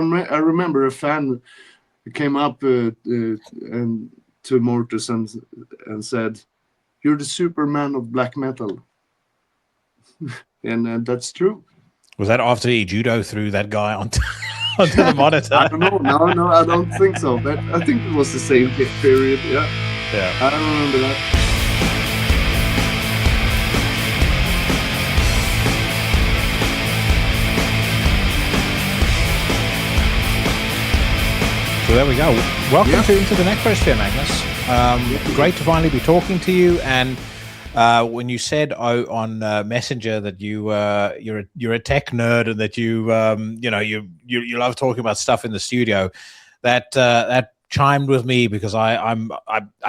I remember a fan came up and to Mortuus and said, "You're the Superman of black metal," and that's true. Was that after he judo threw that guy onto the monitor? I don't know. No, I don't think so. But I think it was the same period. Yeah, I don't remember that. So there we go. Welcome to Into the Necrosphere, Magnus. Great to finally be talking to you. And when you said on Messenger that you're a tech nerd and that you love talking about stuff in the studio, that chimed with me, because I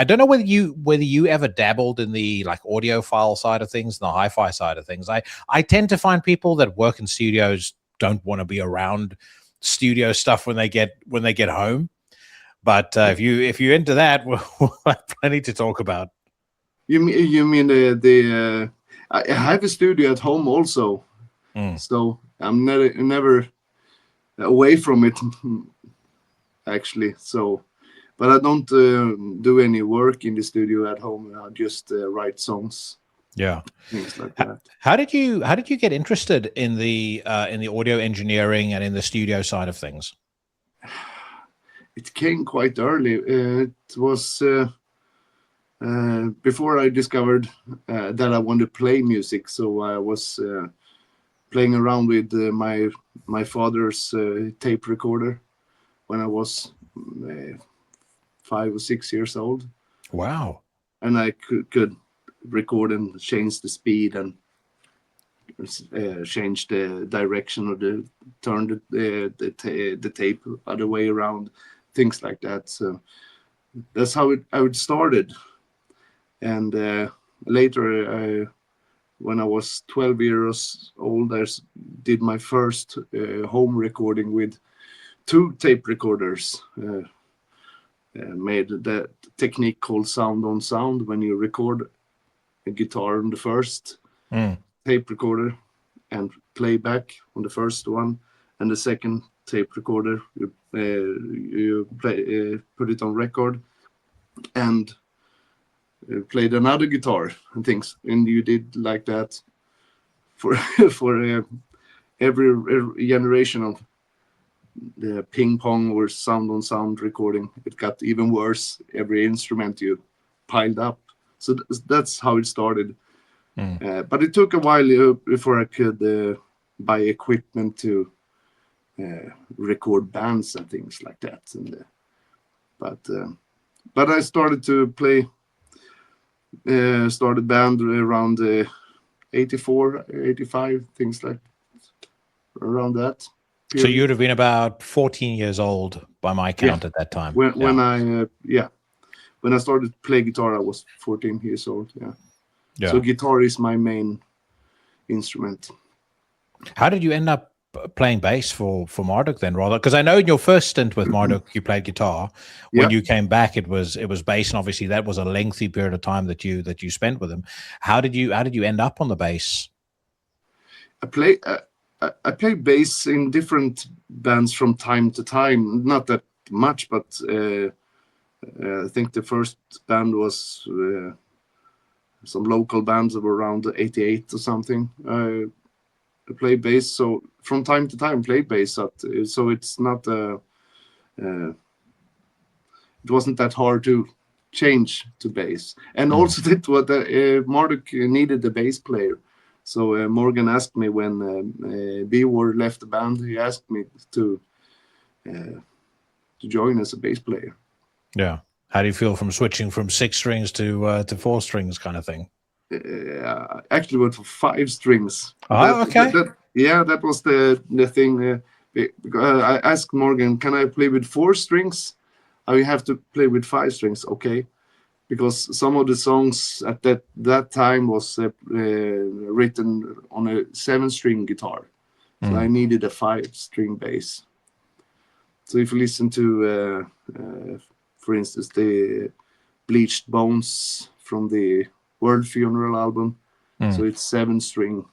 don't know whether you ever dabbled in the like audiophile side of things and the hi-fi side of things. I tend to find people that work in studios don't want to be around studio stuff when they get home, but if you're into that, we'll have plenty to talk about. You mean the I have a studio at home also, so I'm never away from it actually. So, but I don't do any work in the studio at home. I just write songs. Yeah, things like that. How did you get interested in the audio engineering and in the studio side of things? It came quite early. It was before I discovered that I wanted to play music. So I was playing around with my father's tape recorder when I was 5 or 6 years old. Wow! And I could record and change the speed and change the direction of turn the tape other way around, things like that. So that's how it started. And later, when I was 12 years old, I did my first home recording with 2 tape recorders. Made the technique called sound on sound, when you record a guitar on the first tape recorder and play back on the first one, and the second tape recorder you play put it on record and played another guitar and things, and you did like that for every generation of the ping pong or sound on sound recording. It got even worse every instrument you piled up. So that's how it started. But it took a while before I could buy equipment to record bands and things like that. And but I started to play, started band around 84, 85, things like around that period. So you'd have been about 14 years old by my count at that time. When I started to play guitar, I was 14 years old. Yeah. So guitar is my main instrument. How did you end up playing bass for Marduk then, rather? Because I know in your first stint with Marduk, you played guitar. When you came back, it was bass, and obviously that was a lengthy period of time that you spent with him. How did you end up on the bass? I play bass in different bands from time to time. Not that much, but I think the first band was some local bands of around 88 or something. I play bass, so from time to time play bass. So it's not it wasn't that hard to change to bass. And also that what Marduk needed a bass player. So Morgan asked me when Devo left the band. He asked me to join as a bass player. Yeah. How do you feel from switching from 6 strings to 4 strings kind of thing? Actually went for 5 strings. Okay. That was the thing. I asked Morgan, can I play with 4 strings? I have to play with 5 strings. Okay. Because some of the songs at that time was written on a 7-string guitar. So I needed a 5-string bass. So if you listen to, for instance, the Bleached Bones from the World Funeral album, so it's 7-string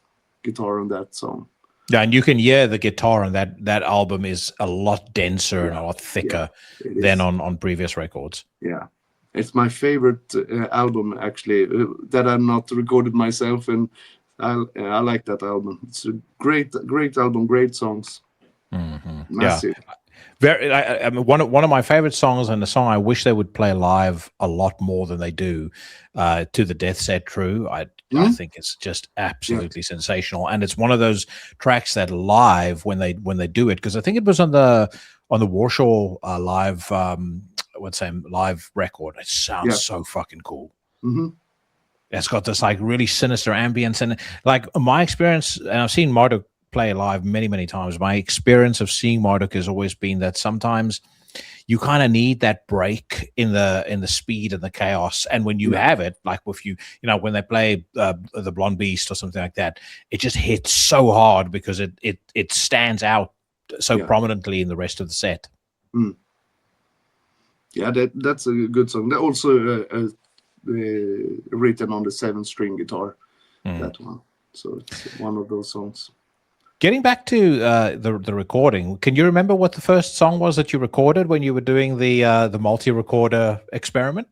guitar on that song. Yeah, and you can hear the guitar on that album is a lot denser and a lot thicker than on previous records. Yeah, it's my favorite album actually that I've not recorded myself, and I like that album. It's a great album, great songs. Massive. Yeah. Very. I mean, one of my favorite songs, and the song I wish they would play live a lot more than they do, "To the Death Set True." I think it's just absolutely sensational, and it's one of those tracks that live when they do it, because I think it was on the Warshaw live live record. It sounds so fucking cool. It's got this like really sinister ambience, and like my experience, and I've seen Marduk play live many times. My experience of seeing Marduk has always been that sometimes you kind of need that break in the speed and the chaos, and when you have it, like with you know when they play the Blonde Beast or something like that, it just hits so hard because it stands out so prominently in the rest of the set. Yeah, that's a good song. That also written on the 7-string guitar, that one. So it's one of those songs. Getting back to the recording, can you remember what the first song was that you recorded when you were doing the multi-recorder experiment?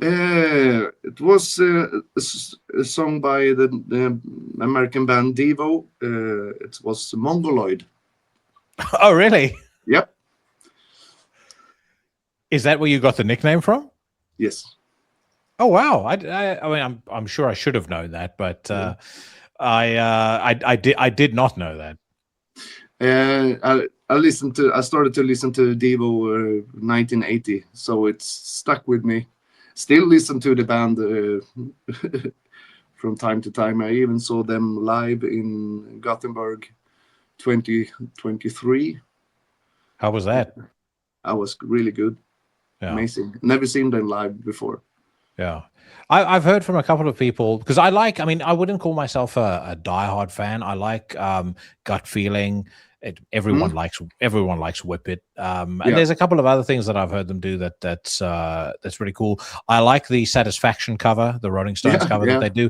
It was a song by the American band Devo. It was Mongoloid. Oh, really? Yep. Is that where you got the nickname from? Yes. Oh wow! I mean, I'm sure I should have known that, but I did not know that. I started to listen to Devo 1980, so it's stuck with me. Still listen to the band from time to time. I even saw them live in Gothenburg 2023. How was that? I was really good. Yeah. Amazing. Never seen them live before. Yeah. I've heard from a couple of people, because I wouldn't call myself a diehard fan. I like Gut Feeling. Everyone likes Whip It. And there's a couple of other things that I've heard them do that's really cool. I like the Satisfaction cover, the Rolling Stones cover that they do,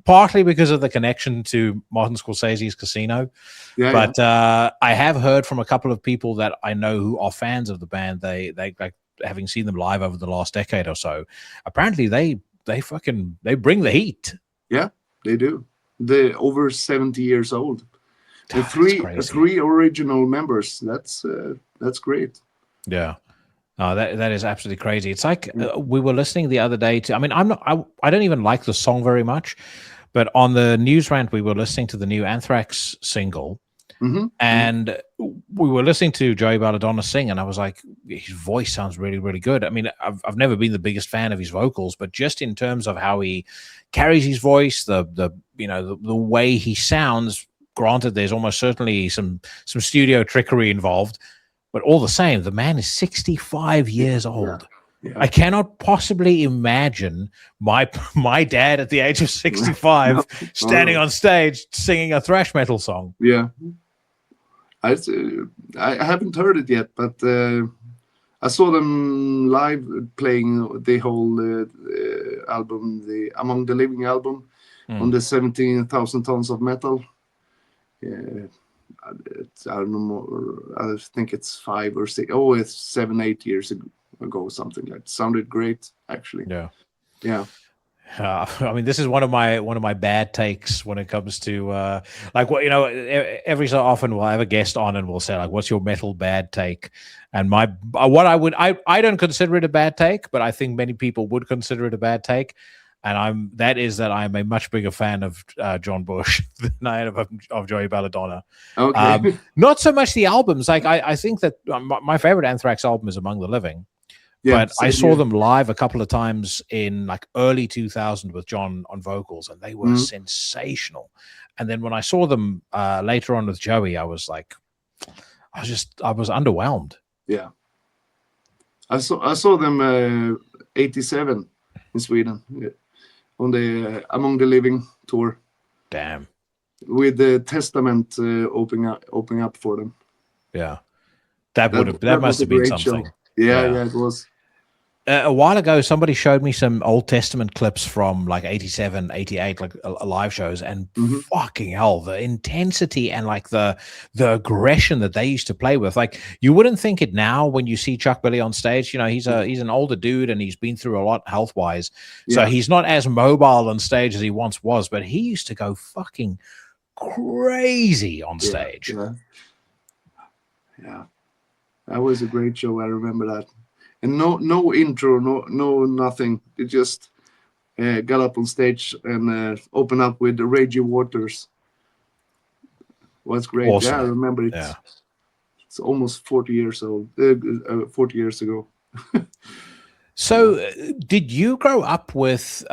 partly because of the connection to Martin Scorsese's Casino. But I have heard from a couple of people that I know who are fans of the band. They like, having seen them live over the last decade or so, apparently they bring the heat. Yeah, they do. They're over 70 years old. Three original members. That's great. Yeah. That is absolutely crazy. It's like we were listening the other day to, I mean, I don't even like the song very much, but on the News Rant, we were listening to the new Anthrax single, and we were listening to Joey Belladonna sing, and I was like, his voice sounds really, really good. I mean, I've never been the biggest fan of his vocals, but just in terms of how he carries his voice, the way he sounds, granted, there's almost certainly some studio trickery involved, but all the same, the man is 65 years old. Yeah. I cannot possibly imagine my dad at the age of 65 standing on stage singing a thrash metal song. Yeah. I haven't heard it yet, but I saw them live playing the whole album, the Among the Living album, on the 17,000 Tons of Metal. I don't know. I think it's 5 or 6. Oh, it's 7, 8 years ago, something like that. Sounded great, actually. Yeah. I mean, this is one of my bad takes when it comes to every so often we'll have a guest on and we'll say, like, what's your metal bad take? And I don't consider it a bad take, but I think many people would consider it a bad take. And I'm a much bigger fan of John Bush than I am of Joey Belladonna. Okay. Not so much the albums. Like I think that my favorite Anthrax album is Among the Living. Yeah, but I saw them live a couple of times in like early 2000 with John on vocals, and they were sensational. And then when I saw them later on with Joey, I was underwhelmed. Yeah, I saw them 87 in Sweden on the Among the Living tour. Damn. With the Testament opening up for them. Yeah, that must have been something. Yeah, it was. a while ago, somebody showed me some Old Testament clips from like 87, 88, like live shows, and fucking hell, the intensity and like the aggression that they used to play with. Like, you wouldn't think it now when you see Chuck Billy on stage. You know, he's an older dude and he's been through a lot health wise, so he's not as mobile on stage as he once was. But he used to go fucking crazy on stage. Yeah, that was a great show. I remember that. And no intro, no nothing. It just got up on stage and opened up with the Ragey Waters. Was great. Awesome. Yeah, I remember it. Yeah. It's almost 40 years old. 40 years ago. So, did you grow up with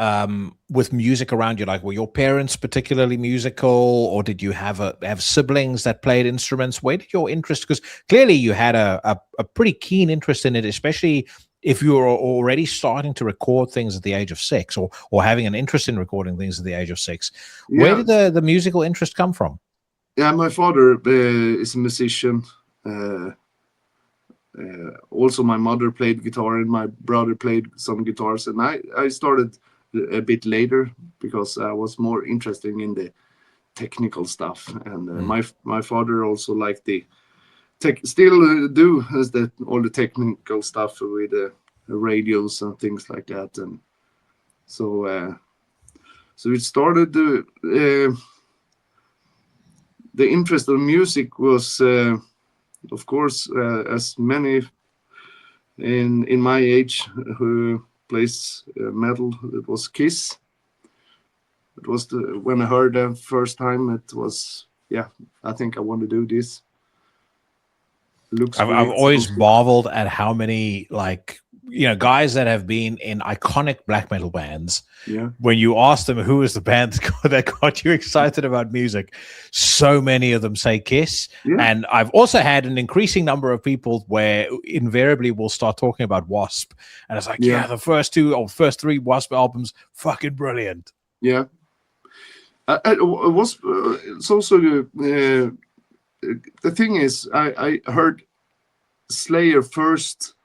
music around you? Like, were your parents particularly musical, or did you have siblings that played instruments? Where did your interest? Because clearly you had a pretty keen interest in it, especially if you were already starting to record things at the age of 6, or having an interest in recording things at the age of 6. Yeah. Where did the musical interest come from? Yeah, my father is a musician. Also, my mother played guitar and my brother played some guitars, and I started a bit later because I was more interested in the technical stuff, and my father also liked the still do all the technical stuff with the radios and things like that, and so it started. The interest in music was. Of course, as many in my age who plays metal, it was Kiss. It was when I heard them first time. It was I think I want to do this. I've always marveled at how many guys that have been in iconic black metal bands. Yeah. When you ask them who is the band that got you excited about music, so many of them say Kiss. Yeah. And I've also had an increasing number of people where invariably we'll start talking about Wasp, and it's like, the first 2 or first 3 Wasp albums, fucking brilliant. Yeah. Wasp. It's also the thing is, I heard Slayer first.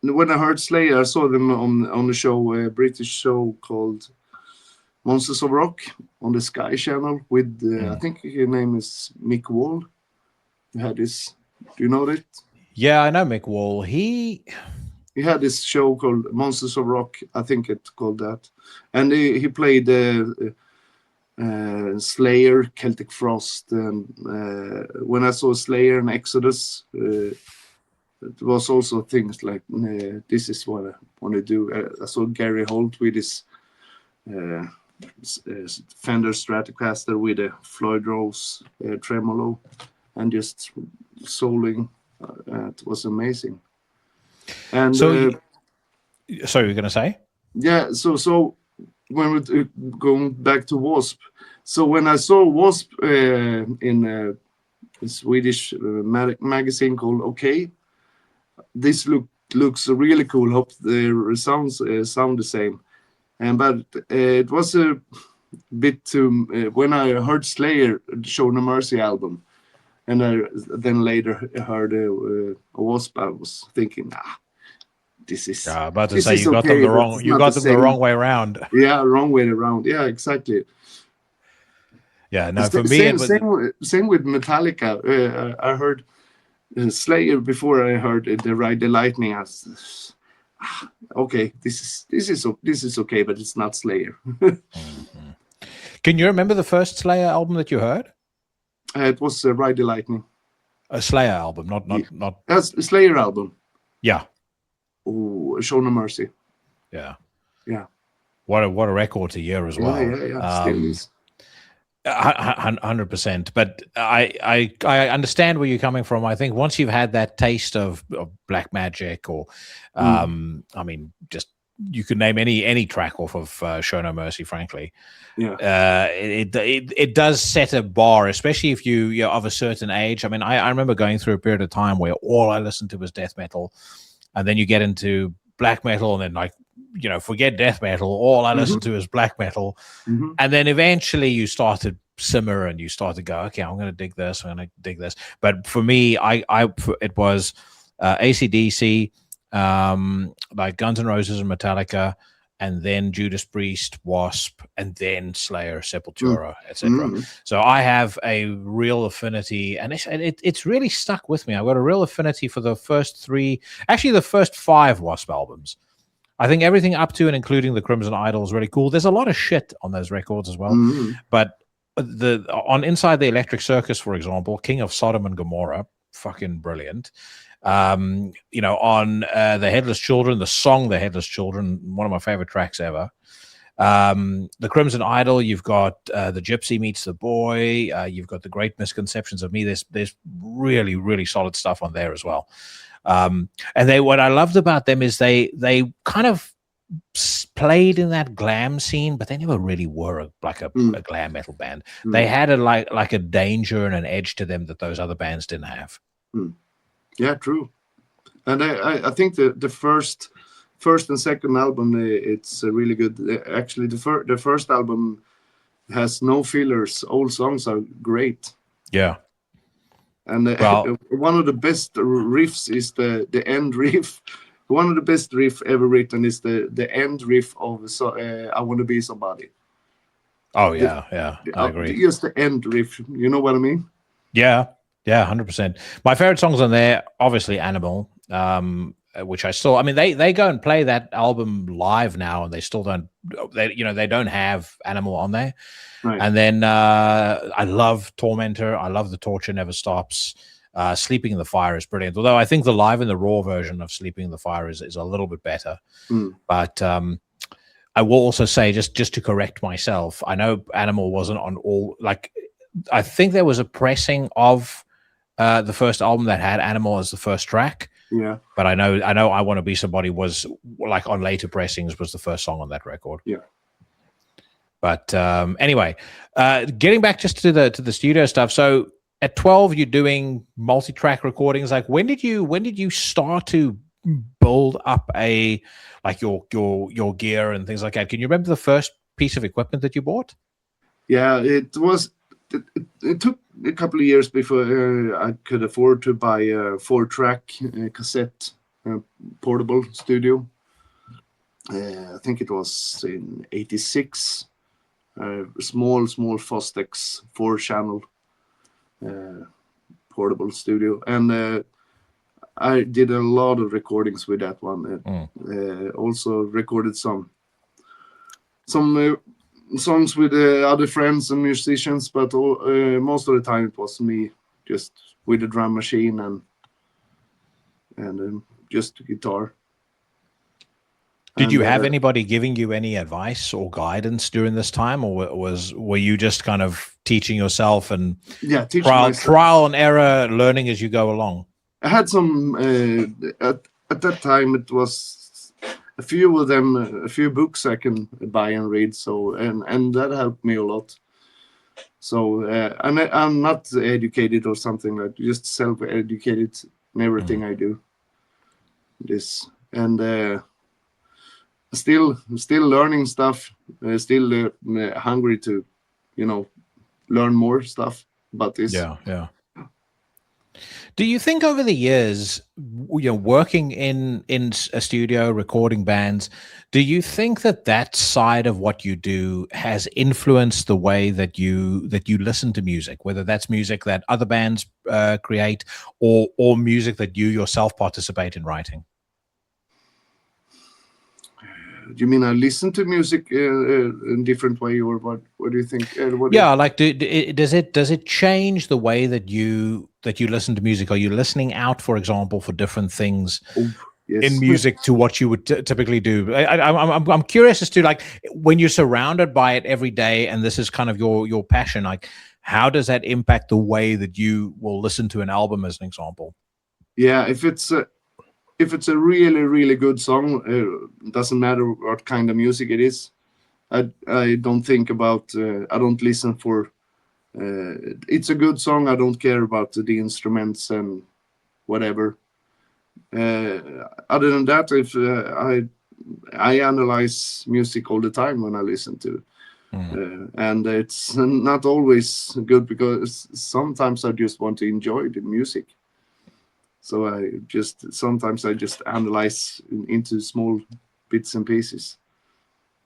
When I heard Slayer, I saw them on the show, a British show called Monsters of Rock on the Sky Channel with, I think his name is Mick Wall. He had this, do you know that? Yeah, I know Mick Wall. He had this show called Monsters of Rock, I think it's called that. And he played Slayer, Celtic Frost, and when I saw Slayer and Exodus, it was also things like, this is what I want to do. I saw Gary Holt with his Fender Stratocaster with a Floyd Rose tremolo and just souling. It was amazing. And so, sorry, you're going to say? Yeah, so when we're going back to Wasp, so when I saw Wasp in a Swedish magazine called OK, this looks really cool. Hope the sounds sound the same, but it was a bit too. When I heard Slayer, Show No Mercy album, and I then later heard a Wasp, I was thinking, this is. About to say you got them the wrong. You got them the wrong way around. Yeah, wrong way around. Yeah, exactly. Yeah, no. For me, same with Metallica. I heard Slayer before I heard the Ride the Lightning. I was, okay, this is okay, but it's not Slayer. Can you remember the first Slayer album that you heard? It was Ride the Lightning. A Slayer album, not. That's a Slayer album. Yeah. Oh, Show No Mercy. Yeah. Yeah. What a record to year as well. Yeah. Still is. 100%. But I understand where you're coming from. I think once you've had that taste of black magic, or I mean, just you could name any track off of Show No Mercy, frankly. Yeah. It does set a bar, especially if you're of a certain age. I mean, I remember going through a period of time where all I listened to was death metal, and then you get into black metal, and then forget death metal. All I listen to is black metal. And then eventually you start to simmer and you start to go, okay, I'm going to dig this. I'm going to dig this. But for me, it was AC/DC, like Guns N' Roses and Metallica, and then Judas Priest, Wasp, and then Slayer, Sepultura, etc. So I have a real affinity, and it's really stuck with me. I've got a real affinity for the first three, actually the first 5 Wasp albums. I think everything up to and including the Crimson Idol is really cool. There's a lot of shit on those records as well, but on Inside the Electric Circus, for example, King of Sodom and Gomorrah, fucking brilliant. On The Headless Children, the song The Headless Children, one of my favorite tracks ever. The Crimson Idol, you've got The Gypsy Meets the Boy, you've got The Great Misconceptions of Me. There's really, really solid stuff on there as well. And what I loved about them is they kind of played in that glam scene, but they never really were a glam metal band. They had like a danger and an edge to them that those other bands didn't have. Yeah, true. And I think the first and second album, it's really good. Actually, the first album has no fillers. All songs are great. Yeah. And one of the best riffs is the end riff. One of the best riff ever written is the end riff of I Want to Be Somebody. Oh, yeah, I agree. Just the end riff. You know what I mean? Yeah, 100%. My favorite songs on there, obviously Animal, which I still, I mean, they go and play that album live now, and they still don't, they don't have Animal on there. Right. And then I love Tormentor. I love The Torture Never Stops. Sleeping in the Fire is brilliant. Although I think the live and the raw version of Sleeping in the Fire is a little bit better. But I will also say, just to correct myself, I know Animal wasn't on all, like, I think there was a pressing of the first album that had Animal as the first track. Yeah. But I know I Want to Be Somebody was, like, on later pressings, was the first song on that record. Yeah. But anyway, getting back just to the studio stuff. So at 12, you're doing multi-track recordings. Like, when did you start to build up your gear and things like that? Can you remember the first piece of equipment that you bought? Yeah, it took a couple of years before I could afford to buy a 4-track cassette portable studio. I think it was in '86. Small Fostex 4-channel portable studio, and I did a lot of recordings with that one. Also recorded some songs with other friends and musicians, but most of the time it was me just with the drum machine and just guitar. Did you have anybody giving you any advice or guidance during this time, or were you just kind of teaching yourself and trial and error, learning as you go along? I had some at that time. It was a few of them, a few books I can buy and read. So and that helped me a lot. So I'm not educated or something, like just self-educated in everything I do. Still learning stuff, still hungry to, learn more stuff. But yeah. Do you think over the years, working in a studio, recording bands, do you think that side of what you do has influenced the way that you listen to music, whether that's music that other bands create or music that you yourself participate in writing? Do you mean I listen to music in different way, or what do you think? Does it change the way that you listen to music? Are you listening out, for example, for different things in music to what you would typically do? I'm curious as to, like, when you're surrounded by it every day, and this is kind of your passion, like, how does that impact the way that you will listen to an album, as an example? Yeah, if it's a really, really good song, it doesn't matter what kind of music it is. I don't think about, I don't listen for, it's a good song. I don't care about the instruments and whatever. Other than that, if I analyze music all the time when I listen to it. And it's not always good, because sometimes I just want to enjoy the music. So sometimes I just analyze into small bits and pieces.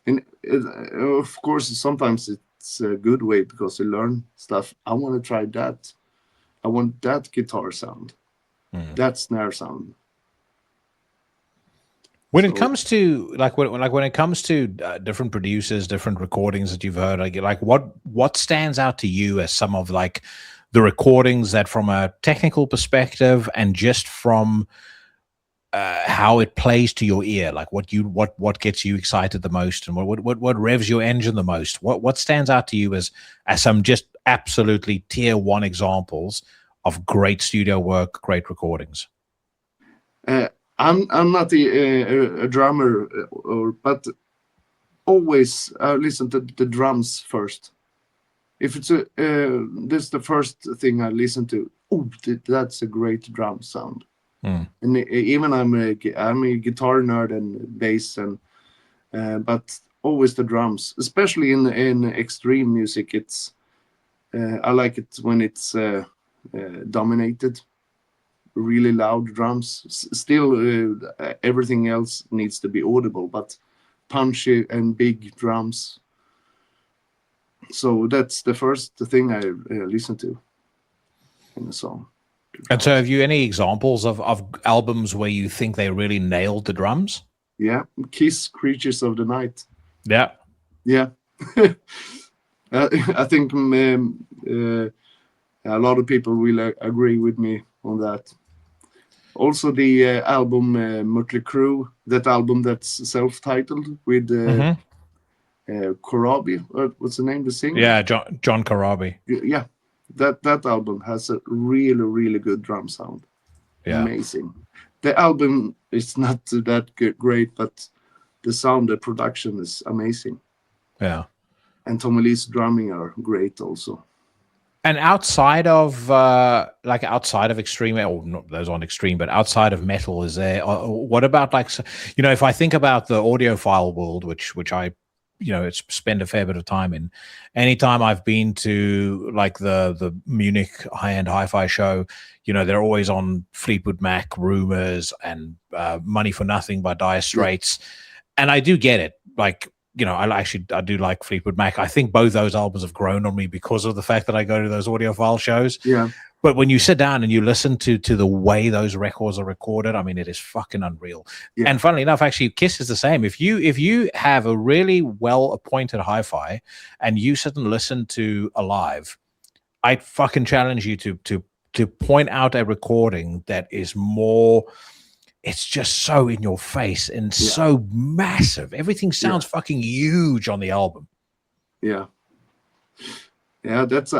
And of course, sometimes it's a good way because I learn stuff. I want to try that. I want that guitar sound, that snare sound. When it comes to when it comes to different producers, different recordings that you've heard, like what stands out to you as some of like the recordings that, from a technical perspective and just from how it plays to your ear, like what gets you excited the most, and what revs your engine the most? What stands out to you as some just absolutely tier 1 examples of great studio work, great recordings? I'm not a drummer, but always listen to the drums first. If it's this is the first thing I listen to. Oh, that's a great drum sound. And even I'm a guitar nerd and bass, and but always the drums, especially in extreme music. It's I like it when it's dominated. Really loud drums. Still, everything else needs to be audible, but punchy and big drums. So that's the first thing I listen to in a song. And so, have you any examples of albums where you think they really nailed the drums? Yeah, Kiss, Creatures of the Night. Yeah. I think a lot of people will agree with me on that. Also, the album Mötley Crüe, that album that's self-titled with Corabi. What's the name? The singer? Yeah, John Corabi. Yeah, that album has a really, really good drum sound. Yeah. Amazing. The album is not that great, but the sound, the production is amazing. Yeah. And Tommy Lee's drumming are great also. And outside of extreme, or not those on extreme, but outside of metal, is there? What about if I think about the audiophile world, which I, it's spend a fair bit of time in. Anytime I've been to like the Munich high-end hi-fi show, they're always on Fleetwood Mac, Rumors, and Money for Nothing by Dire Straits, and I do get it. Like, I do like Fleetwood Mac. I think both those albums have grown on me because of the fact that I go to those audiophile shows. Yeah. But when you sit down and you listen to the way those records are recorded, I mean, it is fucking unreal. Yeah. And funnily enough, actually, Kiss is the same. If you have a really well-appointed hi-fi and you sit and listen to a live, I fucking challenge you to point out a recording that is more... It's just so in your face and so massive. Everything sounds fucking huge on the album. Yeah. Yeah, that's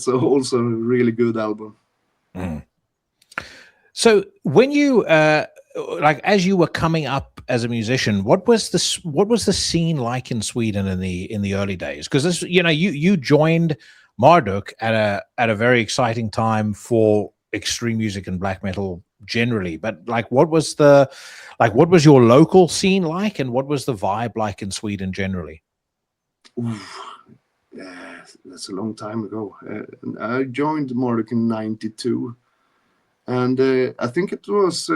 also a really good album. So when you as you were coming up as a musician, what was the scene like in Sweden in the early days? Because this, you joined Marduk at a very exciting time for extreme music and black metal generally, but what was your local scene like, and what was the vibe like in Sweden generally? Yeah, that's a long time ago. I joined Marduk in '92, and I think it was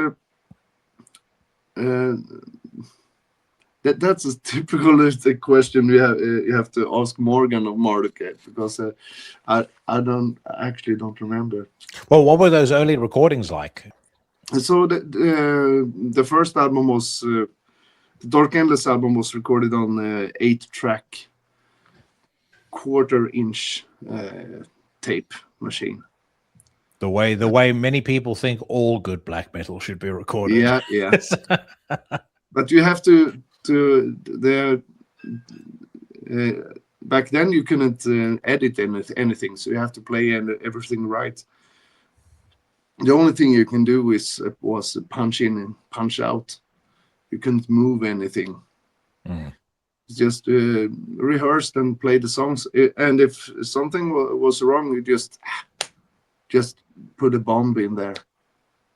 that's a typical question you have to ask Morgan of Marduk, because I actually don't remember. Well, what were those early recordings like? So the first album was the Dark Endless album was recorded on 8-track 1/4-inch tape machine. The way many people think all good black metal should be recorded. Yeah. But you have to back then you couldn't edit anything, so you have to play everything right. The only thing you can do was punch in and punch out. You couldn't move anything. Just rehearsed and play the songs. And if something was wrong, you just put a bomb in there,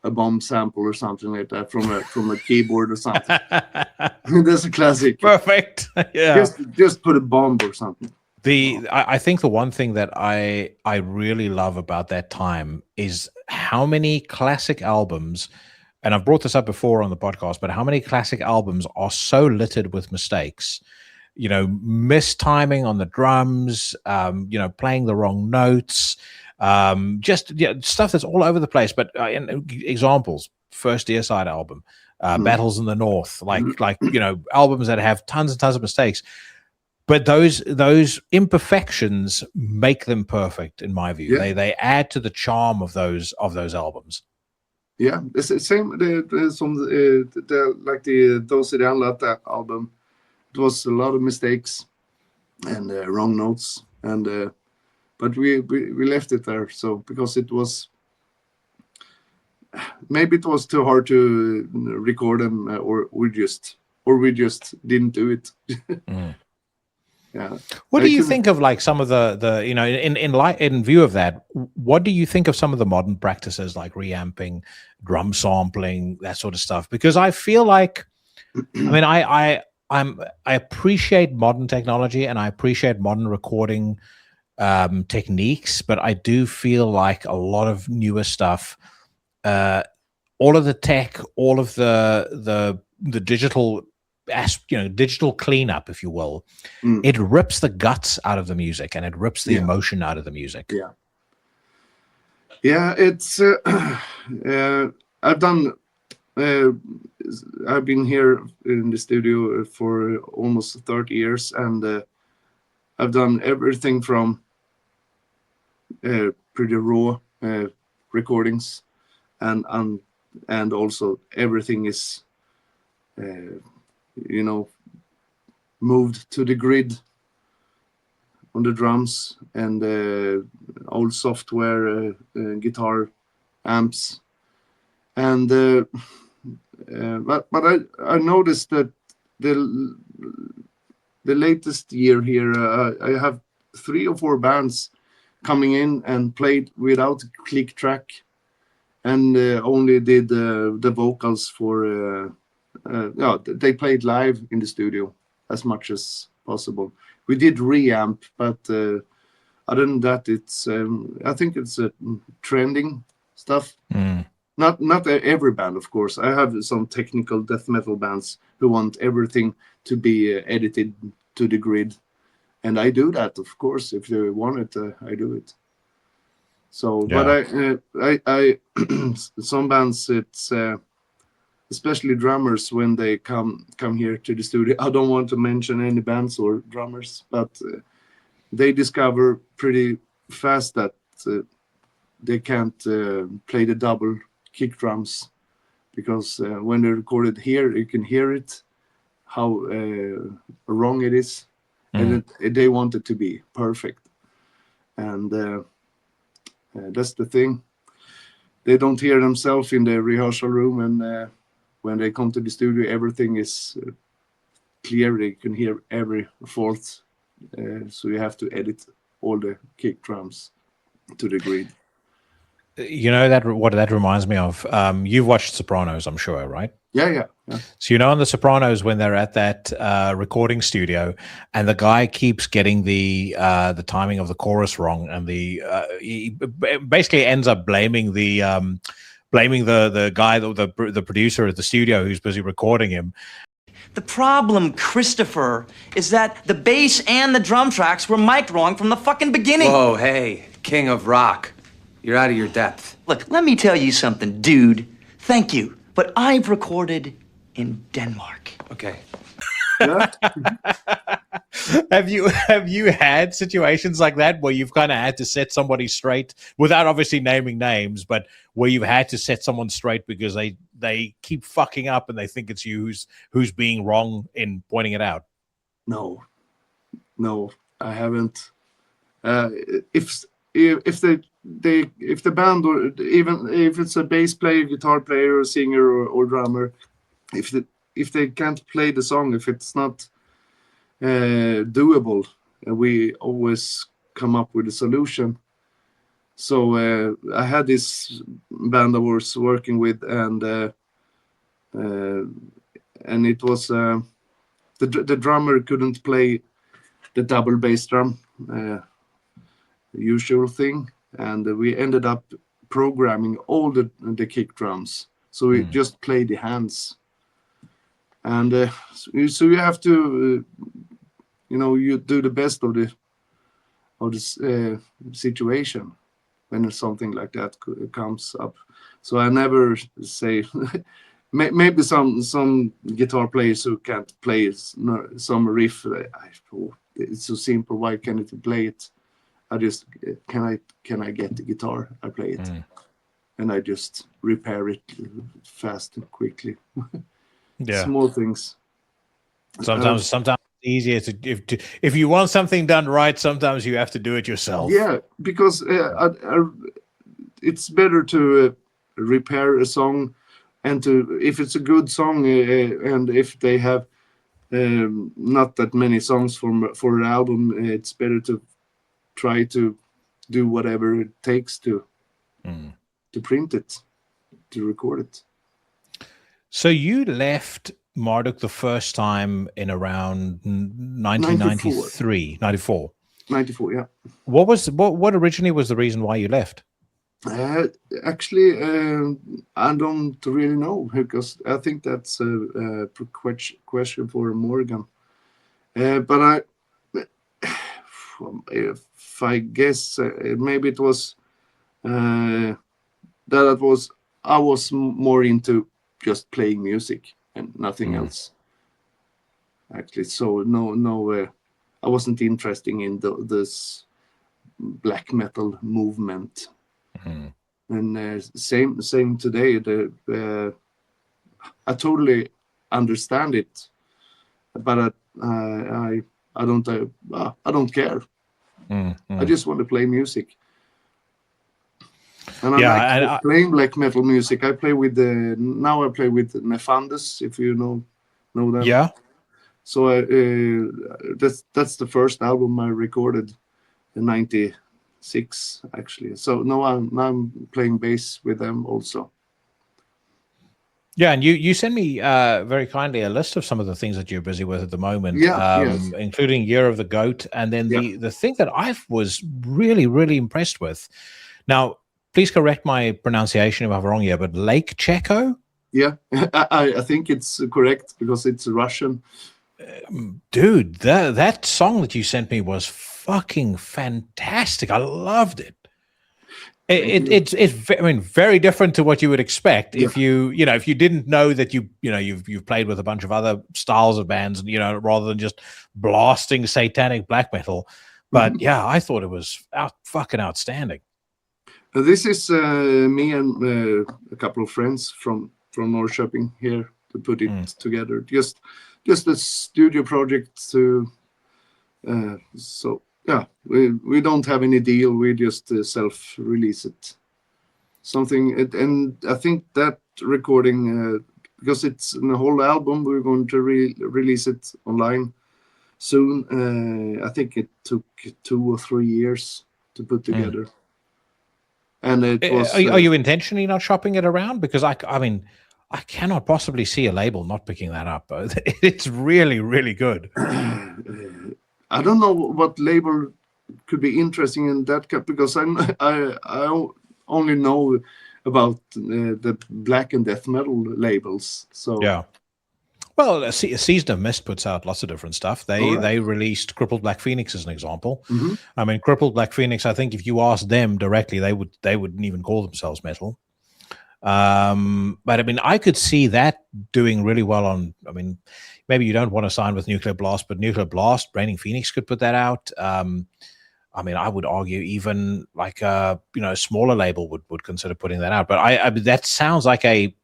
a bomb sample or something like that from a keyboard or something. That's a classic. Perfect. Yeah. Just put a bomb or something. I think the one thing that I really love about that time is how many classic albums, and I've brought this up before on the podcast, but how many classic albums are so littered with mistakes, you know, mistiming on the drums, you know, playing the wrong notes, just stuff that's all over the place. But examples, first Deicide album, Battles in the North, like you know, albums that have tons and tons of mistakes. But those imperfections make them perfect, in my view. Yeah. They add to the charm of those albums. Yeah, it's the same. Like the Those i det Andra album, it was a lot of mistakes and wrong notes, and but we left it there. So because it was maybe it was too hard to record them, or we just didn't do it. Yeah. What do you think of like some of the you know, in view of that, what do you think of some of the modern practices like reamping, drum sampling, that sort of stuff? Because I feel like, I mean, I appreciate modern technology and I appreciate modern recording techniques, but I do feel like a lot of newer stuff, all of the tech, all of the digital, you know, digital cleanup, if you will, it rips the guts out of the music and it rips the emotion out of the music. It's I've been here in the studio for almost 30 years, and I've done everything from pretty raw recordings, and also everything is you know, moved to the grid on the drums, and old software, guitar amps, and but I noticed that the latest year here, I have 3 or 4 bands coming in and played without click track, and only did the vocals for they played live in the studio as much as possible. We did reamp, but other than that, it's I think it's trending stuff. Not every band, of course. I have some technical death metal bands who want everything to be edited to the grid, and I do that, of course. If they want it, I do it. So, but I some bands, it's especially drummers, when they come here to the studio. I don't want to mention any bands or drummers, but they discover pretty fast that they can't play the double kick drums, because when they record it here, you can hear it, how wrong it is, and they want it to be perfect. And that's the thing. They don't hear themselves in the rehearsal room, and when they come to the studio, everything is clear. They can hear every fault. So you have to edit all the kick drums to the grid. You know, that what that reminds me of, you've watched Sopranos, I'm sure, right? Yeah. So you know, on the Sopranos, when they're at that recording studio, and the guy keeps getting the timing of the chorus wrong, and he basically ends up blaming the guy, the producer at the studio who's busy recording him. The problem, Christopher, is that the bass and the drum tracks were mic'd wrong from the fucking beginning. Whoa, hey, king of rock. You're out of your depth. Look, let me tell you something, dude. Thank you, but I've recorded in Denmark. Okay. Have you had situations like that where you've kind of had to set somebody straight, without obviously naming names, but where you've had to set someone straight because they keep fucking up and they think it's you who's being wrong in pointing it out? No, I haven't. If the band, or even if it's a bass player, guitar player, or singer, or drummer, if they can't play the song, if it's not doable, we always come up with a solution. So I had this band I was working with, and it was the drummer couldn't play the double bass drum usual thing, and we ended up programming all the kick drums, so we just play the hands, and so you have to you do the best of this situation when something like that comes up. So I never say maybe some guitar players who can't play some riff, it's so simple, why can't it play it? I just can I get the guitar, I play it, and I just repair it fast and quickly. Yeah, small things. Sometimes it's easier if you want something done right, sometimes you have to do it yourself. Yeah, because it's better to repair a song, and if it's a good song, and if they have not that many songs for an album, it's better to try to do whatever it takes to print it, to record it. So you left Marduk the first time in around 1993, 94. 94, yeah. What originally was the reason why you left? Actually, I don't really know, because I think that's a question for Morgan. But if I guess, maybe it was I was more into just playing music and nothing else. Actually, so no, I wasn't interested in this black metal movement. And same today. I totally understand it, but I don't care. I just want to play music. And I like playing black metal music. I play with now I play with Nefarious, if you know them. Yeah. So that's the first album I recorded in '96, actually. So now I'm playing bass with them also. Yeah, and you send me very kindly a list of some of the things that you're busy with at the moment, yes. including Year of the Goat, and then the thing that I was really, really impressed with. Now, please correct my pronunciation if I'm wrong here, but Lake Cheko? Yeah, I think it's correct because it's Russian. Dude, that song that you sent me was fucking fantastic. I loved it. It's very different to what you would expect if you didn't know that you've played with a bunch of other styles of bands, rather than just blasting satanic black metal. But yeah, I thought it was fucking outstanding. This is me and a couple of friends from Norrköping here to put it together. Just a studio project to. So yeah, we don't have any deal. We just self-release it. And I think that recording, because it's in the whole album, we're going to release it online soon. I think it took 2 or 3 years to put together. And it was. Are you intentionally not shopping it around? Because I cannot possibly see a label not picking that up. It's really, really good. I don't know what label could be interesting in that, because I only know about the black and death metal labels. So yeah. Well, Season of Mist puts out lots of different stuff. They released Crippled Black Phoenix as an example. I mean, Crippled Black Phoenix, I think if you asked them directly, they wouldn't even call themselves metal. But I mean, I could see that doing really well on. I mean, maybe you don't want to sign with Nuclear Blast, but Nuclear Blast, Raining Phoenix could put that out. I mean, I would argue even like a smaller label would consider putting that out. But I that sounds like a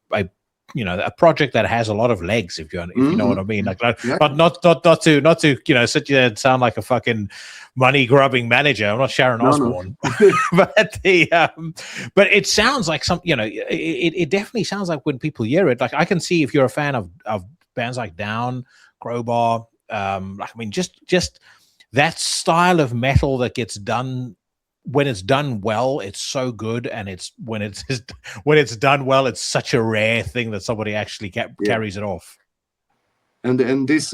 project that has a lot of legs, if you know what I mean. Like, not to sit there and sound like a fucking money grubbing manager. I'm not Sharon Osbourne, but but it sounds like it definitely sounds like when people hear it. Like, I can see if you're a fan of bands like Down, Crowbar, just that style of metal that gets done. When it's done well, it's so good, and when it's done well, it's such a rare thing that somebody actually carries it off. And this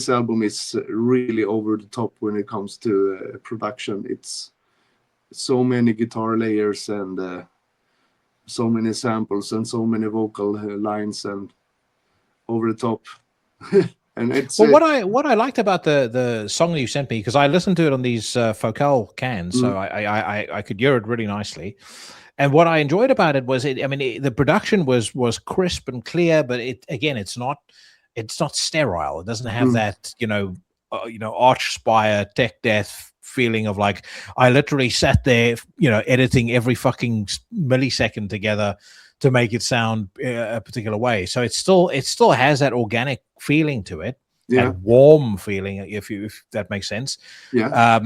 album is really over the top when it comes to production. It's so many guitar layers and so many samples and so many vocal lines and over the top. And it's well, what I liked about the song that you sent me, because I listened to it on these Focal cans, so I could hear it really nicely. And what I enjoyed about it was the production was crisp and clear, but it's not sterile. It doesn't have that arch spire tech death feeling of like I literally sat there editing every fucking millisecond together to make it sound a particular way. So it still has that organic feeling to it, that warm feeling, if that makes sense. Yeah.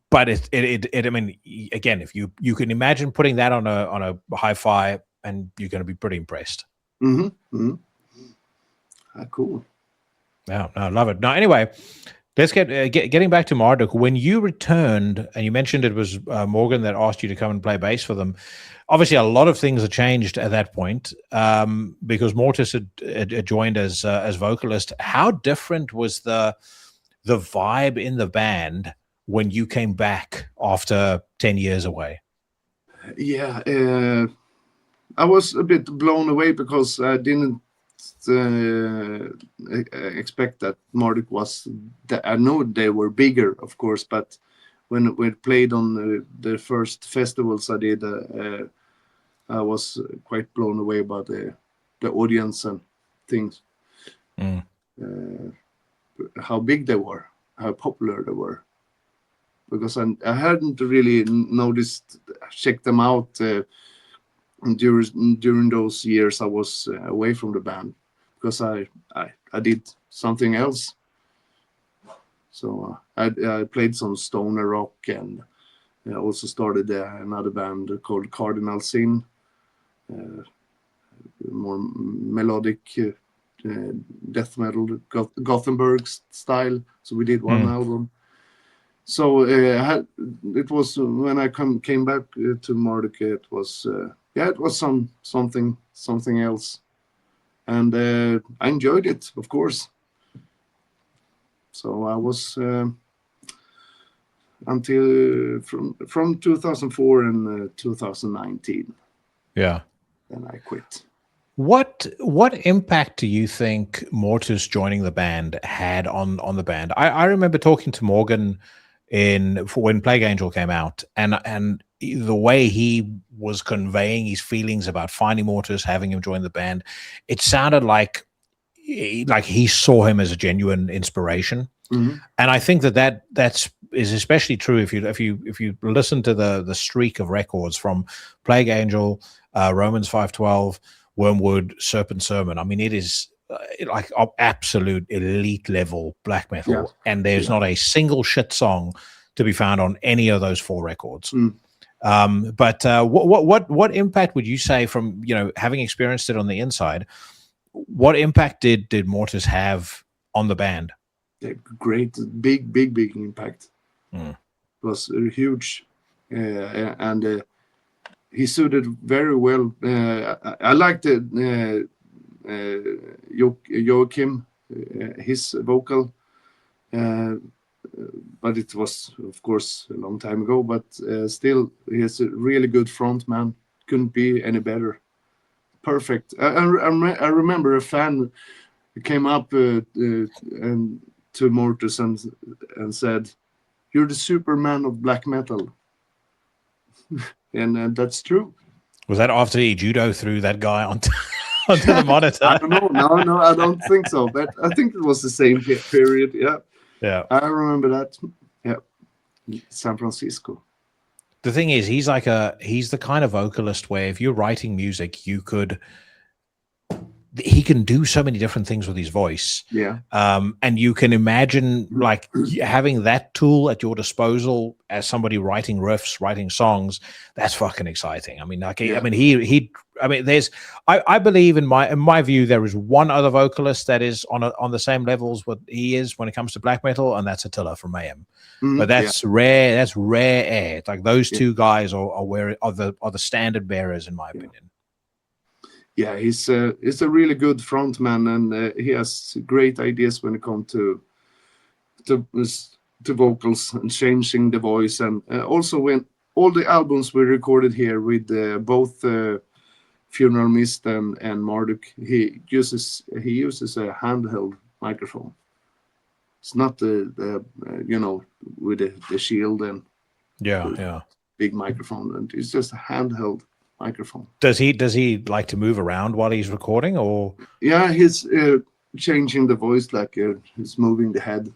But again, if you can imagine putting that on a hi-fi, and you're going to be pretty impressed. Cool. Yeah, I love it. Now, anyway, let's getting back to Marduk. When you returned, and you mentioned it was Morgan that asked you to come and play bass for them. Obviously, a lot of things have changed at that point because Mortuus had joined as vocalist. How different was the vibe in the band when you came back after 10 years away? Yeah, I was a bit blown away because I didn't expect that Marduk was. I know they were bigger, of course, but when we played on the first festivals I did, I was quite blown away by the audience and things. How big they were, how popular they were. Because I hadn't really checked them out during those years I was away from the band, because I did something else. So I played some stoner rock, and I also started another band called Cardinal Sin, more melodic death metal, Gothenburg style. So we did one album. So it was when I came back to Marduk, it was something else, and I enjoyed it, of course. So I was until from 2004 and 2019. Yeah. Then I quit. What impact do you think Mortuus joining the band had on the band? I remember talking to Morgan when Plague Angel came out, and the way he was conveying his feelings about finding Mortuus, having him join the band, it sounded like he saw him as a genuine inspiration. And I think that is especially true if you listen to the streak of records from Plague Angel, Romans 5:12, Wormwood, Serpent Sermon. I mean, it is like absolute elite level black metal, and there's not a single shit song to be found on any of those 4 records. But what impact would you say, from having experienced it on the inside, what impact did Mortuus have on the band? Great, big impact. It was huge, and he suited very well. I liked Joachim, his vocal, but it was, of course, a long time ago. But still, he is a really good front man. Couldn't be any better. Perfect. I remember a fan came up and to Mortuus and said, "You're the Superman of black metal," and that's true. Was that after he judo threw that guy onto the monitor? I don't know. No, I don't think so. But I think it was the same period. Yeah. I remember that. Yeah, San Francisco. The thing is, he's the kind of vocalist where if you're writing music, he can do so many different things with his voice. Yeah. And you can imagine like having that tool at your disposal as somebody writing riffs, writing songs. That's fucking exciting. I mean, like, I believe in my view, there is one other vocalist that is on the same levels what he is when it comes to black metal, and that's Attila from Mayhem. But that's rare. That's rare air. Like those two guys are the standard bearers, in my opinion. Yeah, he's a really good frontman, and he has great ideas when it comes to vocals and changing the voice, and also when all the albums we recorded here with both Funeral Mist and Marduk, he uses a handheld microphone. It's not the with the shield and big microphone, and it's just a handheld microphone. Does he like to move around while he's recording, or? Yeah, he's changing the voice, like he's moving the head.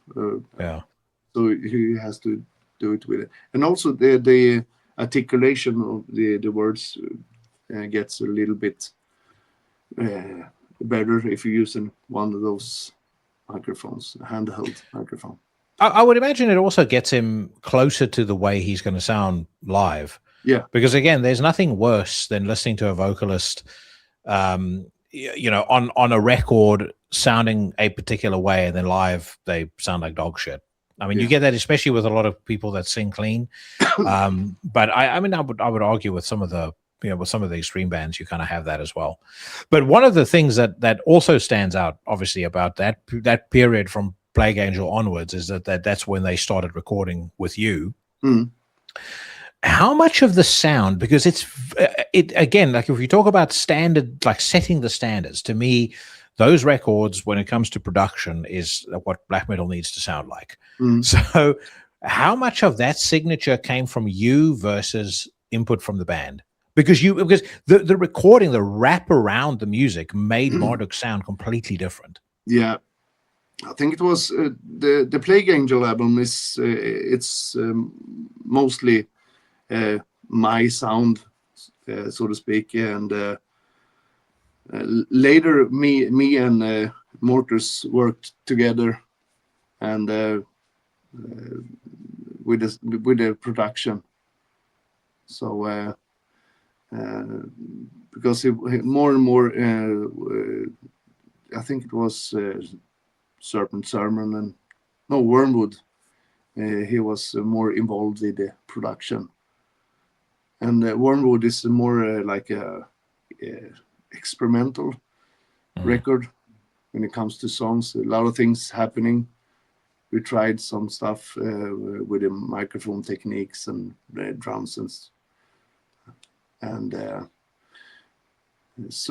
So he has to do it with it, and also the articulation of the words gets a little bit better if you're using one of those microphones, a handheld microphone. I would imagine it also gets him closer to the way he's going to sound live. Yeah, because again, there's nothing worse than listening to a vocalist, on a record sounding a particular way, and then live they sound like dog shit. I mean, you get that especially with a lot of people that sing clean. But I would argue with some of the, with some of the extreme bands, you kind of have that as well. But one of the things that also stands out, obviously, about that period from Plague Angel onwards is that's when they started recording with you. How much of the sound, because it again, like if you talk about standard, like setting the standards, to me, those records, when it comes to production, is what black metal needs to sound like. So how much of that signature came from you versus input from the band? Because the recording, the wrap around the music made Marduk sound completely different. Yeah. I think it was the Plague Angel album is it's mostly my sound, so to speak, and later me and Mortuus worked together, and with the production. So because more and more, I think it was Serpent Sermon and Wormwood. He was more involved with the production, and Wormwood is more like a experimental record when it comes to songs. A lot of things happening. We tried some stuff with the microphone techniques and drums and it's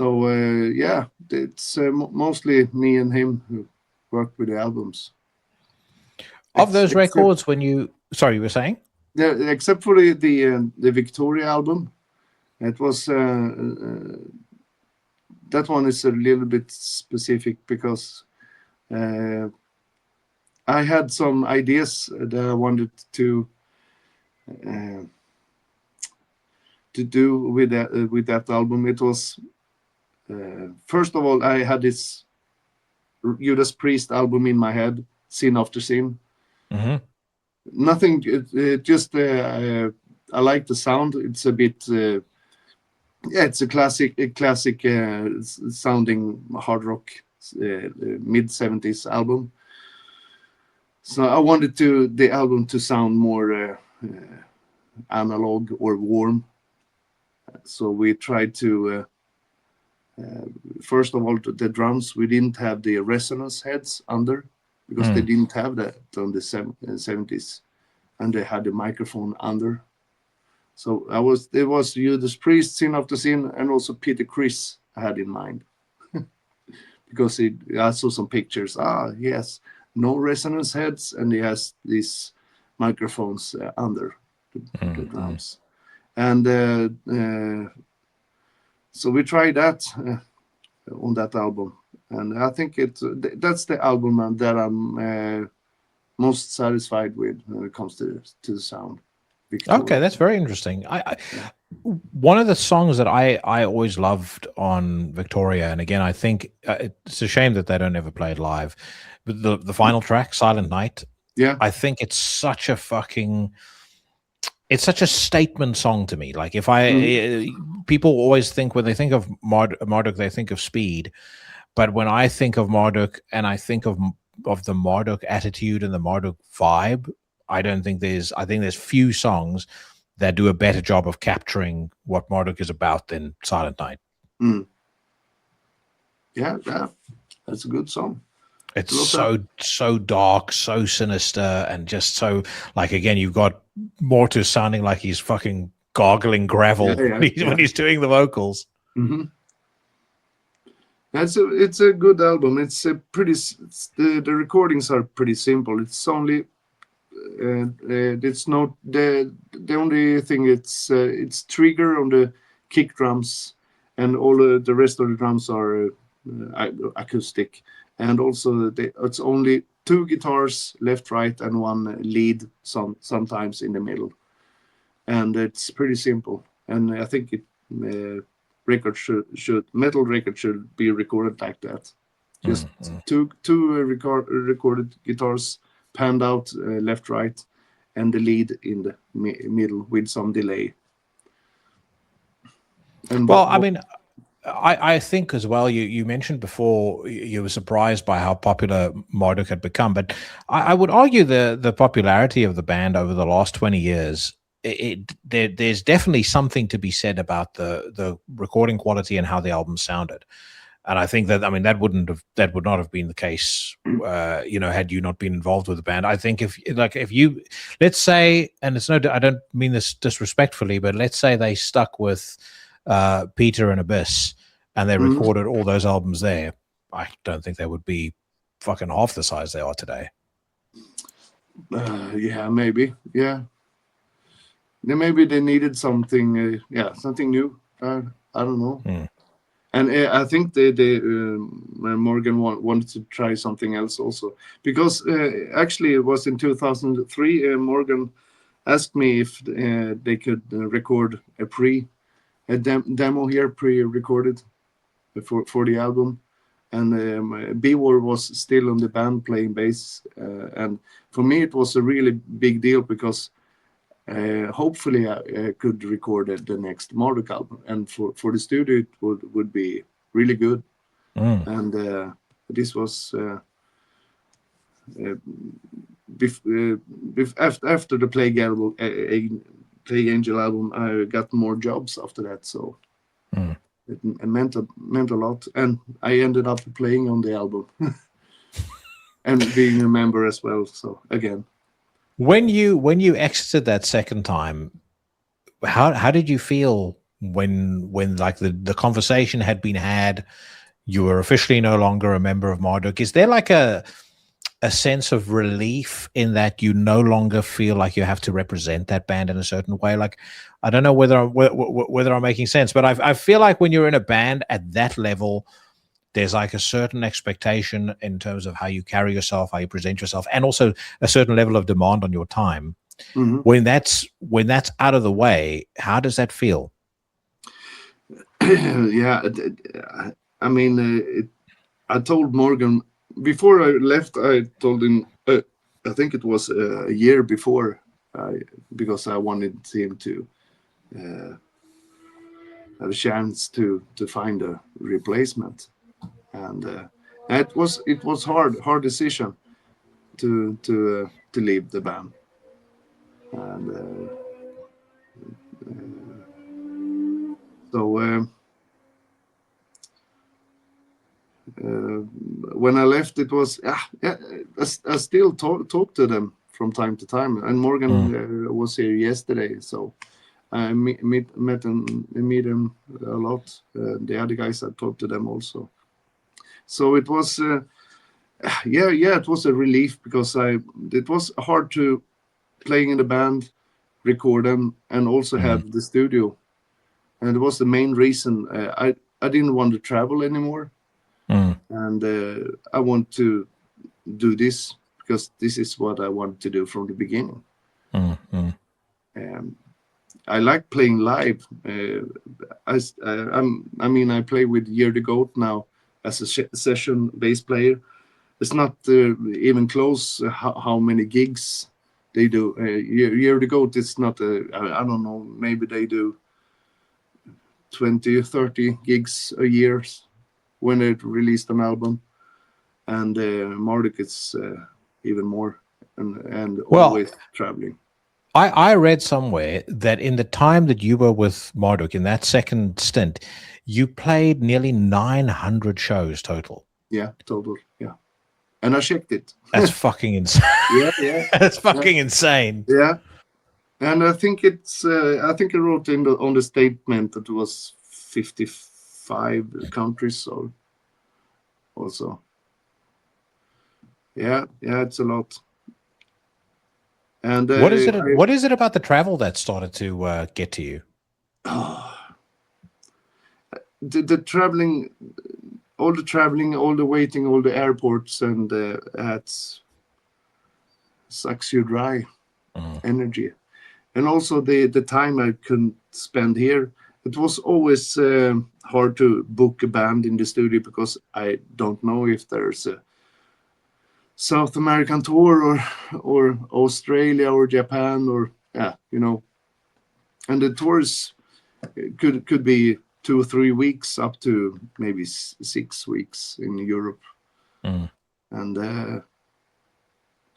mostly me and him who worked with the albums. Of those records, you were saying? Yeah, except for the Victoria album, it was that one is a little bit specific because I had some ideas that I wanted to do with that album. It was first of all, I had this Judas Priest album in my head, Sin After Sin. Nothing, just I like the sound. It's a bit it's a classic sounding hard rock mid-70s album. So I wanted the album to sound more analog or warm. So we tried to first of all, the drums, we didn't have the resonance heads under, because they didn't have that on the 70s, and they had the microphone under. So there was Judas Priest, Sin After Sin, and also Peter Criss I had in mind. Because I saw some pictures. He has no resonance heads, and he has these microphones under the drums. And so we tried that on that album. And I think that's the album that I'm most satisfied with when it comes to the sound. Victoria. Okay, that's very interesting. One of the songs that I always loved on Victoria, and again, I think it's a shame that they don't ever play it live, but the final track, Silent Night, I think it's such a statement song to me. Like people always think, when they think of Marduk, they think of speed. But when I think of Marduk and I think of the Marduk attitude and the Marduk vibe, I think there's few songs that do a better job of capturing what Marduk is about than Silent Night. Yeah, that's a good song. It's so dark, so sinister, and just so like again, you've got Mortuus sounding like he's fucking gargling gravel when he's doing the vocals. Mm-hmm. It's a good album. It's a pretty. The recordings are pretty simple. It's only. It's not the only thing. It's trigger on the kick drums, and all the rest of the drums are acoustic. And also it's only 2 guitars, left, right, and 1 lead. Sometimes in the middle, and it's pretty simple. And I think it. Metal record should be recorded like that. Just two recorded guitars panned out left, right, and the lead in the middle with some delay. And well, I mean, I think as well. You mentioned before you were surprised by how popular Marduk had become, but I would argue the popularity of the band over the last 20 years. There's definitely something to be said about the recording quality and how the album sounded, and I think that that would not have been the case, had you not been involved with the band. I think if you let's say, and it's I don't mean this disrespectfully, but let's say they stuck with Peter and Abyss and they recorded all those albums there, I don't think they would be fucking half the size they are today. Yeah, maybe, yeah. Then maybe they needed something, something new. I don't know. And I think Morgan wanted to try something else also, because actually it was in 2003. Morgan asked me if they could record a demo here, pre-recorded for the album, and B-War was still on the band playing bass, and for me it was a really big deal because. Hopefully I could record the next Marduk album, and for the studio it would be really good. And this was after the Plague Angel album. I got more jobs after that, so it meant a lot, and I ended up playing on the album and being a member as well. So again. When you exited that second time, how did you feel when like the conversation had been had, you were officially no longer a member of Marduk? Is there like a sense of relief in that you no longer feel like you have to represent that band in a certain way? Like, I don't know whether I'm making sense, but I feel like when you're in a band at that level, there's like a certain expectation in terms of how you carry yourself, how you present yourself, and also a certain level of demand on your time. When that's out of the way, how does that feel? Yeah, I mean, I told Morgan before I left. I told him, I think it was a year before, because I wanted him to have a chance to find a replacement. And it was hard decision to leave the band, and so when I left, it was I still talk to them from time to time, and Morgan was here yesterday, so I meet him a lot. The other guys, I talked to them also. So it was, it was a relief, because it was hard to playing in the band, record them, and also have the studio, and it was the main reason I didn't want to travel anymore, and I want to do this because this is what I wanted to do from the beginning. I like playing live. I play with Year the Goat now as a session bass player. It's not even close how many gigs they do. Year the Goat, it's not, I don't know, maybe they do 20 or 30 gigs a year when they released an album. And Marduk is even more, and always traveling. I read somewhere that in the time that you were with Marduk, in that second stint, you played nearly 900 shows total. Yeah, total. Yeah, and I checked it. That's fucking insane. Yeah. That's fucking insane. Yeah, and I think it's. I think I wrote on the statement that it was 55 countries or also. Yeah, it's a lot. And what is it? What is it about the travel that started to get to you? The traveling, all the waiting, all the airports, and it sucks you dry. Energy, and also the time I couldn't spend here. It was always hard to book a band in the studio because I don't know if there's a South American tour or Australia or Japan or and the tours could be 2 or 3 weeks up to maybe 6 weeks in Europe, and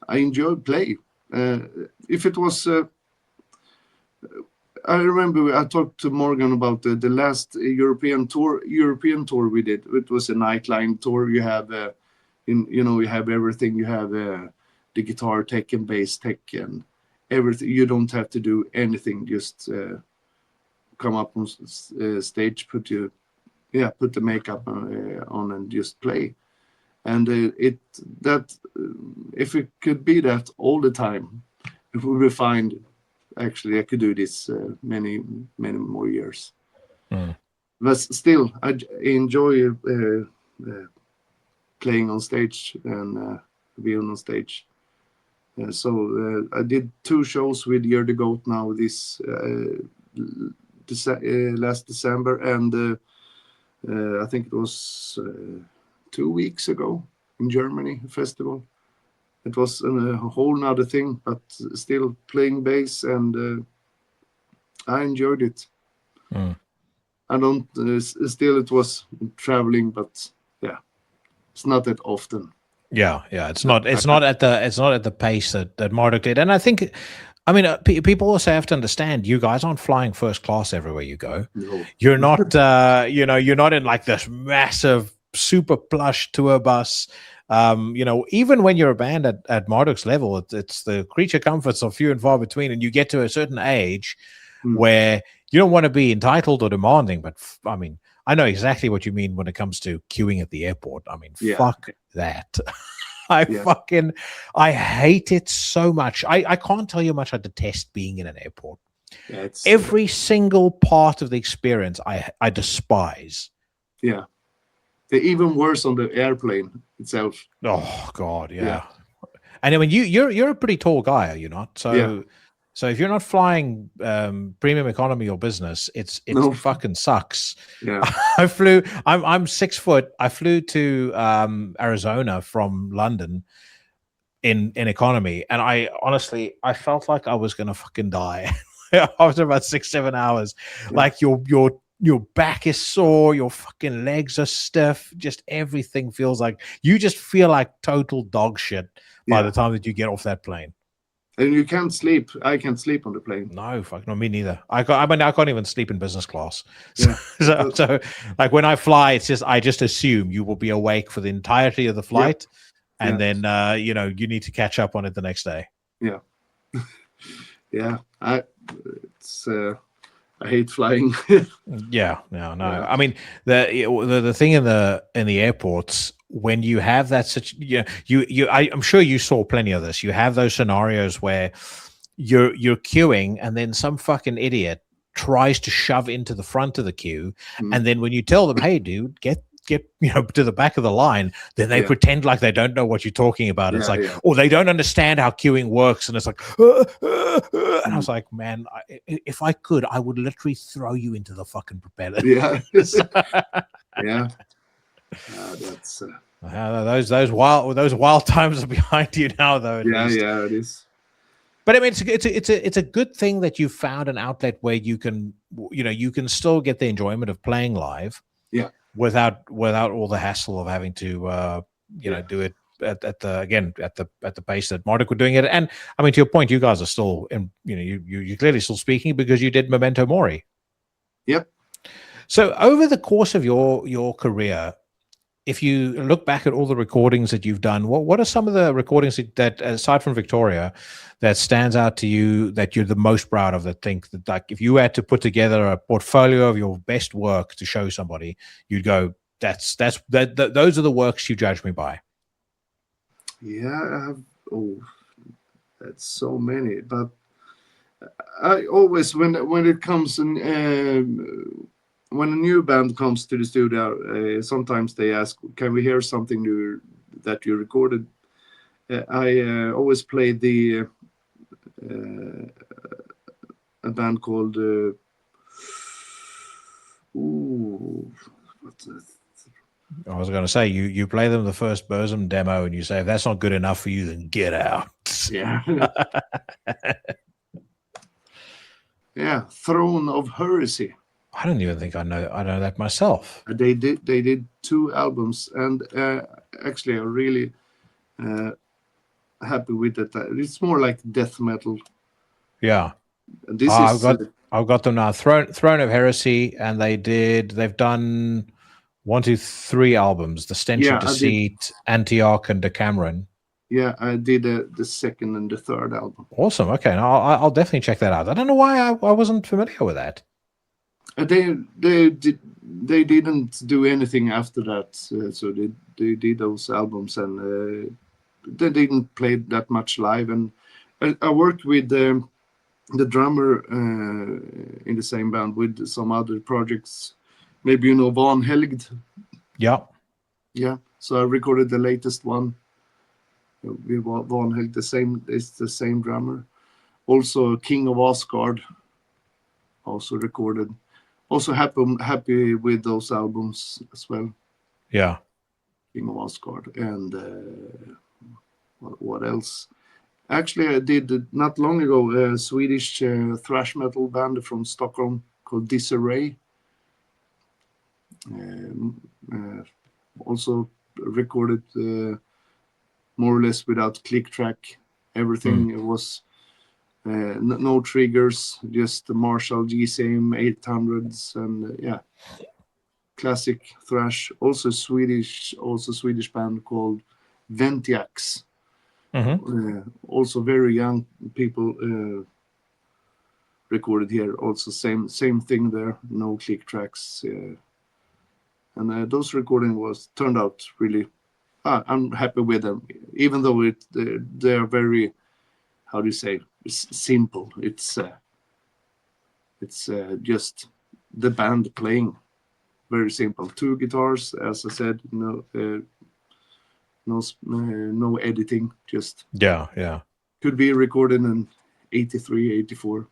I enjoy play. If it was, I remember I talked to Morgan about the last European tour we did. It was a nightline tour. You have you have everything. You have the guitar tech and bass tech and everything. You don't have to do anything. Just come up on stage, put the makeup on and just play. And if it could be that all the time, it would be fine. Actually, I could do this many more years. But still, I enjoy playing on stage and being on stage. So I did 2 shows with Year the Goat now this last December, and I think it was 2 weeks ago in Germany, a festival. It was a whole nother thing, but still playing bass, and I enjoyed it. I don't still it was traveling, but it's not that often. Yeah, it's not at the pace that Marduk did, and I think, I mean, people also have to understand you guys aren't flying first class everywhere you go. No. You're not, you're not in like this massive super plush tour bus. Even when you're a band at Marduk's level, it's the creature comforts are few and far between, and you get to a certain age where you don't want to be entitled or demanding. But I mean, I know exactly what you mean when it comes to queuing at the airport. I mean, fuck that. I hate it so much. I can't tell you how much I detest being in an airport. Every single part of the experience I despise. Yeah. They're even worse on the airplane itself. Oh God, yeah. And I mean, you're a pretty tall guy, are you not? So if you're not flying premium economy or business, it fucking sucks. Yeah. I'm 6 foot. I flew to Arizona from London in economy, and I honestly felt like I was gonna fucking die after about 6-7 hours. Like your back is sore, your fucking legs are stiff, just everything feels like you just feel like total dog shit by the time that you get off that plane. And you can't sleep. I can't sleep on the plane. No, fuck no, me neither. I can't even sleep in business class. So like when I fly, it's just I just assume you will be awake for the entirety of the flight, and then you need to catch up on it the next day. Yeah, I hate flying. No. I mean, the thing in the airports, when you have that such, I'm sure you saw plenty of this. You have those scenarios where you're queuing, and then some fucking idiot tries to shove into the front of the queue, and then when you tell them, "Hey, dude, get to the back of the line," then they pretend like they don't know what you're talking about. It's or they don't understand how queuing works, and it's like, and I was like, man, if I could, I would literally throw you into the fucking propeller. That's those wild times are behind you now, though. It is. But I mean, it's a good thing that you found an outlet where you can still get the enjoyment of playing live. Yeah. Without all the hassle of having to do it at the pace that Marduk were doing it. And I mean, to your point, you guys are still, you're clearly still speaking because you did Memento Mori. Yep. So over the course of your career, if you look back at all the recordings that you've done, what are some of the recordings that aside from Victoria, that stands out to you that you're the most proud of? That think that, like, if you had to put together a portfolio of your best work to show somebody, you'd go, those are the works you judge me by. Yeah, that's so many. But I always, when it comes in. When a new band comes to the studio, sometimes they ask, "Can we hear something new that you recorded?" I always play a band called what's that? I was going to say, you play them the first Burzum demo, and you say, if that's not good enough for you, then get out. Yeah. Yeah, Throne of Heresy. I don't even think I know that myself. They did 2 albums, and actually I'm really happy with that. It's more like death metal. Yeah. This I've got them now. Throne of Heresy, and they've done 1, 2, 3 albums. The Stench of Deceit, Antiarch, and Decameron. Yeah, I did the second and the third album. Awesome. Okay, now I'll definitely check that out. I don't know why I wasn't familiar with that. They didn't do anything after that, so they did those albums, and they didn't play that much live. And I worked with the drummer in the same band with some other projects. Maybe you know Van Helgd. Yeah. So I recorded the latest one with Van Helgd. It's the same drummer. Also King of Asgard. Also recorded. Also happy with those albums as well. Yeah. King of Asgard. And what else? Actually, I did not long ago a Swedish thrash metal band from Stockholm called Disarray. Also recorded more or less without click track. Everything was no triggers, just the Marshall GSM 800s, and classic thrash. Also Swedish band called Ventiax. Also very young people recorded here. Also same thing there, no click tracks, and those recording turned out really. I'm happy with them, even though they are very, how do you say, simple. It's just the band playing, very simple. 2 guitars, as I said, no editing, just could be recorded in 83, 84.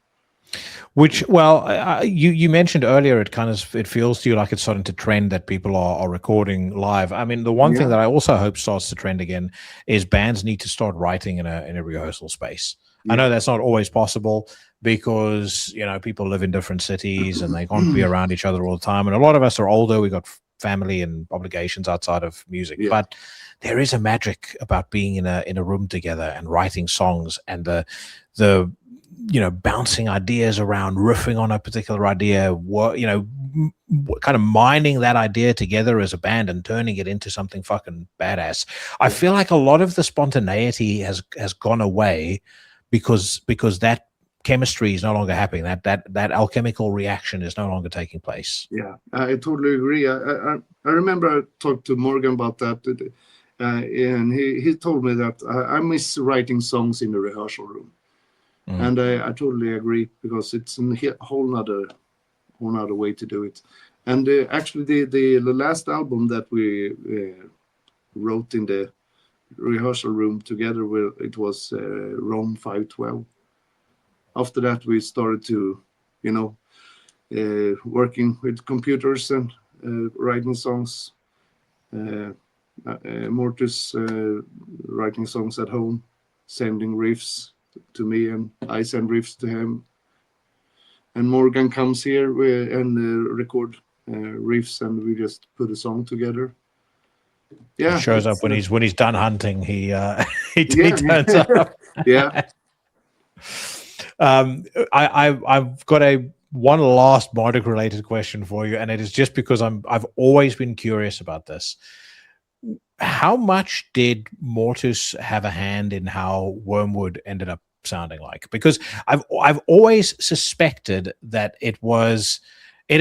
Which, well, you mentioned earlier, it feels to you like it's starting to trend that people are recording live. I mean, the one thing that I also hope starts to trend again is bands need to start writing in a rehearsal space. I know that's not always possible because, people live in different cities and they can't be around each other all the time. And a lot of us are older. We got family and obligations outside of music, but there is a magic about being in a room together and writing songs, and the bouncing ideas around, riffing on a particular idea, kind of mining that idea together as a band and turning it into something fucking badass. I feel like a lot of the spontaneity has gone away because that chemistry is no longer happening. That alchemical reaction is no longer taking place. Yeah, I totally agree. I remember I talked to Morgan about that, and he told me that I miss writing songs in the rehearsal room. And I totally agree, because it's a whole nother way to do it. And actually, the last album that we wrote in the rehearsal room together, it was Rome 512. After that, we started to, working with computers and writing songs. Mortuus writing songs at home, sending riffs to me, and I send riffs to him. And Morgan comes here and record riffs, and we just put a song together. Yeah, He shows up it's, when he's done hunting. He he yeah, turns up. yeah. I've got one last Marduk related question for you, and it is just because I've always been curious about this. How much did Mortuus have a hand in how Wormwood ended up sounding like? Because I've always suspected that it has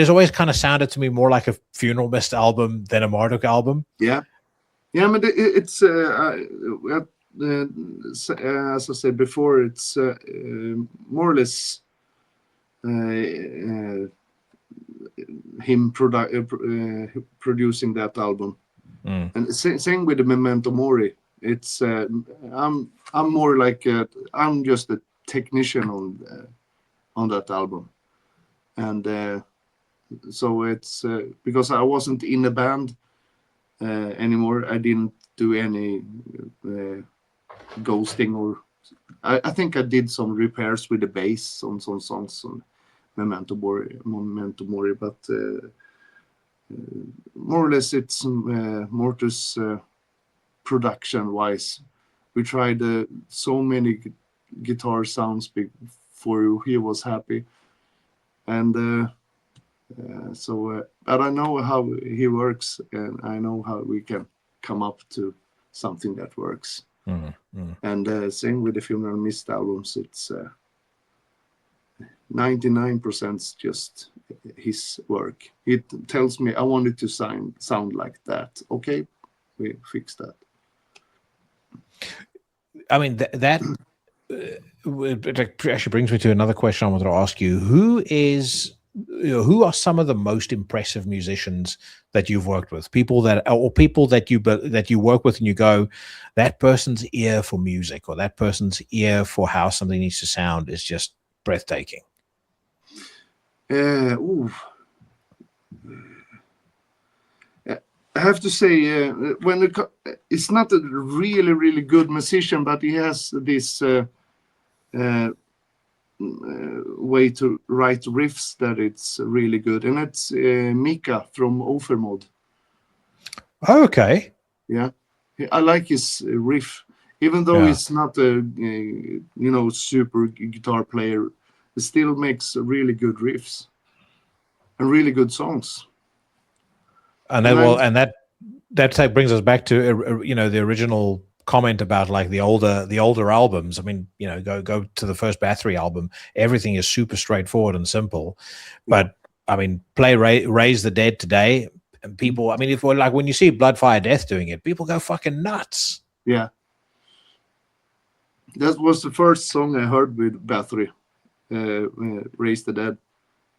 always kind of sounded to me more like a Funeral Mist album than a Marduk album. Yeah, but it's as I said before, it's more or less him producing that album. And same with the Memento Mori. It's I'm more like I'm just a technician on that album, and so it's because I wasn't in a band anymore. I didn't do any ghosting, or I think I did some repairs with the bass on some songs on Memento Mori, but more or less it's Mortuus production wise. We tried so many guitar sounds before he was happy, and so but I know how he works, and I know how we can come up to something that works. And same with the Funeral Mist albums. It's 99% just his work. It tells me I want it to sound like that. Okay, we fix that. I mean, that it actually brings me to another question I wanted to ask you. Who are some of the most impressive musicians that you've worked with? People that you work with and you go, that person's ear for music or that person's ear for how something needs to sound is just breathtaking. I have to say, it's not a really, really good musician, but he has this way to write riffs that it's really good, and it's Mika from Overmod. Oh, okay. Yeah, I like his riff, even though he's not a super guitar player. He still makes really good riffs and really good songs. And that brings us back to the original comment about like the older albums. I mean, go to the first Bathory album. Everything is super straightforward and simple, but I mean, play Raise the Dead today, and people. I mean, if like when you see Blood, Fire, Death doing it, people go fucking nuts. Yeah, that was the first song I heard with Bathory, Raise the Dead.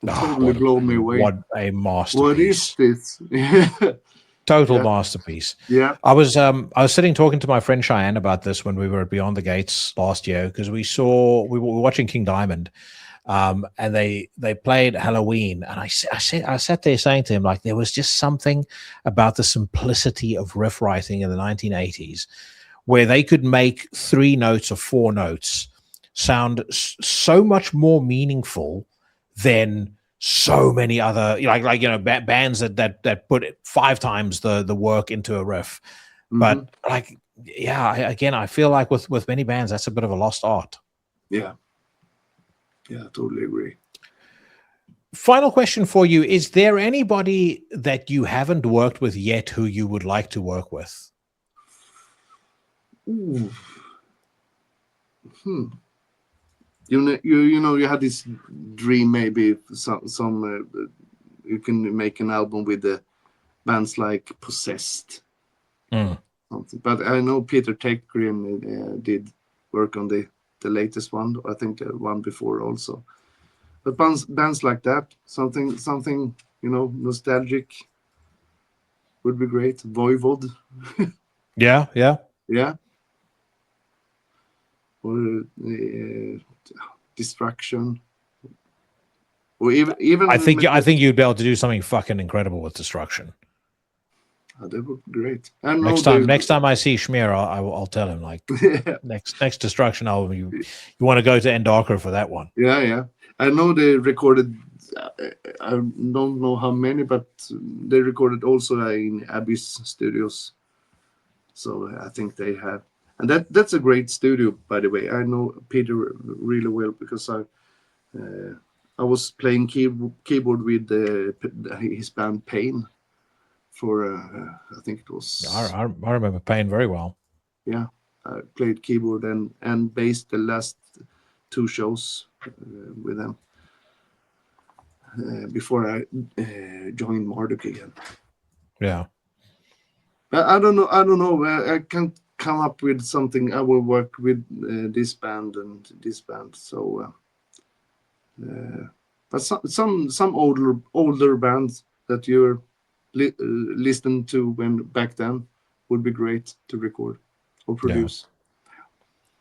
It totally blew me away. What a masterpiece! What is this? Total masterpiece. Yeah. I was sitting talking to my friend Cheyenne about this when we were at Beyond the Gates last year, because we were watching King Diamond, and they played Halloween, and I sat there saying to him, like, there was just something about the simplicity of riff writing in the 1980s where they could make 3 notes or 4 notes sound so much more meaningful than so many other bands that put 5 times the work into a riff. But I feel like with many bands that's a bit of a lost art. Yeah, totally agree. Final question for you: is there anybody that you haven't worked with yet who you would like to work with? You had this dream, maybe some you can make an album with the bands like Possessed, something. But I know Peter Tekgren did work on the latest one. I think the one before also. But bands like that, something nostalgic would be great. Voivod. Yeah. Or Destruction, or even I think you'd be able to do something fucking incredible with Destruction. That would be great. Next time I see Schmier, I'll tell him, like, next Destruction album, you want to go to Endarker for that one. Yeah. I know they recorded. I don't know how many, but they recorded also in Abyss Studios So I think they have, and that's a great studio, by the way. I know Peter really well because I was playing keyboard with his band Pain for I think it was. I remember Pain very well. Yeah, I played keyboard and bass the last 2 shows with them before I joined Marduk again. Yeah. I don't know. I can't come up with something. I will work with this band and this band. So, but some older bands that you're listening to when back then would be great to record or produce.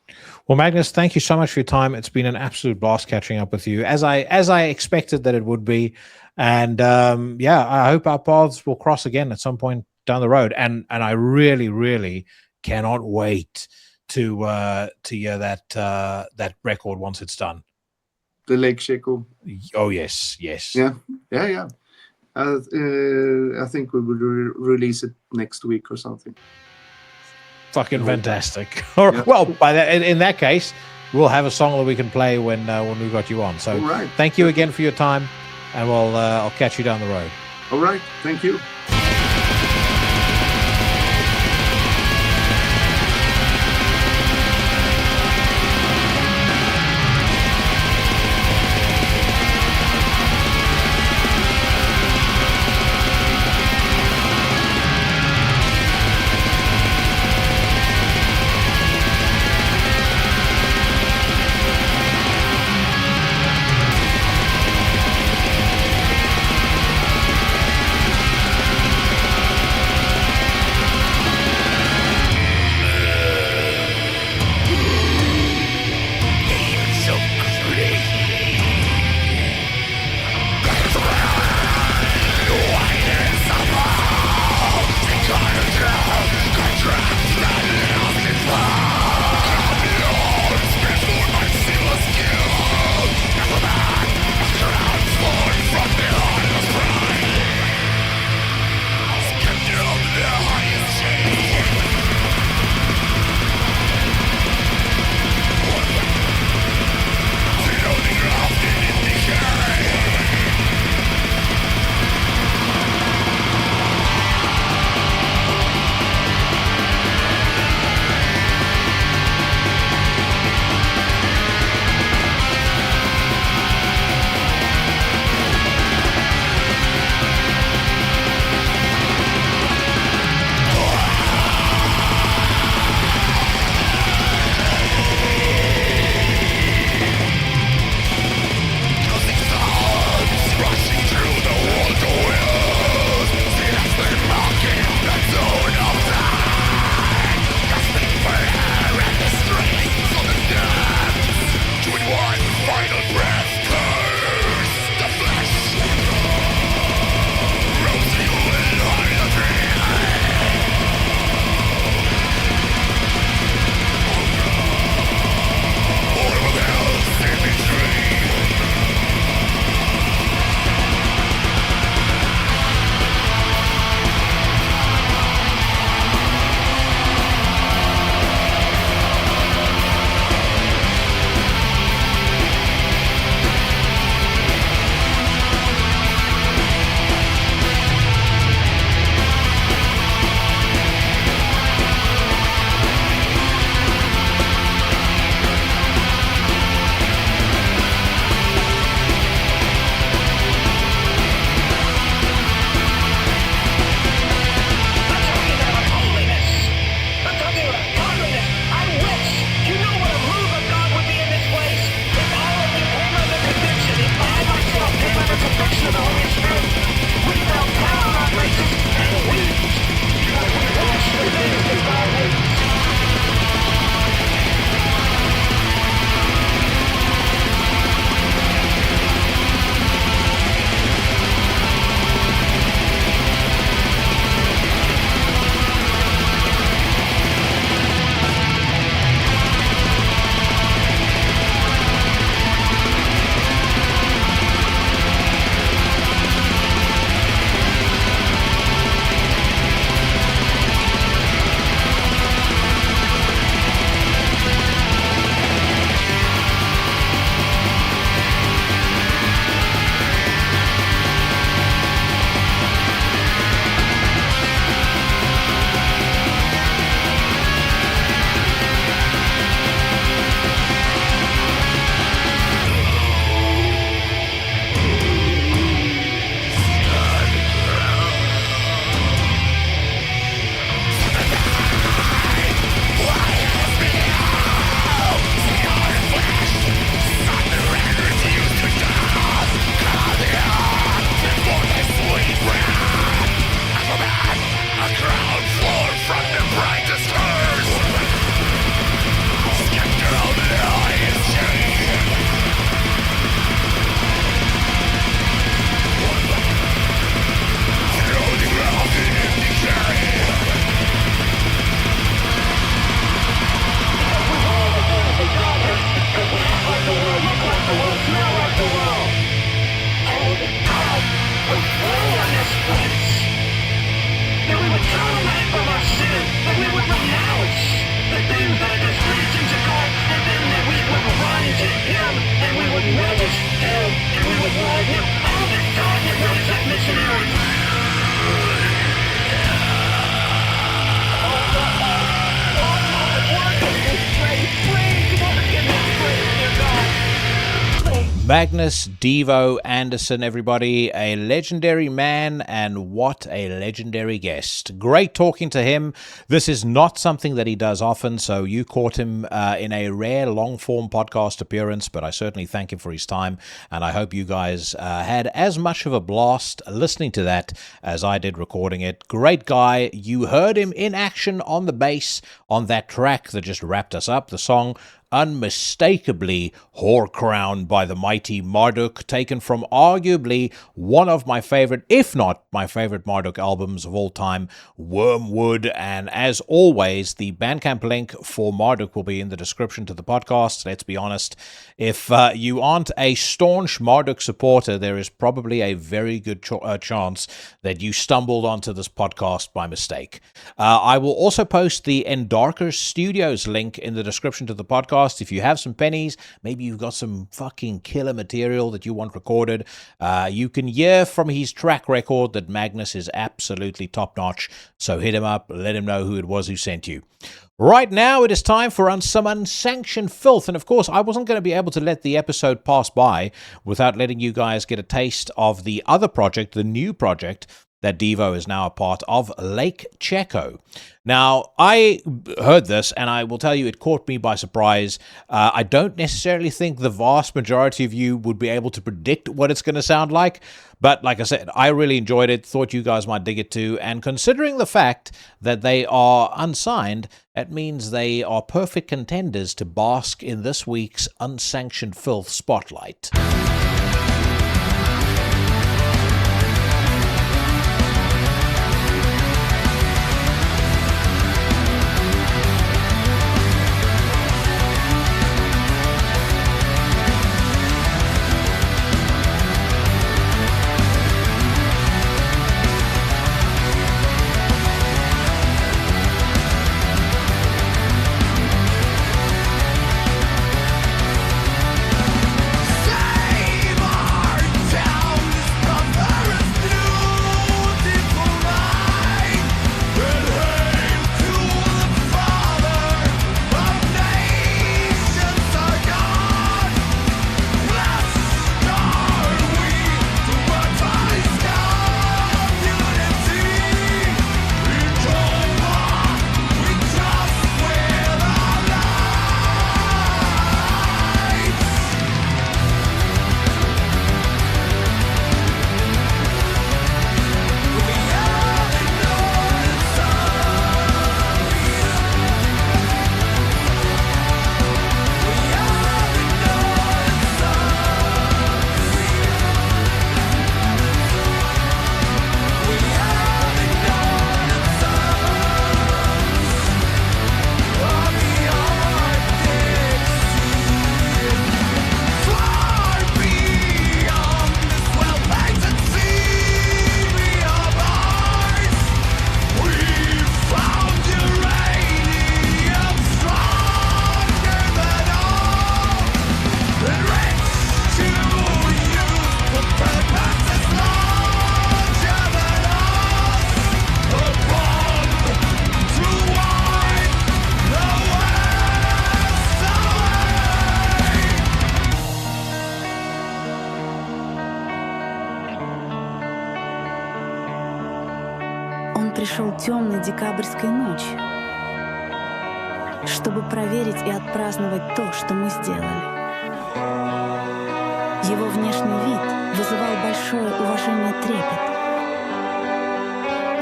Yeah. Well, Magnus, thank you so much for your time. It's been an absolute blast catching up with you, as I expected that it would be. And I hope our paths will cross again at some point down the road. And I really cannot wait to hear that record once it's done. The Lake Cheko. Oh yes. Yeah. I think we will release it next week or something. Fucking fantastic. Yeah. Well, in that case, we'll have a song that we can play when we got you on. So thank you again for your time, and I'll catch you down the road. All right. Thank you. Magnus, Devo, Andersson, everybody, a legendary man, and what a legendary guest. Great talking to him. This is not something that he does often, so you caught him in a rare long-form podcast appearance, but I certainly thank him for his time, and I hope you guys had as much of a blast listening to that as I did recording it. Great guy. You heard him in action on the bass on that track that just wrapped us up, the song unmistakably whore-crowned by the mighty Marduk, taken from arguably one of my favorite, if not my favorite Marduk albums of all time, Wormwood. And as always, the Bandcamp link for Marduk will be in the description to the podcast. Let's be honest, if you aren't a staunch Marduk supporter, there is probably a very good chance that you stumbled onto this podcast by mistake. I will also post the Endarker Studios link in the description to the podcast. If you have some pennies, maybe you've got some fucking killer material that you want recorded, you can hear from his track record that Magnus is absolutely top-notch. So hit him up, let him know who it was who sent you. Right now, it is time for some Unsanctioned Filth. And of course, I wasn't going to be able to let the episode pass by without letting you guys get a taste of the other project, the new project that Devo is now a part of, Lake Cheko. Now, I heard this, and I will tell you, it caught me by surprise. I don't necessarily think the vast majority of you would be able to predict what it's going to sound like, but like I said, I really enjoyed it, thought you guys might dig it too, and considering the fact that they are unsigned, that means they are perfect contenders to bask in this week's Unsanctioned Filth spotlight. Пришел темной декабрьской ночью, чтобы проверить и отпраздновать то, что мы сделали. Его внешний вид вызывал большое уважение и трепет,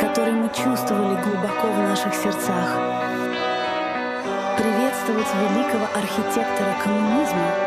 который мы чувствовали глубоко в наших сердцах. Приветствовать великого архитектора коммунизма —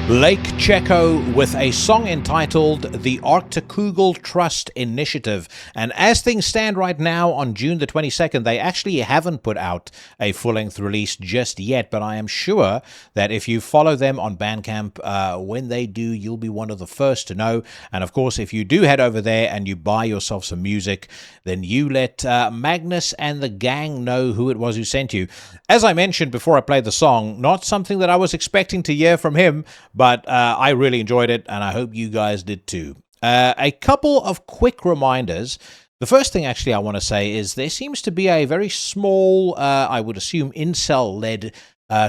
Lake Cheko with a song entitled The Antikogol Trust Initiative. And as things stand right now on June the 22nd, they actually haven't put out a full-length release just yet, but I am sure that if you follow them on Bandcamp, when they do, you'll be one of the first to know. And of course, if you do head over there and you buy yourself some music, then you let Magnus and the gang know who it was who sent you. As I mentioned before I played the song, not something that I was expecting to hear from him, but I really enjoyed it, and I hope you guys did too. A couple of quick reminders. The first thing actually I want to say is there seems to be a very small, I would assume, incel-led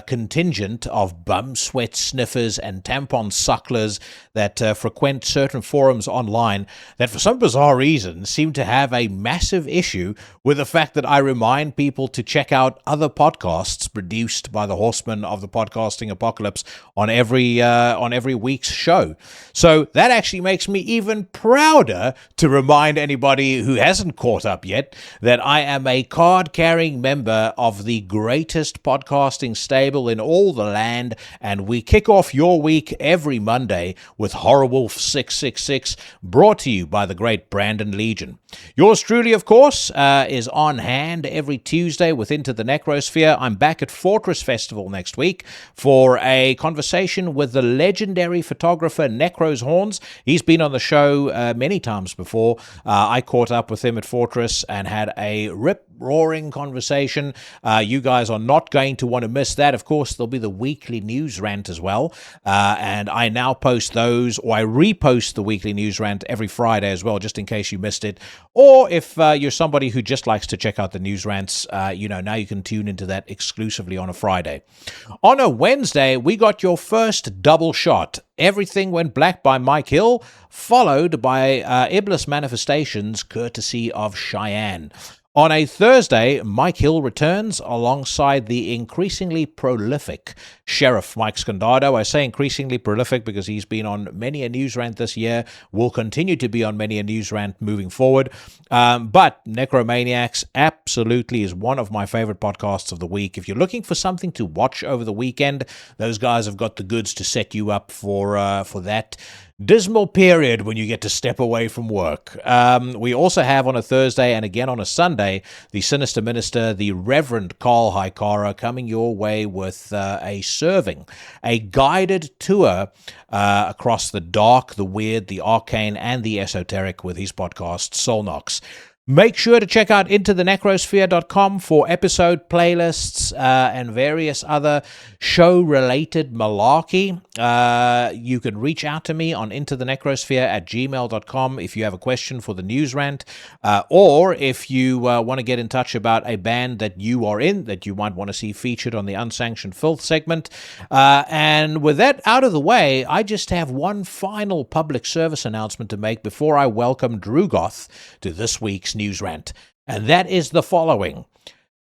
contingent of bum sweat sniffers and tampon sucklers that frequent certain forums online that for some bizarre reason seem to have a massive issue with the fact that I remind people to check out other podcasts produced by the horsemen of the podcasting apocalypse on every week's show. So that actually makes me even prouder to remind anybody who hasn't caught up yet that I am a card-carrying member of the greatest podcasting stable in all the land, and we kick off your week every Monday with Horrorwolf 666, brought to you by the great Brandon Legion. Yours truly, of course, is on hand every Tuesday with Into the Necrosphere. I'm back at Fortress Festival next week for a conversation with the legendary photographer Necros Horns. He's been on the show many times before. I caught up with him at Fortress and had a rip-roaring conversation. You guys are not going to want to miss that. Of course, there'll be the Weekly News Rant as well. And I now post those, or I repost the Weekly News Rant every Friday as well, just in case you missed it. Or if you're somebody who just likes to check out the news rants, now you can tune into that exclusively on a Friday. On a Wednesday, we got your first double shot. Everything Went Black by Mike Hill, followed by Iblis Manifestations, courtesy of Cheyenne. On a Thursday, Mike Hill returns alongside the increasingly prolific Sheriff Mike Scandado. I say increasingly prolific because he's been on many a news rant this year, will continue to be on many a news rant moving forward. But Necromaniacs absolutely is one of my favorite podcasts of the week. If you're looking for something to watch over the weekend, those guys have got the goods to set you up for that dismal period when you get to step away from work. We also have on a Thursday and again on a Sunday, the Sinister Minister, the Reverend Carl Haikara, coming your way with a serving, a guided tour across the dark, the weird, the arcane, and the esoteric with his podcast, Soul Knocks. Make sure to check out intothenecrosphere.com for episode playlists and various other show-related malarkey. You can reach out to me on intothenecrosphere@gmail.com if you have a question for the news rant, or if you want to get in touch about a band that you are in that you might want to see featured on the Unsanctioned Filth segment. And with that out of the way, I just have one final public service announcement to make before I welcome Drugoth to this week's news rant, and that is the following.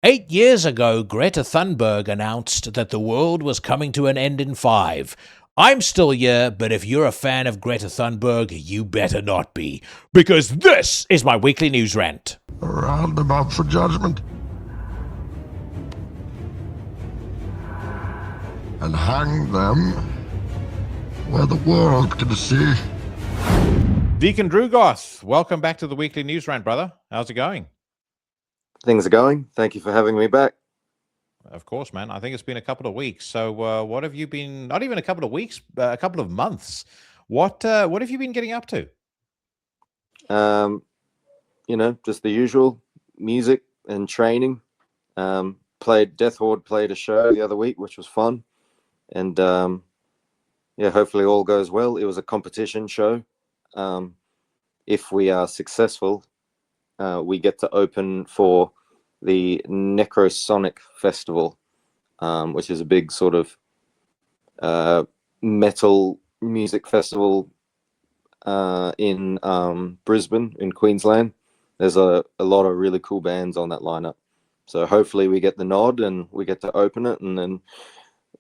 8 years ago, Greta Thunberg announced that the world was coming to an end in 5. I'm still here, but if you're a fan of Greta Thunberg, you better not be, because this is my weekly news rant. A roundabout for judgment. And hang them where the world can see. Deacon Drugoth, welcome back to the Weekly News Rant, brother. How's it going? Things are going. Thank you for having me back. Of course, man. I think it's been a couple of weeks. So what have you been, not even a couple of weeks, a couple of months. What have you been getting up to? Just the usual music and training. Death Horde played a show the other week, which was fun. And hopefully all goes well. It was a competition show. If we are successful, we get to open for the Necrosonic Festival, which is a big sort of metal music festival in Brisbane, in Queensland. There's a lot of really cool bands on that lineup. So hopefully we get the nod and we get to open it, and then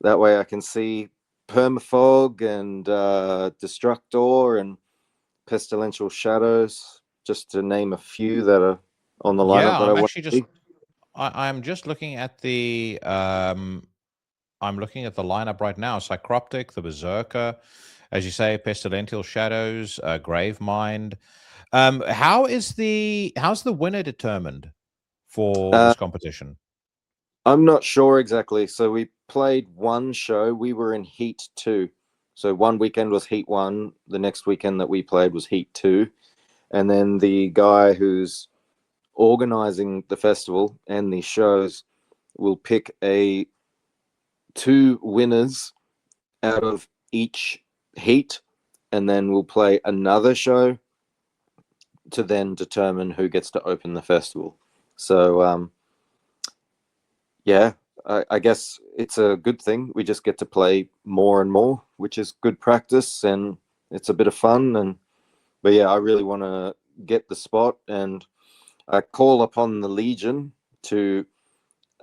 that way I can see Permafog and Destructor and Pestilential Shadows, just to name a few that are on the lineup. Yeah, I'm just looking at the I'm looking at the lineup right now. Psychroptic, the Berserker, as you say, Pestilential Shadows, Gravemind. How's the winner determined for this competition? I'm not sure exactly. So we played one show. We were in Heat 2. So one weekend was Heat 1. The next weekend that we played was Heat 2. And then the guy who's organizing the festival and the shows will pick 2 winners out of each heat, and then we'll play another show to then determine who gets to open the festival. So I guess it's a good thing. We just get to play more and more, which is good practice, and it's a bit of fun. But yeah, I really want to get the spot, and I call upon the Legion to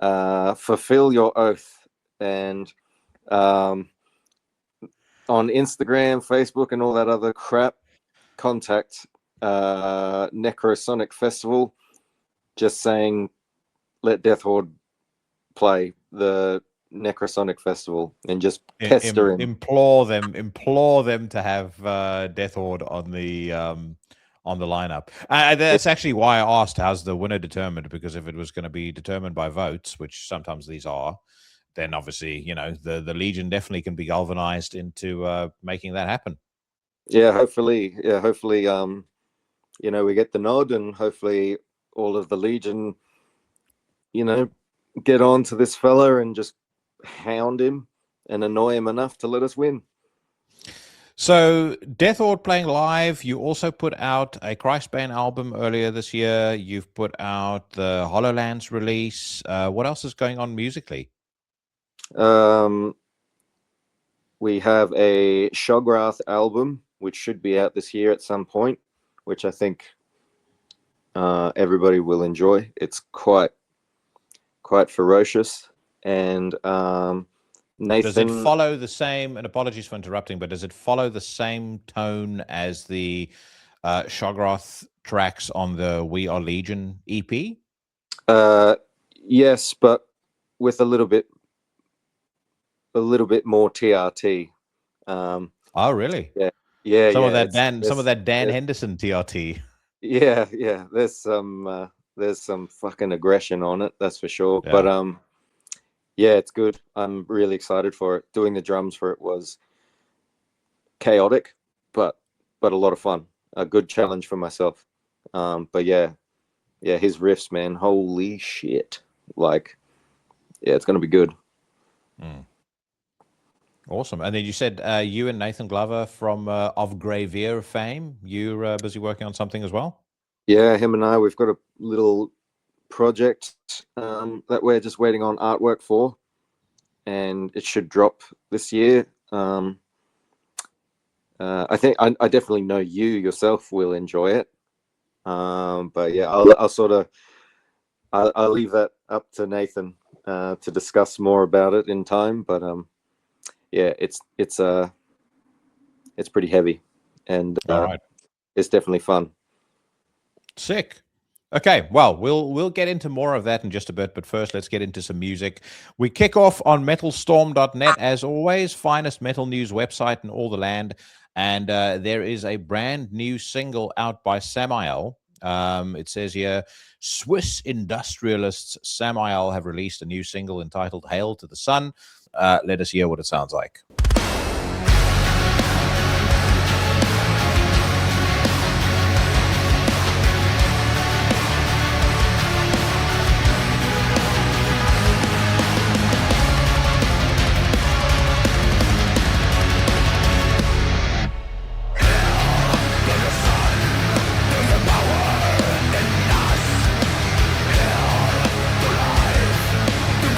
fulfill your oath, and on Instagram, Facebook, and all that other crap, contact Necrosonic Festival, just saying, let Death Horde play the Necrosonic Festival, and just pester him. Implore them to have Death Horde on the lineup. That's actually why I asked, how's the winner determined? Because if it was going to be determined by votes, which sometimes these are, then obviously, the Legion definitely can be galvanized into making that happen. Yeah, hopefully, we get the nod, and hopefully all of the Legion, get on to this fella and just hound him and annoy him enough to let us win. So, Death Horde playing live. You also put out a Christbane album earlier this year. You've put out the HoloLands release. What else is going on musically? We have a Shograth album, which should be out this year at some point, which I think everybody will enjoy. It's quite ferocious, and Nathan. Does it follow the same? And apologies for interrupting, but does it follow the same tone as the Shograth tracks on the We Are Legion EP? Yes, but with a little bit more TRT. Oh, really? Yeah. Some of that Dan Henderson TRT. Yeah. There's some fucking aggression on it, that's for sure. Yeah. But yeah, it's good. I'm really excited for it. Doing the drums for it was chaotic, but a lot of fun. A good challenge for myself. But yeah, his riffs, man, holy shit! It's gonna be good. Awesome. And then you said you and Nathan Glover from Of Gravier fame, you're busy working on something as well? Yeah, him and I, we've got a little project that we're just waiting on artwork for, and it should drop this year. I think I definitely know you yourself will enjoy it. But yeah, I'll leave that up to Nathan to discuss more about it in time. But yeah, it's pretty heavy, and All right. It's definitely fun. Sick. Okay, well, we'll get into more of that in just a bit, but first let's get into some music. We kick off on metalstorm.net, as always, finest metal news website in all the land, and there is a brand new single out by Samael. It says here, Swiss industrialists Samael have released a new single entitled Hail to the Sun. Let us hear what it sounds like.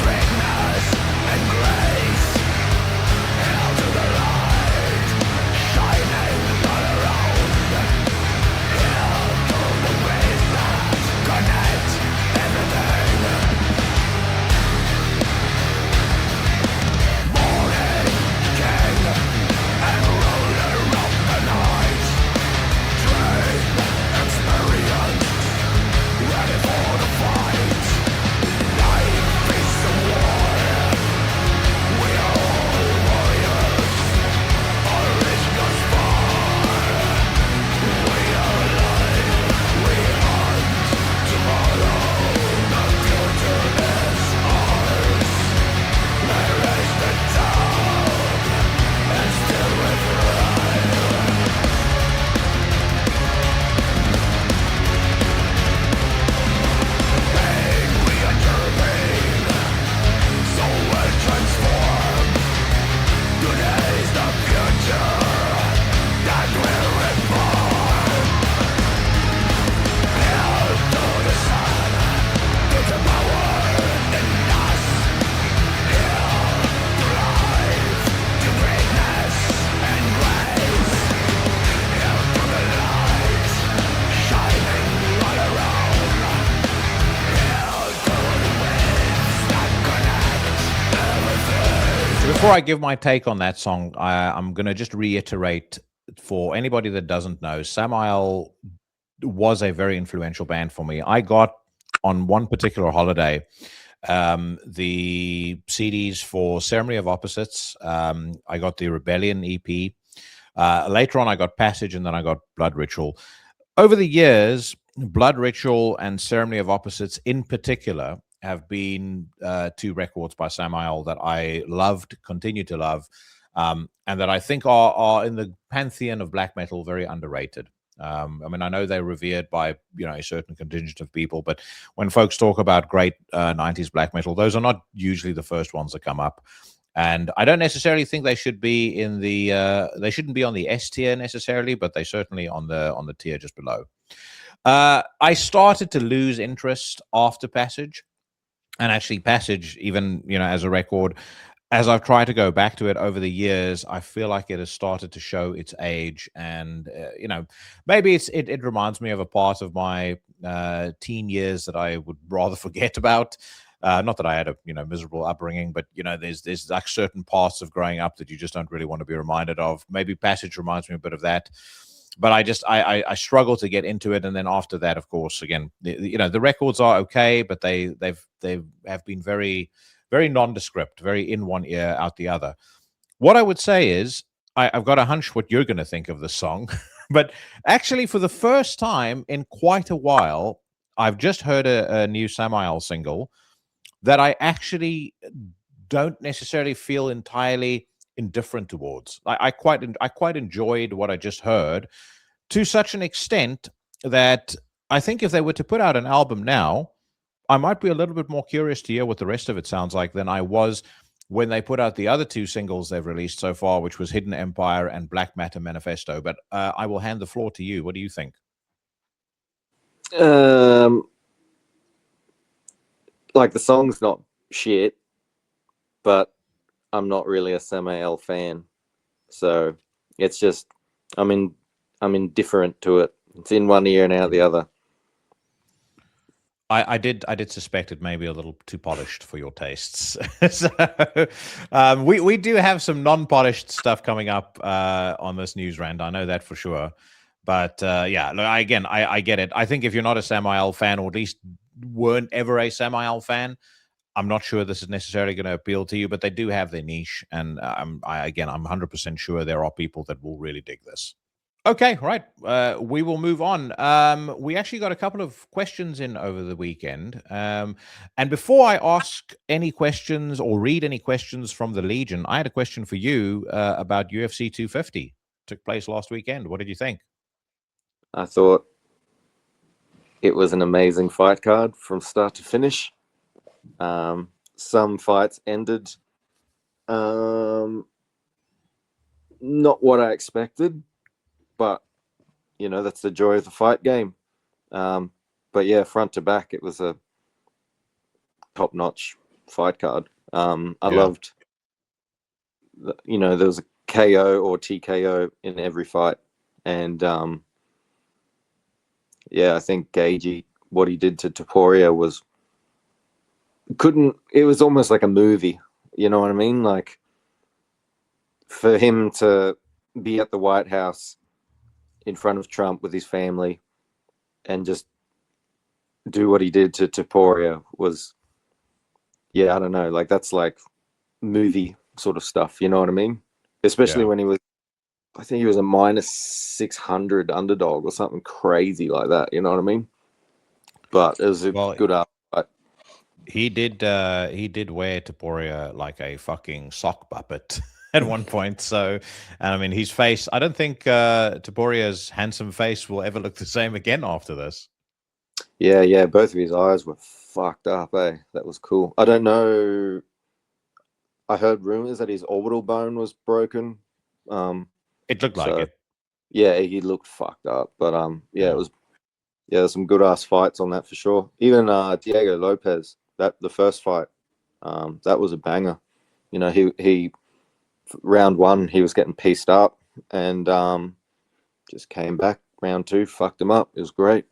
Greatness and grace. before I give my take on that song, I'm going to just reiterate for anybody that doesn't know, Samael was a very influential band for me. I got on one particular holiday the CDs for Ceremony of Opposites. I got the Rebellion EP. Later on, I got Passage, and then I got Blood Ritual. Over the years, Blood Ritual and Ceremony of Opposites in particular have been two records by Samael that I loved, continue to love, and that I think are in the pantheon of black metal very underrated. I mean, I know they're revered by, you know, a certain contingent of people, but when folks talk about great 90s black metal, those are not usually the first ones that come up. And I don't necessarily think they should be in the they shouldn't be on the S tier necessarily, but they certainly on the tier just below. I started to lose interest after Passage, and actually Passage, even, you know, as a record, as I've tried to go back to it over the years, I feel like it has started to show its age, and you know, maybe it reminds me of a part of my teen years that I would rather forget about. Not that I had a, you know, miserable upbringing, but, you know, there's like certain parts of growing up that you just don't really want to be reminded of. Maybe Passage reminds me a bit of that, but I struggle to get into it. And then after that, of course, again, you know, the records are okay, but they have been very, very nondescript, very in one ear, out the other. What I would say is, I've got a hunch what you're going to think of this song, but actually, for the first time in quite a while, I've just heard a new Samael single that I actually don't necessarily feel entirely indifferent towards. I quite enjoyed what I just heard, to such an extent that I think if they were to put out an album now, I might be a little bit more curious to hear what the rest of it sounds like than I was when they put out the other two singles they've released so far, which was Hidden Empire and Black Matter Manifesto. But I will hand the floor to you. What do you think? Like, the song's not shit, but I'm not really a Samael fan, so it's just I'm indifferent to it. It's in one ear and out the other. I did suspect it may be a little too polished for your tastes. So we do have some non-polished stuff coming up on this news rant. I know that for sure. But yeah, look, I get it. I think if you're not a Samael fan, or at least weren't ever a Samael fan, I'm not sure this is necessarily going to appeal to you, but they do have their niche. And I'm 100% sure there are people that will really dig this. Okay, right. We will move on. We actually got a couple of questions in over the weekend. And before I ask any questions or read any questions from the Legion, I had a question for you about UFC 250. Took place last weekend. What did you think? I thought it was an amazing fight card from start to finish. Some fights ended not what I expected, but, you know, that's the joy of the fight game. But yeah, front to back, it was a top-notch fight card. I loved, you know, there was a KO or TKO in every fight. And yeah, I think Gagey, what he did to Taporia was it was almost like a movie, you know what I mean? Like, for him to be at the White House in front of Trump with his family and just do what he did to Taporia was, yeah, I don't know, like, that's like movie sort of stuff, you know what I mean? Especially when he was, I think he was a -600 underdog or something crazy like that, you know what I mean? But it was a good fight. He did wear Taporia like a fucking sock puppet at one point. So, and I mean, his face, I don't think Taporia's handsome face will ever look the same again after this. Yeah, both of his eyes were fucked up, eh? That was cool. I don't know. I heard rumors that his orbital bone was broken. It looked like it. Yeah, he looked fucked up. But it was, there's some good ass fights on that for sure. Even Diego Lopez, the first fight, that was a banger. You know, he round one he was getting pieced up and just came back. Round two, fucked him up. It was great.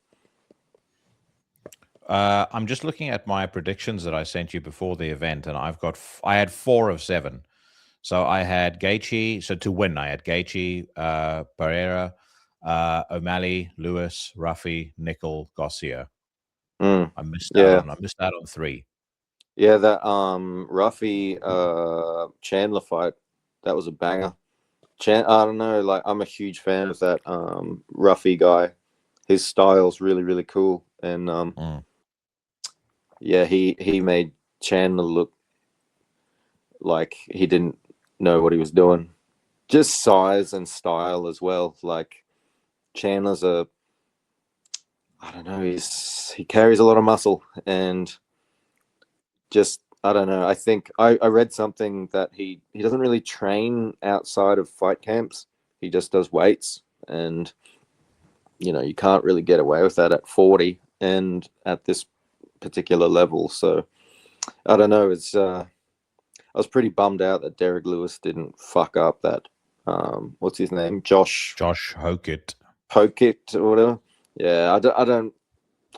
I'm just looking at my predictions that I sent you before the event, and I had 4 of 7. So I had Gaethje. So to win, I had Gaethje, Pereira, O'Malley, Lewis, Ruffy, Nickel, Garcia. Mm. I missed Yeah. out on 3. Yeah, that Ruffy Chandler fight, that was a banger. I don't know, like I'm a huge fan of that Ruffy guy. His style's really, really cool. And yeah, he made Chandler look like he didn't know what he was doing. Just size and style as well. Like Chandler's I don't know, he carries a lot of muscle, and just I don't know. I think I read something that he doesn't really train outside of fight camps. He just does weights, and you can't really get away with that at 40 and at this particular level. So I don't know. It's I was pretty bummed out that Derek Lewis didn't fuck up that what's his name, Josh Hokit or whatever. Yeah,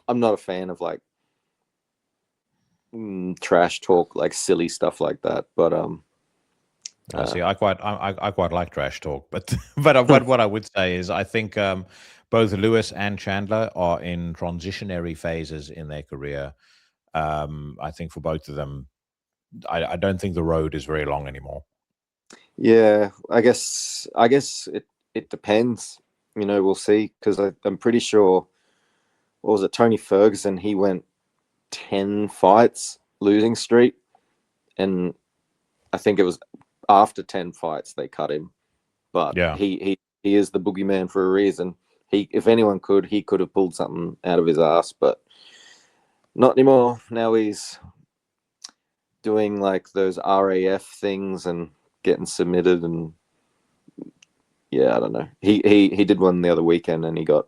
I'm not a fan of like trash talk, like silly stuff like that. But I see. I quite like trash talk, but what I would say is I think both Lewis and Chandler are in transitionary phases in their career. I think for both of them, I don't think the road is very long anymore. Yeah, I guess it depends. We'll see, because I'm pretty sure. What was it? Tony Ferguson. He went 10 fights losing streak, and I think it was after 10 fights they cut him. But yeah, he is the boogeyman for a reason. If anyone could, he could have pulled something out of his ass, but not anymore. Now he's doing like those RAF things and getting submitted, and yeah, I don't know. He did one the other weekend, and he got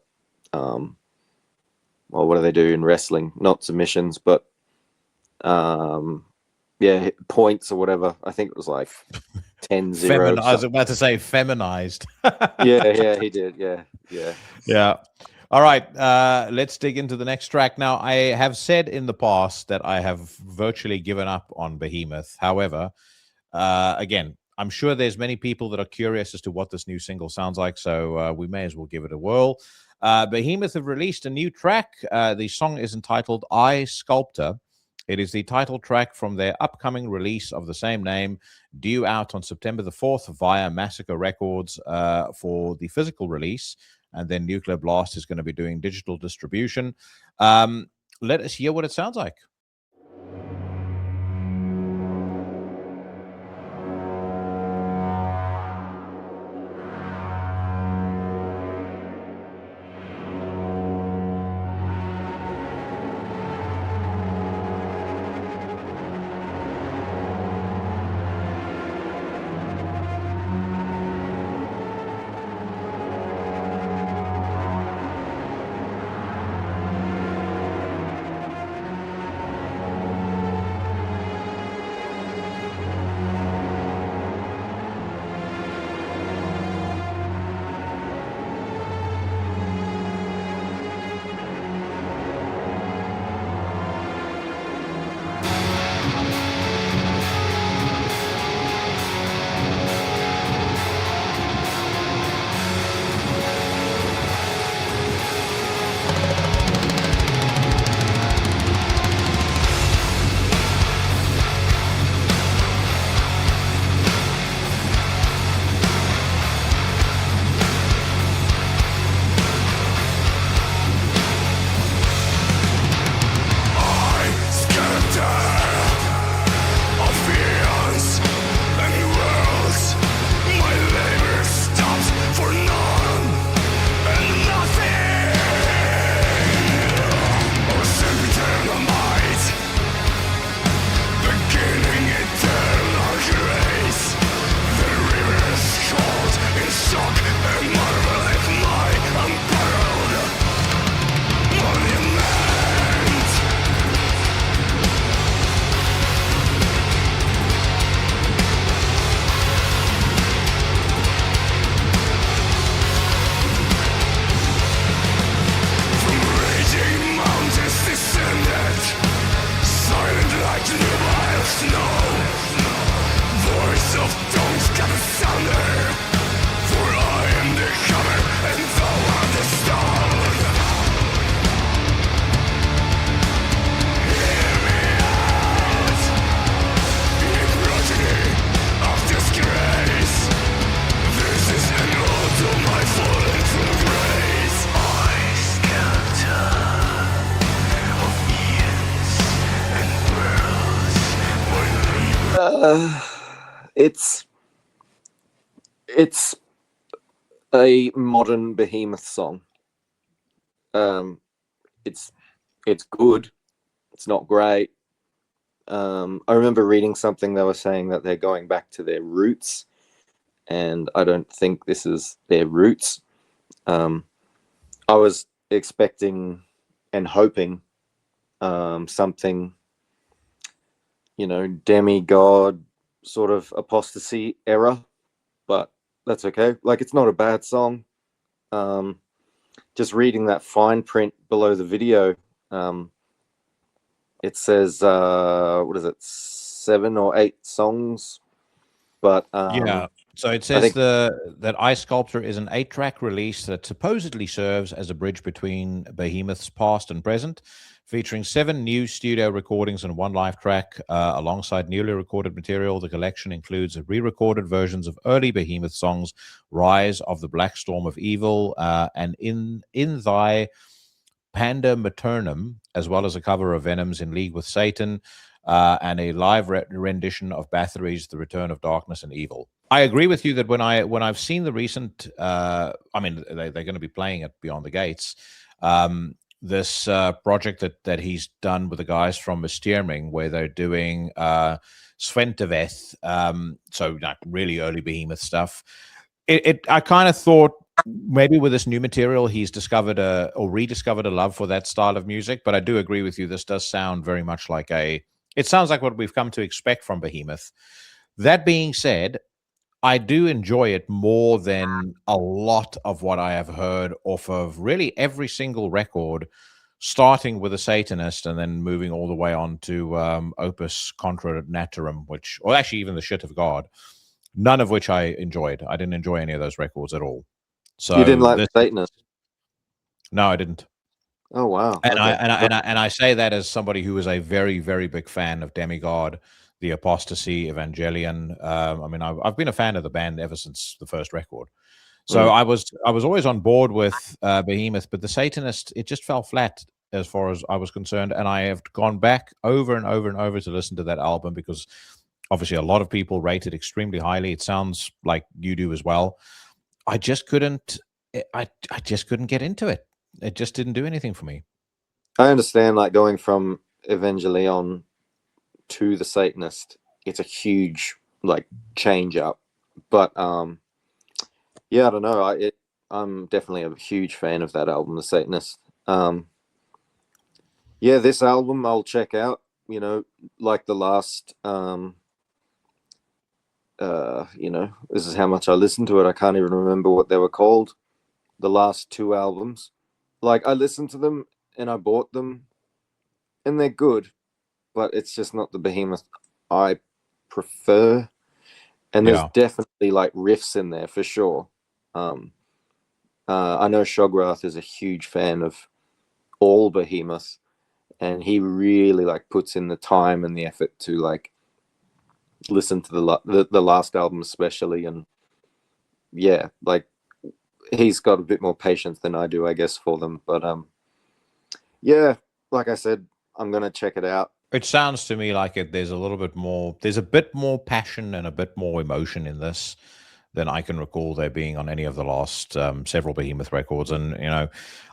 well, what do they do in wrestling? Not submissions, but yeah, points or whatever. I think it was like 10-0. I was about to say feminized. yeah, he did. Yeah. All right, let's dig into the next track. Now, I have said in the past that I have virtually given up on Behemoth. However, again, I'm sure there's many people that are curious as to what this new single sounds like, so we may as well give it a whirl. Behemoth have released a new track. The song is entitled I, Sculptor. It is the title track from their upcoming release of the same name, due out on September the 4th via Massacre Records for the physical release. And then Nuclear Blast is going to be doing digital distribution. Let us hear what it sounds like. It's a modern Behemoth song. It's good. It's not great. I remember reading something they were saying that they're going back to their roots, and I don't think this is their roots. I was expecting and hoping something, demigod sort of apostasy era, but that's okay. Like, it's not a bad song. Just reading that fine print below the video, it says, what is it, 7 or 8 songs? But yeah. So it says that iSculptor is an 8-track release that supposedly serves as a bridge between Behemoth's past and present, featuring 7 new studio recordings and 1 live track alongside newly recorded material. The collection includes re-recorded versions of early Behemoth songs, Rise of the Black Storm of Evil, and In Thy Panda Maternum, as well as a cover of Venom's In League with Satan, and a live rendition of Bathory's The Return of Darkness and Evil. I agree with you that when I've seen the recent, I mean, they're going to be playing it Beyond the Gates, this project that he's done with the guys from Mysterium, where they're doing Sventeveth, so like really early Behemoth stuff. I kind of thought maybe with this new material he's discovered or rediscovered a love for that style of music, but I do agree with you. This does sound very much like it sounds like what we've come to expect from Behemoth. That being said, I do enjoy it more than a lot of what I have heard off of really every single record, starting with a Satanist and then moving all the way on to Opus Contra Naturam, or actually even the Shit of God, none of which I enjoyed. I didn't enjoy any of those records at all. So you didn't like Satanist? No, I didn't. Oh wow! And I say that as somebody who is a very, very big fan of Demigod, the Apostasy, Evangelion. I mean, I've been a fan of the band ever since the first record. So I was always on board with Behemoth, but the Satanist, it just fell flat as far as I was concerned. And I have gone back over and over and over to listen to that album because obviously a lot of people rate it extremely highly. It sounds like you do as well. I just couldn't. I just couldn't get into it. It just didn't do anything for me. I understand, like, going from Evangelion to the Satanist, it's a huge like change up. But yeah, I don't know. I'm definitely a huge fan of that album, The Satanist. Yeah, this album I'll check out. You know, like the last. You know, this is how much I listened to it. I can't even remember what they were called. The last 2 albums, like I listened to them and I bought them, and they're good, but it's just not the Behemoth I prefer. And there's definitely like riffs in there for sure. I know Shograth is a huge fan of all Behemoth, and he really like puts in the time and the effort to like listen to the last album especially. And yeah, like he's got a bit more patience than I do, I guess, for them. But yeah, like I said, I'm gonna check it out. It sounds to me like there's a bit more passion and a bit more emotion in this than I can recall there being on any of the last several Behemoth records. And you know,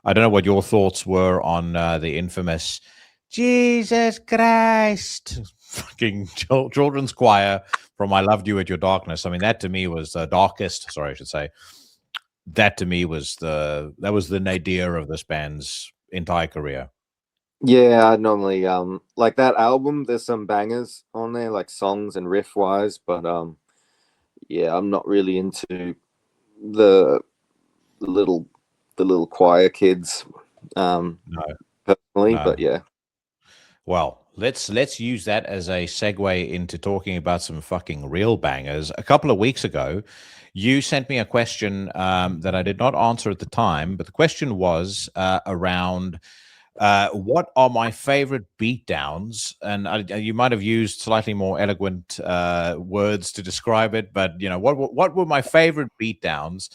I don't know what your thoughts were on the infamous Jesus Christ fucking children's choir from I Loved You at Your Darkness. I mean, that to me was the darkest. Sorry, I should say. That to me was the nadir of this band's entire career. Yeah, I normally like that album. There's some bangers on there, like songs and riff wise, but yeah, I'm not really into the little choir kids No. personally, No. but yeah. Well, let's use that as a segue into talking about some fucking real bangers. A couple of weeks ago, you sent me a question that I did not answer at the time, but the question was around what are my favorite beatdowns? And you might have used slightly more eloquent words to describe it, but you know, what were my favorite beatdowns?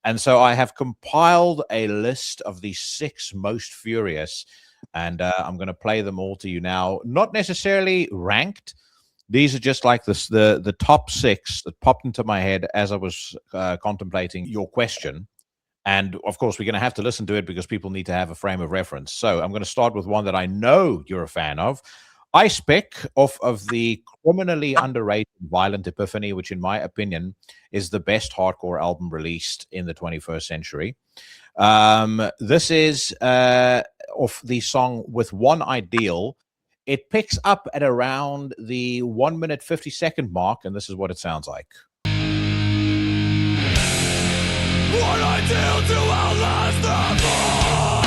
And so I have compiled a list of the 6 most furious, and I'm going to play them all to you now. Not necessarily ranked, These are just like this, the top 6 that popped into my head as I was contemplating your question. And of course, we're going to have to listen to it because people need to have a frame of reference. So I'm going to start with one that I know you're a fan of. Ice Pick off of the criminally underrated Violent Epiphany, which in my opinion is the best hardcore album released in the 21st century. This is of the song With One Ideal. It picks up at around the 1 minute 50 second mark, and this is what it sounds like. One ideal to outlast the fall.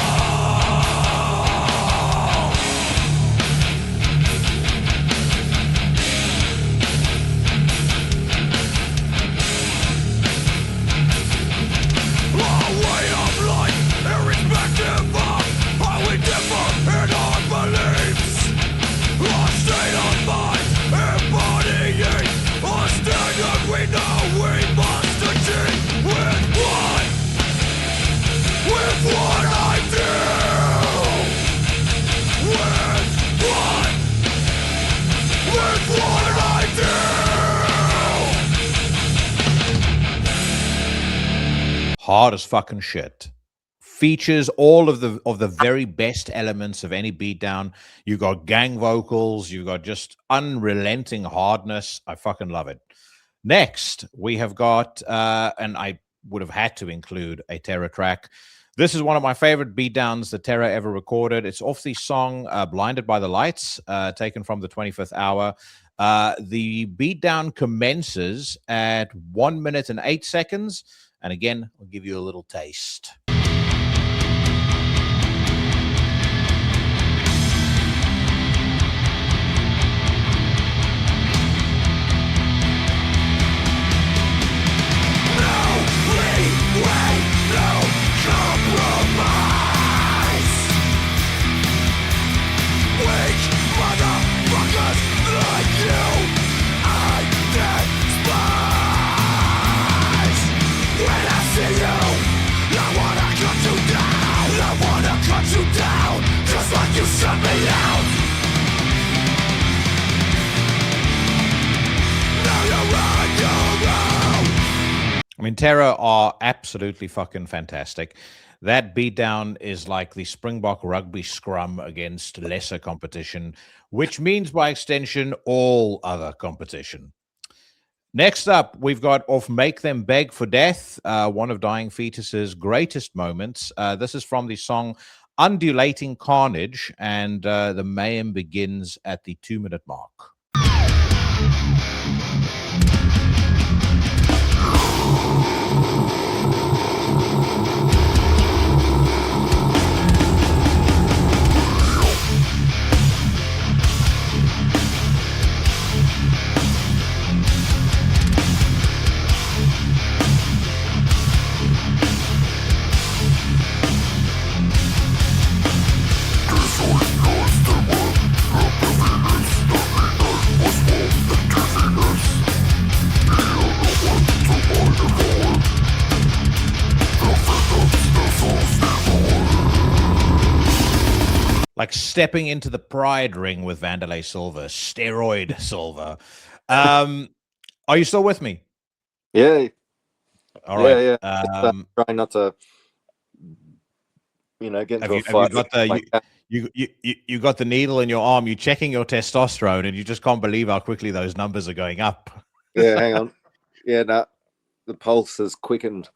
Our way of life, irrespective of how we differ in our beliefs. Our state of mind, embodying a standard we know we must achieve. With one ideal. With one ideal. Hard as fucking shit. Features all of the very best elements of any beatdown. You got gang vocals, you got just unrelenting hardness. I fucking love it. Next, we have got and I would have had to include a Terror track. This is one of my favorite beatdowns that Terror ever recorded. It's off the song Blinded by the Lights, taken from the 25th Hour. The beatdown commences at 1 minute and 8 seconds. And again, I'll give you a little taste. I mean, Terror are absolutely fucking fantastic. That beatdown is like the Springbok rugby scrum against lesser competition, which means by extension, all other competition. Next up, we've got off Make Them Beg for Death, one of Dying Fetus's greatest moments. This is from the song Undulating Carnage, and the mayhem begins at the 2 minute mark. Like stepping into the pride ring with Vanderlei Silva, steroid Silva. Are you still with me? Yeah. All right. Yeah. Try not to, get into a fight. You got the needle in your arm. You're checking your testosterone, and you just can't believe how quickly those numbers are going up. Yeah, hang on. Yeah, no, the pulse has quickened.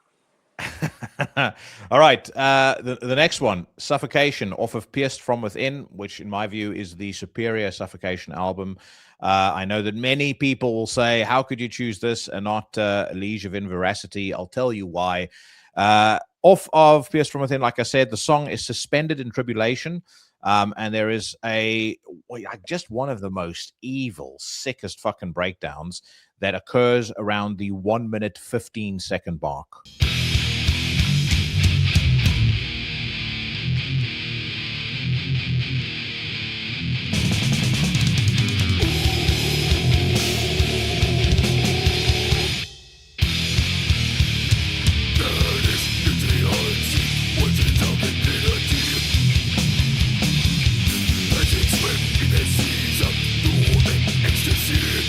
All right. The next one, Suffocation, off of Pierced From Within, which in my view is the superior Suffocation album. I know that many people will say, how could you choose this and not Liege of Inveracity? I'll tell you why. Off of Pierced From Within, like I said, the song is Suspended in Tribulation. And there is just one of the most evil, sickest fucking breakdowns that occurs around the 1 minute 15 second mark. Ecstasy.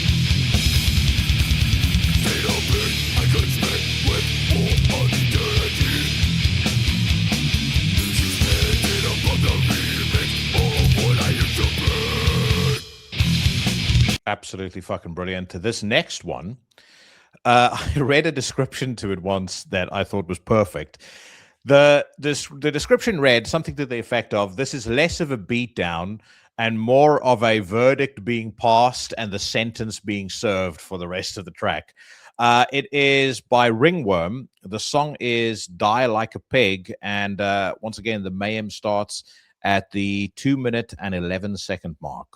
Absolutely fucking brilliant. To this next one, I read a description to it once that I thought was perfect. The description read something to the effect of, this is less of a beatdown and more of a verdict being passed and the sentence being served for the rest of the track. It is by Ringworm. The song is Die Like a Pig. And once again, the mayhem starts at the 2-minute and 11-second mark.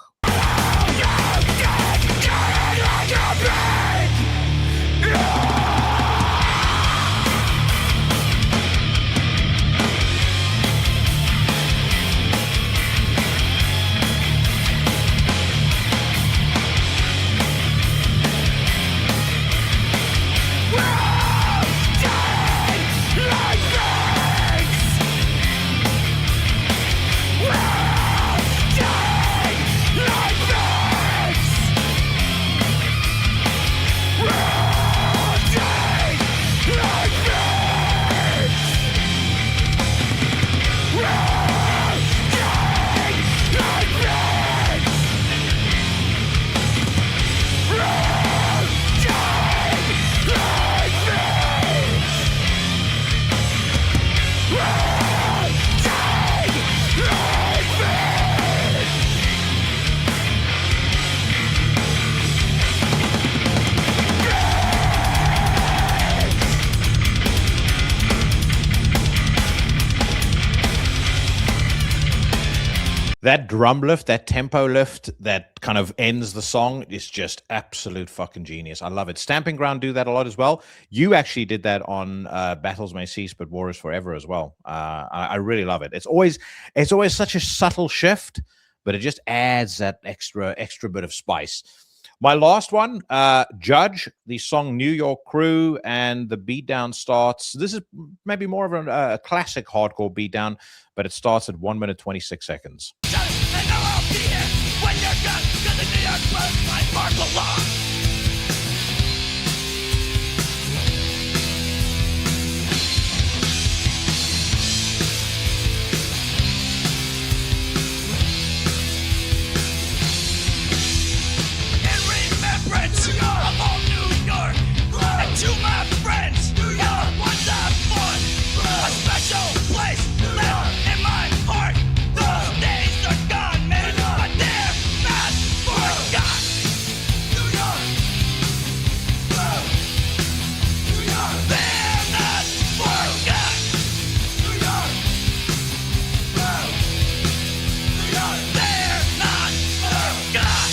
That drum lift, that tempo lift that kind of ends the song is just absolute fucking genius. I love it. Stamping Ground do that a lot as well. You actually did that on Battles May Cease, but War is Forever as well. I really love it. It's always such a subtle shift, but it just adds that extra bit of spice. My last one, Judge, the song New York Crew, and the beatdown starts. This is maybe more of a classic hardcore beatdown, but it starts at 1 minute 26 seconds. To my friends, New York was that fun. A special place left in my heart. Those days are gone, man, but they're not forgot. New York, New York, they're not forgot. New York, New York, they're not forgot.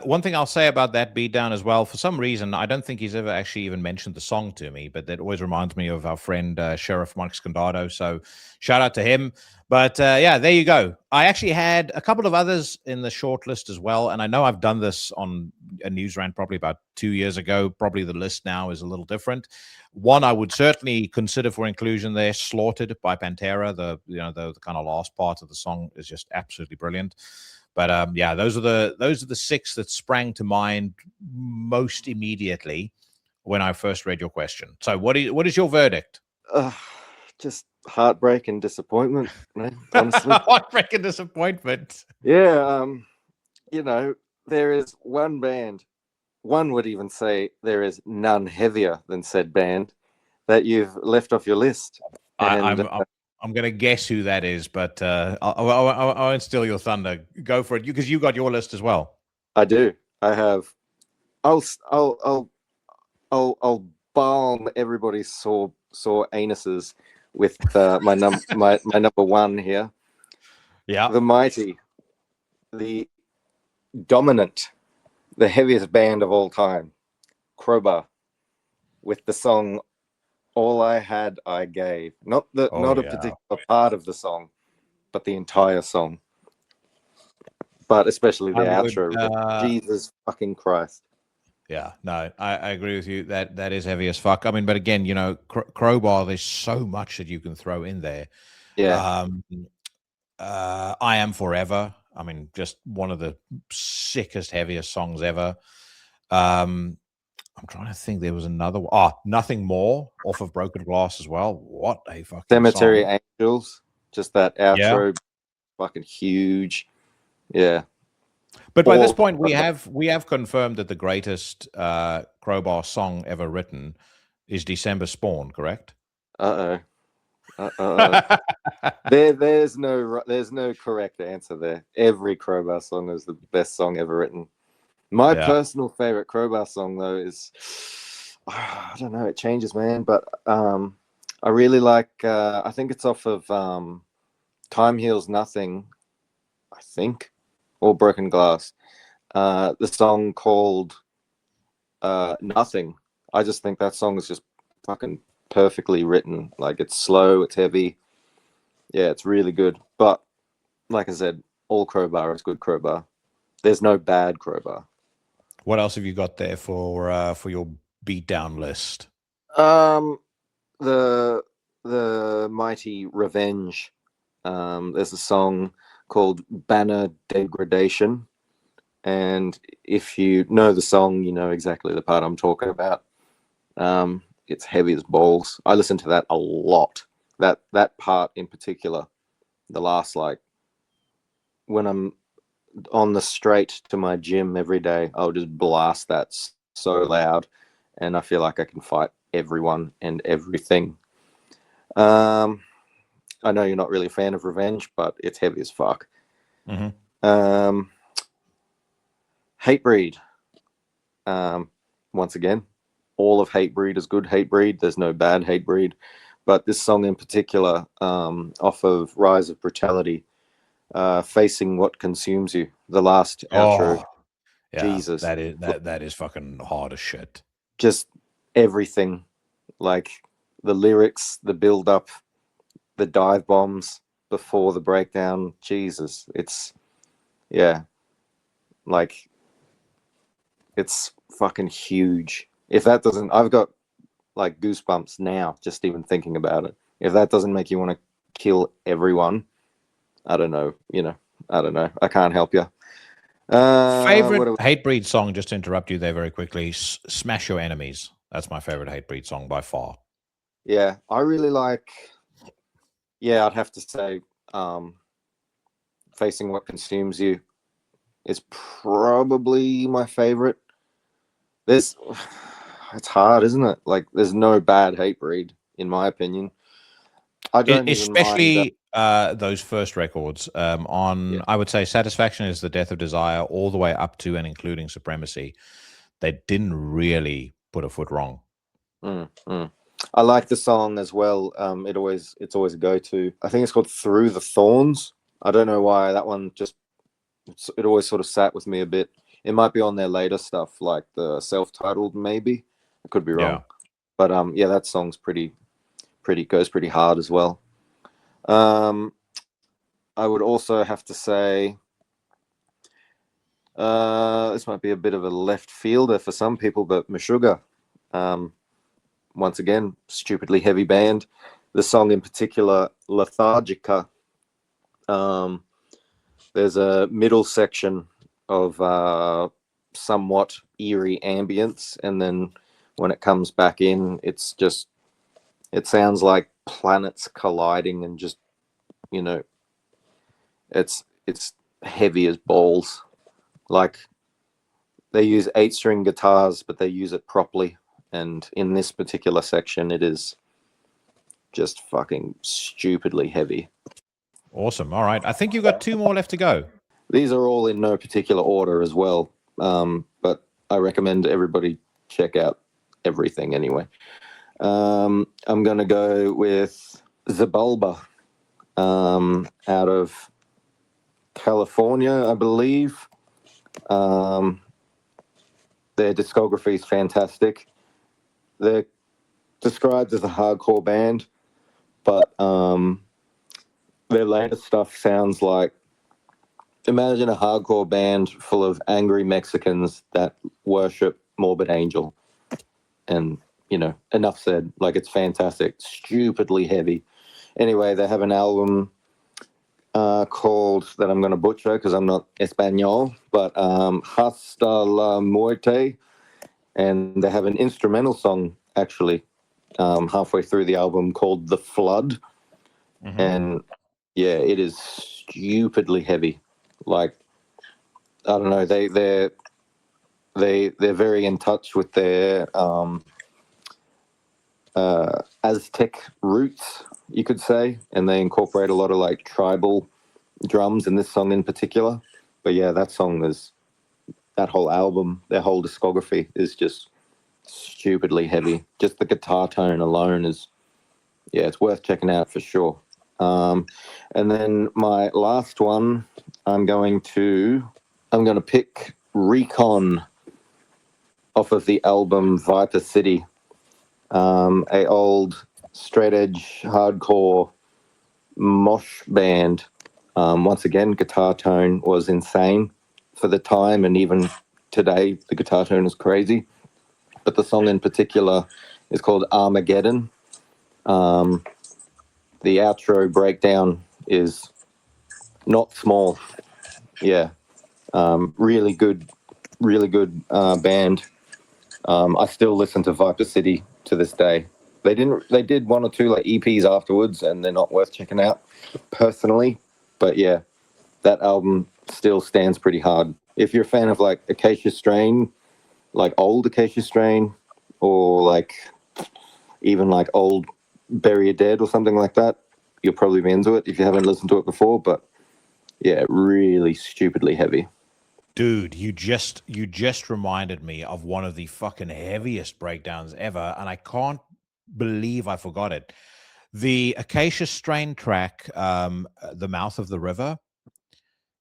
One thing I'll say about that beatdown as well, for some reason, I don't think he's ever actually even mentioned the song to me, but that always reminds me of our friend Sheriff Mike Scandado. So shout out to him. But yeah, there you go. I actually had a couple of others in the short list as well. And I know I've done this on a news rant probably about 2 years ago. Probably the list now is a little different. One I would certainly consider for inclusion there, Slaughtered by Pantera. The kind of last part of the song is just absolutely brilliant. But yeah, those are the six that sprang to mind most immediately when I first read your question. So what is your verdict? Just heartbreak and disappointment, man, honestly. Heartbreak and disappointment. Yeah, there is one band, one would even say there is none heavier than said band that you've left off your list. And, I'm going to guess who that is, but I won't steal your thunder. Go for it, because you got your list as well. I do. I have. I'll balm everybody's sore anuses with my number one here. Yeah, the mighty, the dominant, the heaviest band of all time, Crowbar, with the song All I Had I Gave. Not a particular part of the song, but the entire song. But especially the outro. Jesus fucking Christ. Yeah, no, I agree with you. That is heavy as fuck. I mean, but again, Crowbar, there's so much that you can throw in there. Yeah. I Am Forever. I mean, just one of the sickest, heaviest songs ever. I'm trying to think. There was another one. Oh, Nothing More off of Broken Glass as well. What a fucking Cemetery song. Angels. Just that outro, fucking huge. Yeah. But by this All point, we have confirmed that the greatest Crowbar song ever written is December Spawn, correct? There's no correct answer there. Every Crowbar song is the best song ever written. My personal favorite Crowbar song, though, is I don't know. It changes, man. But I really like. I think it's off of Time Heals Nothing. I think, or Broken Glass. The song called Nothing. I just think that song is just fucking perfectly written. Like, it's slow, it's heavy. Yeah, it's really good. But like I said, all Crowbar is good Crowbar. There's no bad Crowbar. What else have you got there for your beatdown list? The mighty Revenge. There's a song called Banner Degradation, and if you know the song, you know exactly the part I'm talking about. It's heavy as balls. I listen to that a lot. That part in particular, the last, like, when I'm on the straight to my gym every day, I'll just blast that so loud, and I feel like I can fight everyone and everything. I know you're not really a fan of Revenge, but it's heavy as fuck. Mm-hmm. Hatebreed. Once again, all of Hatebreed is good Hatebreed. There's no bad Hatebreed. But this song in particular, off of Rise of Brutality, Facing What Consumes You, the last outro. Yeah, Jesus. That is fucking hard as shit. Just everything. Like the lyrics, the build-up, the dive bombs before the breakdown. Jesus. It's like, it's fucking huge. If that doesn't, I've got like goosebumps now just even thinking about it. If that doesn't make you want to kill everyone, I don't know. I don't know. I can't help you. Favorite Hatebreed song, just to interrupt you there very quickly, Smash Your Enemies. That's my favorite Hatebreed song by far. Yeah, I really like, I'd have to say Facing What Consumes You is probably my favorite. It's hard, isn't it? Like, there's no bad Hatebreed, in my opinion. I don't especially those first records. I would say Satisfaction is the Death of Desire, all the way up to and including Supremacy. They didn't really put a foot wrong. I like the song as well. It's always a go-to. I think it's called Through the Thorns. I don't know why that one it always sort of sat with me a bit. It might be on their later stuff, like the self-titled, maybe. I could be wrong. But that song's goes pretty hard as well. I would also have to say this might be a bit of a left fielder for some people, but Meshuggah. Once again, stupidly heavy band. The song in particular, Lethargica. There's a middle section of somewhat eerie ambience, and then when it comes back in, it sounds like planets colliding, and just, it's heavy as balls. Like, they use 8-string guitars, but they use it properly. And in this particular section, it is just fucking stupidly heavy. Awesome. All right. I think you've got 2 more left to go. These are all in no particular order as well. But I recommend everybody check out everything anyway. I'm going to go with Zabulba out of California, I believe. Their discography is fantastic. They're described as a hardcore band, but their latest stuff sounds like, imagine a hardcore band full of angry Mexicans that worship Morbid Angel. And, enough said. Like, it's fantastic. Stupidly heavy. Anyway, they have an album called, that I'm going to butcher because I'm not Espanol, but Hasta la Muerte. And they have an instrumental song, actually, halfway through the album called The Flood. Mm-hmm. And, it is stupidly heavy. Like, I don't know. They're very in touch with their Aztec roots, you could say, and they incorporate a lot of like tribal drums in this song in particular. But yeah, that whole album, their whole discography is just stupidly heavy. Just the guitar tone alone is, yeah, it's worth checking out for sure. And then my last one, I'm going to pick Recon off of the album Viper City, a old straight edge hardcore mosh band. Once again, guitar tone was insane for the time, and even today the guitar tone is crazy. But the song in particular is called Armageddon. The outro breakdown is not small. Yeah. Really good band. I still listen to Viper City to this day. They did one or two like EPs afterwards, and they're not worth checking out personally. But yeah, that album still stands pretty hard. If you're a fan of like Acacia Strain, like old Acacia Strain, or like even like old Bury a Dead or something like that, you'll probably be into it if you haven't listened to it before. But yeah, really stupidly heavy. Dude, you just reminded me of one of the fucking heaviest breakdowns ever, and I can't believe I forgot it. The Acacia Strain track, The Mouth of the River,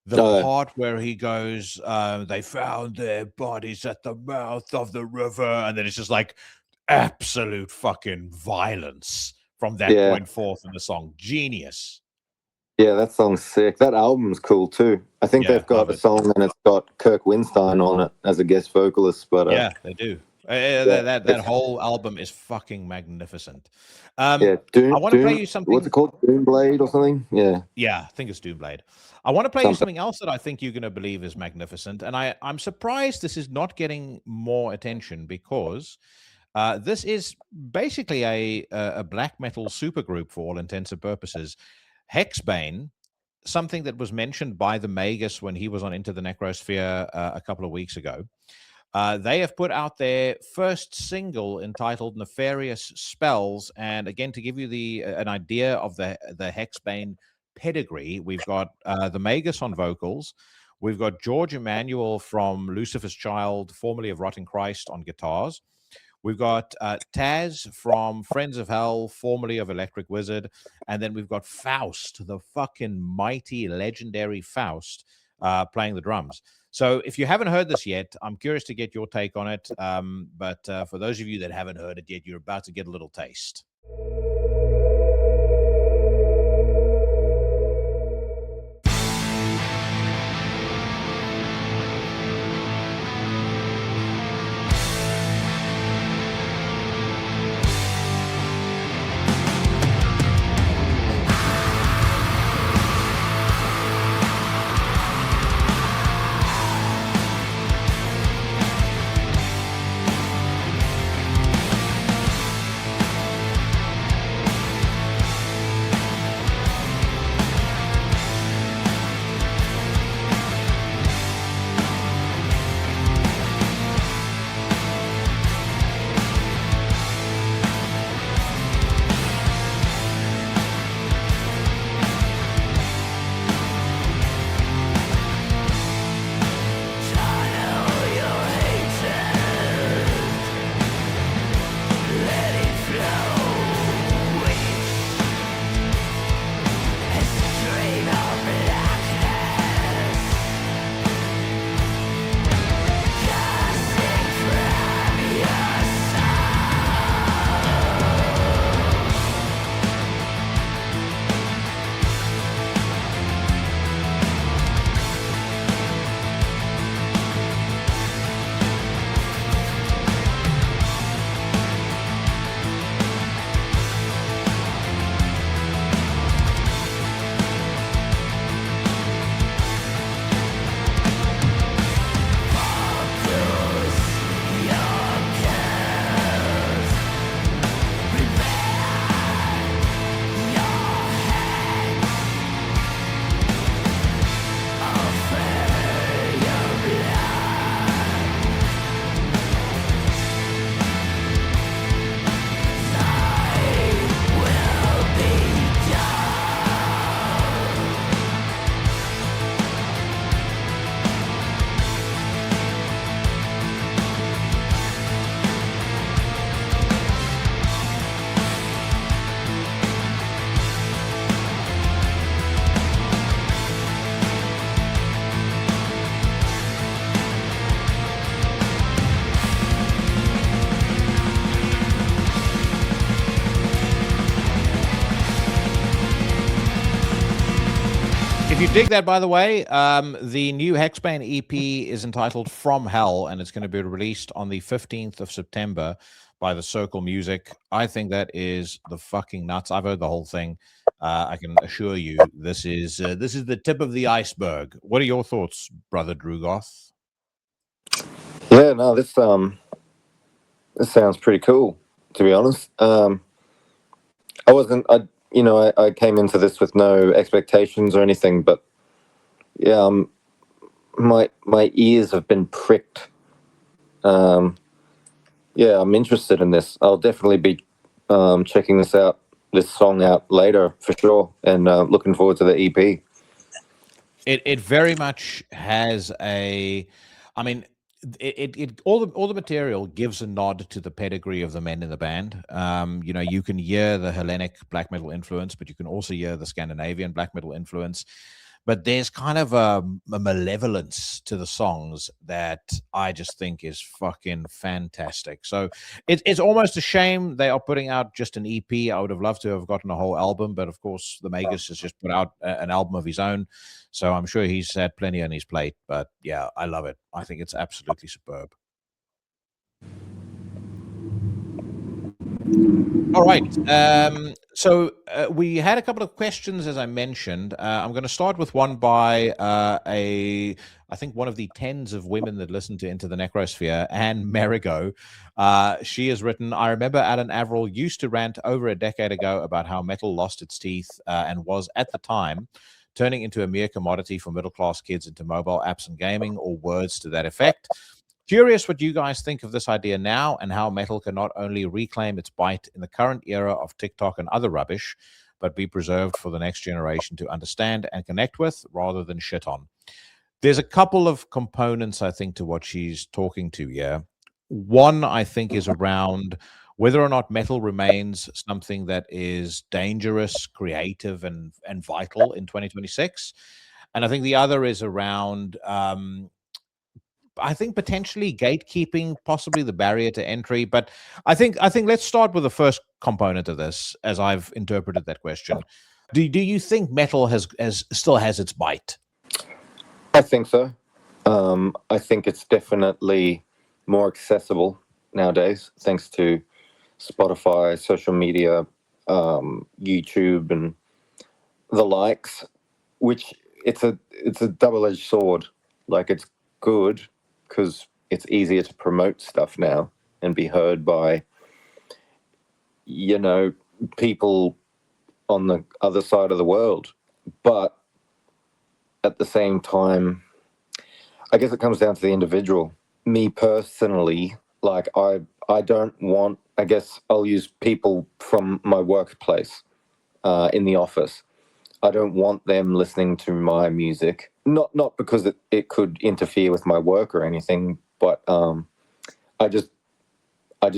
the part where he goes, they found their bodies at the mouth of the river, and then it's just like absolute fucking violence from that point forth in the song. Genius. Yeah, that song's sick. That album's cool too. I think they've got a song and it's got Kirk Winstein on it as a guest vocalist. But yeah, they do. That whole album is fucking magnificent. I want to play you something. What's it called? Doomblade or something? Yeah. Yeah, I think it's Doomblade. I want to play you something else that I think you're going to believe is magnificent. And I'm surprised this is not getting more attention, because this is basically a black metal supergroup for all intents and purposes. Hexbane, something that was mentioned by the Magus when he was on Into the Necrosphere a couple of weeks ago. They have put out their first single entitled Nefarious Spells. And again, to give you an idea of the Hexbane pedigree, we've got the Magus on vocals. We've got George Emmanuel from Lucifer's Child, formerly of Rotten Christ, on guitars. We've got Taz from Friends of Hell, formerly of Electric Wizard. And then we've got Faust, the fucking mighty, legendary Faust, playing the drums. So if you haven't heard this yet, I'm curious to get your take on it. But for those of you that haven't heard it yet, you're about to get a little taste. If you dig that, by the way, the new Hexbane EP is entitled From Hell, and it's going to be released on the 15th of September by the Circle Music. I think that is the fucking nuts. I've heard the whole thing. I can assure you this is the tip of the iceberg. What are your thoughts, brother Drugoth? Yeah, no, this sounds pretty cool, to be honest. I came into this with no expectations or anything, but yeah, my ears have been pricked. Yeah, I'm interested in this. I'll definitely be checking this song out later for sure, and looking forward to the EP. It very much has a, I mean, it all the material gives a nod to the pedigree of the men in the band. You can hear the Hellenic black metal influence, but you can also hear the Scandinavian black metal influence. But there's kind of a malevolence to the songs that I just think is fucking fantastic. So it's almost a shame they are putting out just an EP. I would have loved to have gotten a whole album, but of course the Magus has just put out an album of his own. So I'm sure he's had plenty on his plate. But yeah, I love it. I think it's absolutely superb. All right. So we had a couple of questions, as I mentioned. I'm going to start with one by I think one of the tens of women that listen to Into the Necrosphere, Anne Merigo. She has written, I remember Alan Averill used to rant over a decade ago about how metal lost its teeth and was, at the time, turning into a mere commodity for middle-class kids into mobile apps and gaming, or words to that effect. Curious what you guys think of this idea now, and how metal can not only reclaim its bite in the current era of TikTok and other rubbish, but be preserved for the next generation to understand and connect with rather than shit on. There's a couple of components, I think, to what she's talking to here. One, I think, is around whether or not metal remains something that is dangerous, creative, and vital in 2026. And I think the other is around I think potentially gatekeeping, possibly the barrier to entry. But I think let's start with the first component of this, as I've interpreted that question. Do you think metal still has its bite? I think so. I think it's definitely more accessible nowadays, thanks to Spotify, social media, YouTube, and the likes. Which it's a double-edged sword. Like, it's good because it's easier to promote stuff now and be heard by, people on the other side of the world. But at the same time, I guess it comes down to the individual. Me personally, like, I don't want, I guess I'll use people from my workplace in the office. I don't want them listening to my music. Not because it could interfere with my work or anything, but I just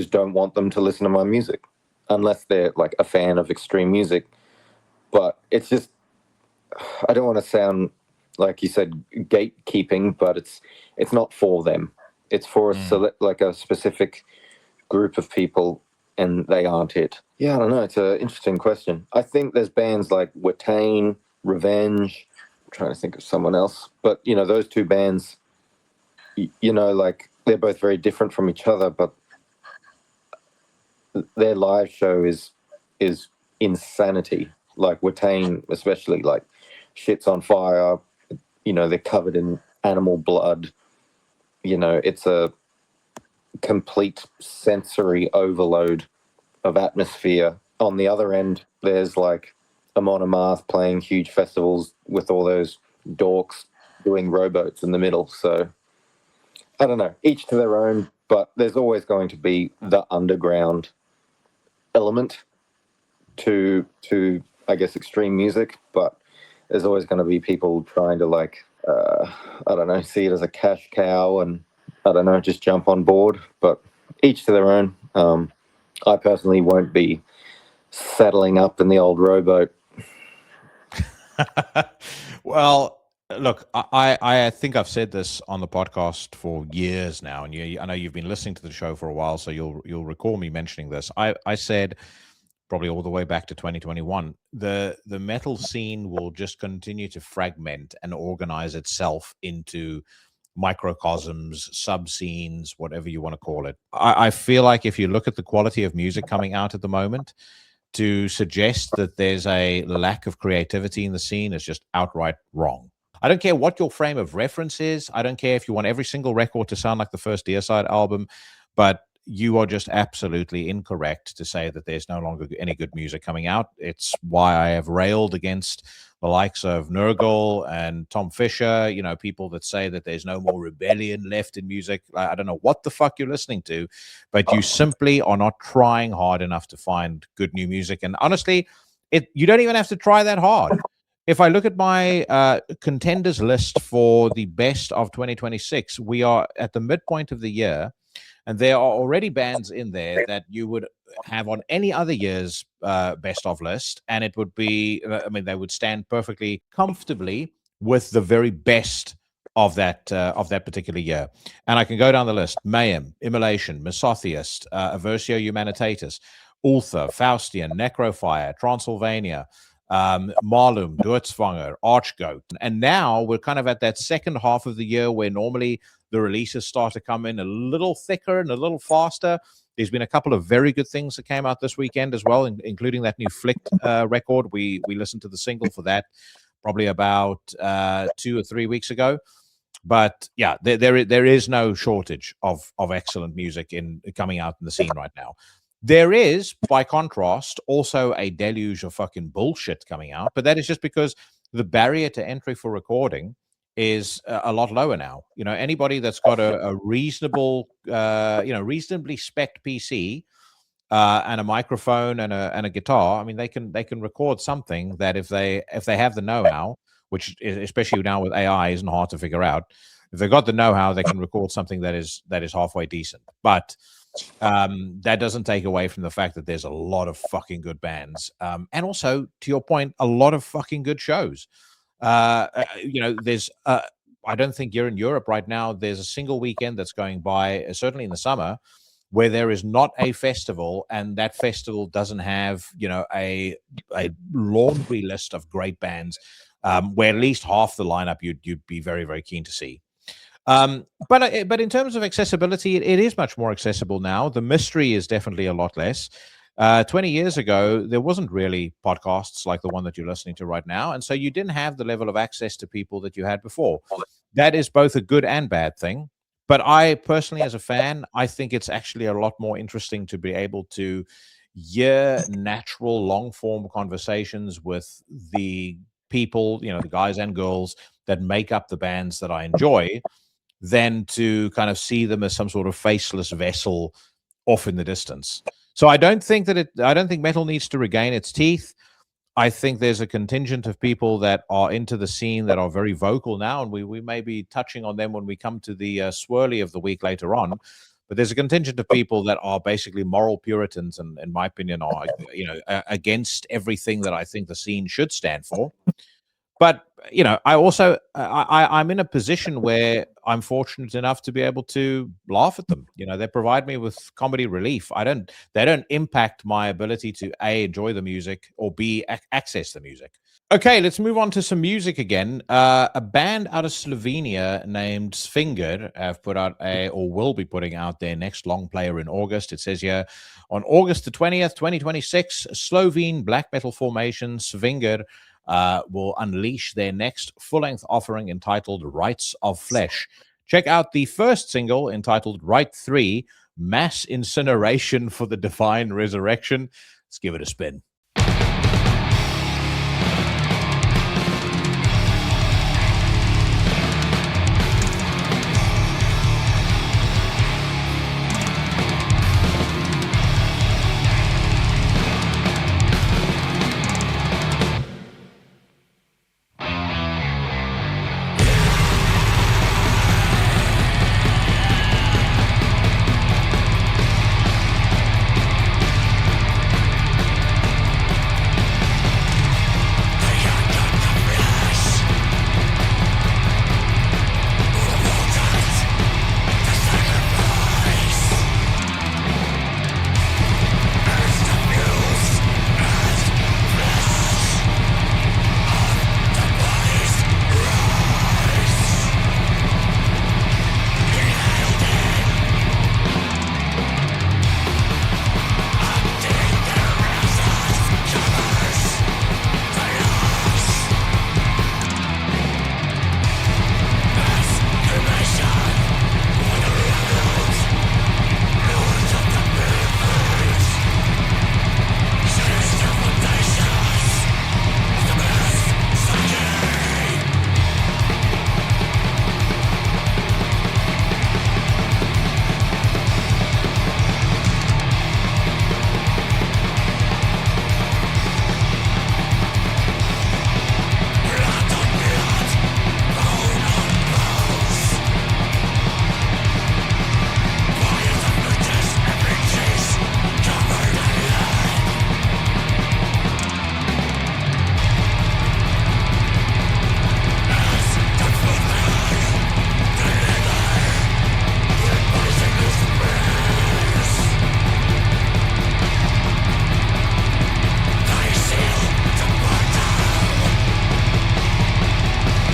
don't want them to listen to my music unless they're like a fan of extreme music. But it's just, I don't want to sound like you said gatekeeping, but it's not for them. It's for a specific group of people, and they aren't it. Yeah, I don't know. It's an interesting question. I think there's bands like Watain, Revenge. I'm trying to think of someone else. But, those two bands, like, they're both very different from each other, but their live show is insanity. Like, Watain especially, like, shit's on fire. They're covered in animal blood. It's a complete sensory overload of atmosphere. On the other end, there's like Amon Amarth playing huge festivals with all those dorks doing rowboats in the middle. So I don't know, each to their own, but there's always going to be the underground element to I guess extreme music, but there's always going to be people trying to I don't know, see it as a cash cow and I don't know, just jump on board, but each to their own. I personally won't be settling up in the old rowboat. Well, look, I think I've said this on the podcast for years now, and I know you've been listening to the show for a while, so you'll recall me mentioning this. I said probably all the way back to 2021, the metal scene will just continue to fragment and organize itself into microcosms, sub-scenes, whatever you want to call it. I feel like if you look at the quality of music coming out at the moment, to suggest that there's a lack of creativity in the scene is just outright wrong. I don't care what your frame of reference is. I don't care if you want every single record to sound like the first Deicide album, but you are just absolutely incorrect to say that there's no longer any good music coming out. It's why I have railed against the likes of Nurgle and Tom Fisher, you know, people that say that there's no more rebellion left in music. I don't know what the fuck you're listening to, but you simply are not trying hard enough to find good new music. And honestly, you don't even have to try that hard. If I look at my contenders list for the best of 2026, we are at the midpoint of the year, and there are already bands in there that you would have on any other year's best of list, and it would be, I mean, they would stand perfectly comfortably with the very best of that particular year. And I can go down the list: Mayhem, Immolation, Mesotheist, Aversio Humanitatis, Ultha, Faustian, Necrofire, Transylvania, Marlum, Duetzwanger, Archgoat. And now we're kind of at that second half of the year where normally the releases start to come in a little thicker and a little faster. There's been a couple of very good things that came out this weekend as well, including that new Flicked record. We listened to the single for that probably about 2 or 3 weeks ago. But yeah, there is no shortage of excellent music coming out in the scene right now. There is, by contrast, also a deluge of fucking bullshit coming out, but that is just because the barrier to entry for recording is a lot lower now. You know, anybody that's got a reasonable, reasonably spec'd PC and a microphone and a guitar, I mean, they can record something that if they have the know-how, which especially now with AI isn't hard to figure out. If they've got the know-how, they can record something that is halfway decent. But that doesn't take away from the fact that there's a lot of fucking good bands, and also, to your point, a lot of fucking good shows. There's I don't think you're in Europe right now. There's a single weekend that's going by, certainly in the summer, where there is not a festival, and that festival doesn't have, you know, a laundry list of great bands, where at least half the lineup you'd be very, very keen to see. But in terms of accessibility, it is much more accessible now. The mystery is definitely a lot less. 20 years ago, there wasn't really podcasts like the one that you're listening to right now, and so you didn't have the level of access to people that you had before. That is both a good and bad thing. But I personally, as a fan, I think it's actually a lot more interesting to be able to hear natural, long-form conversations with the people, you know, the guys and girls that make up the bands that I enjoy, than to kind of see them as some sort of faceless vessel off in the distance. So I don't think metal needs to regain its teeth. I think there's a contingent of people that are into the scene that are very vocal now, and we may be touching on them when we come to the Swirly of the week later on. But there's a contingent of people that are basically moral Puritans, and in my opinion are, you know, against everything that I think the scene should stand for. But, you know, I also, I'm in a position where I'm fortunate enough to be able to laugh at them. You know, they provide me with comedy relief. They don't impact my ability to A, enjoy the music, or B, access the music. Okay, let's move on to some music again. A band out of Slovenia named Cvinger have put out or will be putting out their next long player in August. It says here, on August the 20th, 2026, Slovene black metal formation Cvinger will unleash their next full-length offering entitled Rites of Flesh. Check out the first single entitled Rite 3, Mass Incineration for the Divine Resurrection. Let's give it a spin.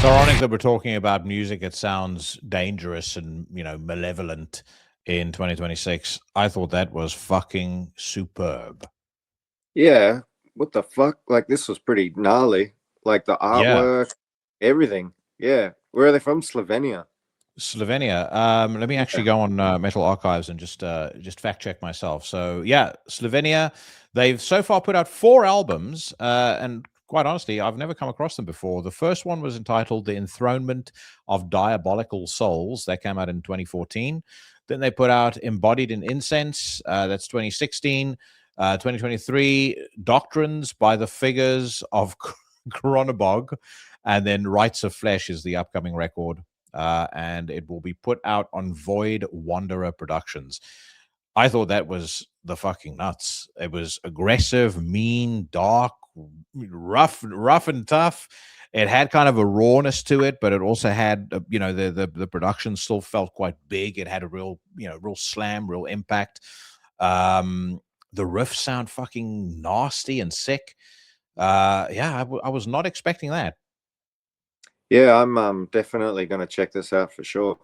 It's ironic that we're talking about music that sounds dangerous and, malevolent in 2026. I thought that was fucking superb. Yeah, what the fuck? Like, this was pretty gnarly. Like, the artwork, everything. Yeah. Where are they from? Slovenia. Let me actually go on Metal Archives and just fact check myself. So yeah, Slovenia. They've so far put out 4 albums, and quite honestly, I've never come across them before. The first one was entitled "The Enthronement of Diabolical Souls." That came out in 2014. Then they put out "Embodied in Incense." That's 2016. 2023, "Doctrines by the Figures of Chronobog," and then "Rites of Flesh" is the upcoming record. And it will be put out on Void Wanderer Productions. I thought that was the fucking nuts. It was aggressive, mean, dark, rough and tough. It had kind of a rawness to it, but it also had, the production still felt quite big. It had a real slam, real impact. The riffs sound fucking nasty and sick. I was not expecting that. Yeah, I'm definitely going to check this out for sure.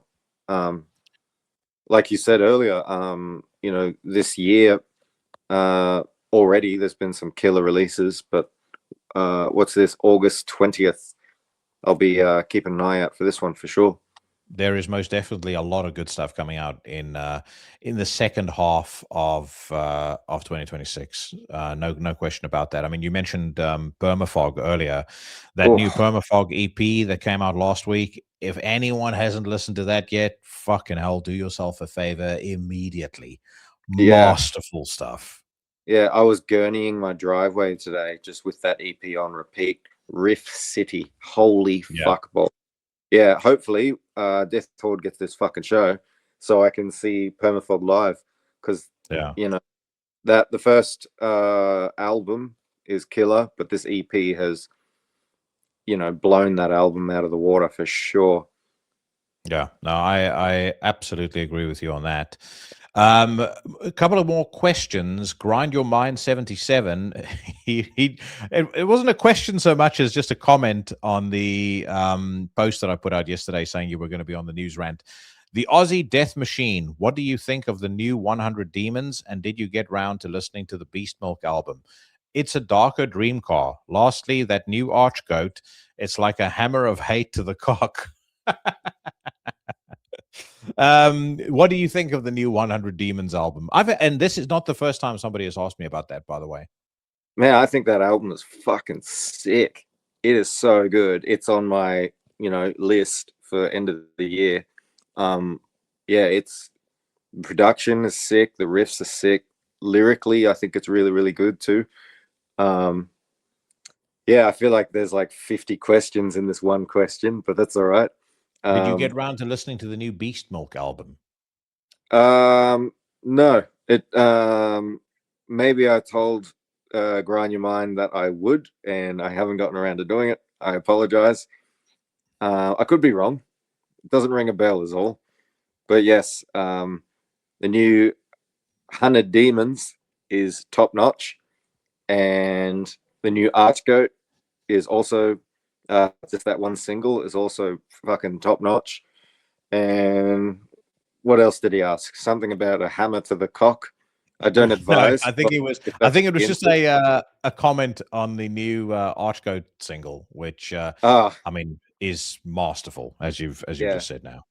Like you said earlier, this year already there's been some killer releases, but what's this, August 20th? I'll be keeping an eye out for this one for sure. There is most definitely a lot of good stuff coming out in the second half of 2026. No question about that. I mean, you mentioned Permafog earlier. That new Permafog EP that came out last week. If anyone hasn't listened to that yet, fucking hell, do yourself a favor immediately. Yeah. Masterful stuff. Yeah, I was gurneying my driveway today just with that EP on repeat. Riff City. Holy fuck ball. Yeah, hopefully Death Horde gets this fucking show so I can see Permafog live, because that the first album is killer, but this EP has blown that album out of the water for sure. Yeah, no, I absolutely agree with you on that. A couple of more questions. Grind Your Mind 77. It wasn't a question so much as just a comment on the post that I put out yesterday saying you were going to be on the news rant. The Aussie Death Machine. What do you think of the new 100 Demons? And did you get round to listening to the Beast Milk album? It's a darker dream car. Lastly, that new Archgoat. It's like a hammer of hate to the cock. What do you think of the new 100 Demons album? And this is not the first time somebody has asked me about that, by the way. Man, I think that album is fucking sick. It is so good. It's on my, list for end of the year. It's production is sick. The riffs are sick. Lyrically, I think it's really, really good too. I feel like there's like 50 questions in this one question, but that's all right. Did you get round to listening to the new Beast Milk album? No. Maybe I told Grind Your Mind that I would, and I haven't gotten around to doing it. I apologize. I could be wrong. It doesn't ring a bell is all. But yes, the new 100 Demons is top notch, and the new Archgoat is also just that one single is also fucking top notch. And what else did he ask? Something about a hammer to the cock. I don't advise. No, I think it was just a comment on the new Archgoat single, which I mean is masterful, as you've just said now.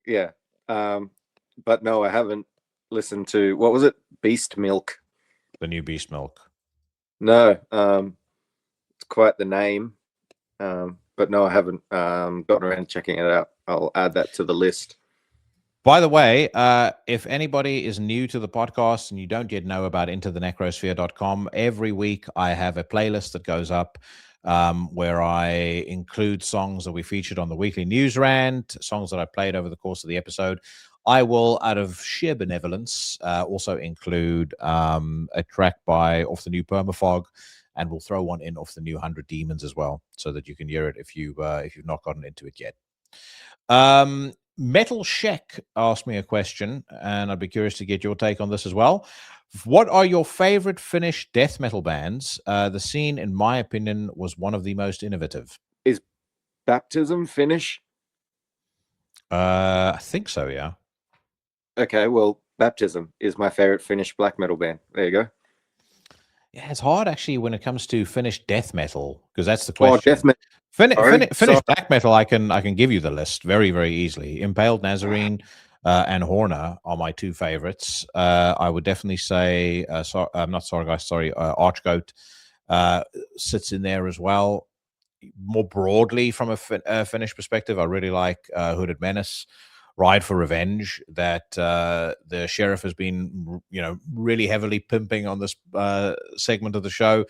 Yeah. But no, I haven't listened to, what was it? Beast Milk. The new Beast Milk. No, it's quite the name. But no, I haven't gotten around checking it out. I'll add that to the list. By the way, if anybody is new to the podcast and you don't yet know about intothenecrosphere.com, every week I have a playlist that goes up where I include songs that we featured on the Weekly News Rant, songs that I played over the course of the episode. I will, out of sheer benevolence, also include a track off the new Permafog, and we'll throw one in off the new 100 Demons as well, so that you can hear it if you've not gotten into it yet. Metal Sheck asked me a question, and I'd be curious to get your take on this as well. What are your favorite Finnish death metal bands? The scene, in my opinion, was one of the most innovative. Baptism, Finnish? I think so, yeah. Okay, well, Baptism is my favorite Finnish black metal band. There you go. Yeah, it's hard actually when it comes to Finnish death metal, because that's the Oh, question. death metal. Finnish Sorry. black metal, I can give you the list very, very easily. Impaled Nazarene and Horner are my two favorites. I would definitely say, Archgoat sits in there as well. More broadly, from a Finnish perspective, I really like Hooded Menace, Ride for Revenge, that the sheriff has been, really heavily pimping on this segment of the show.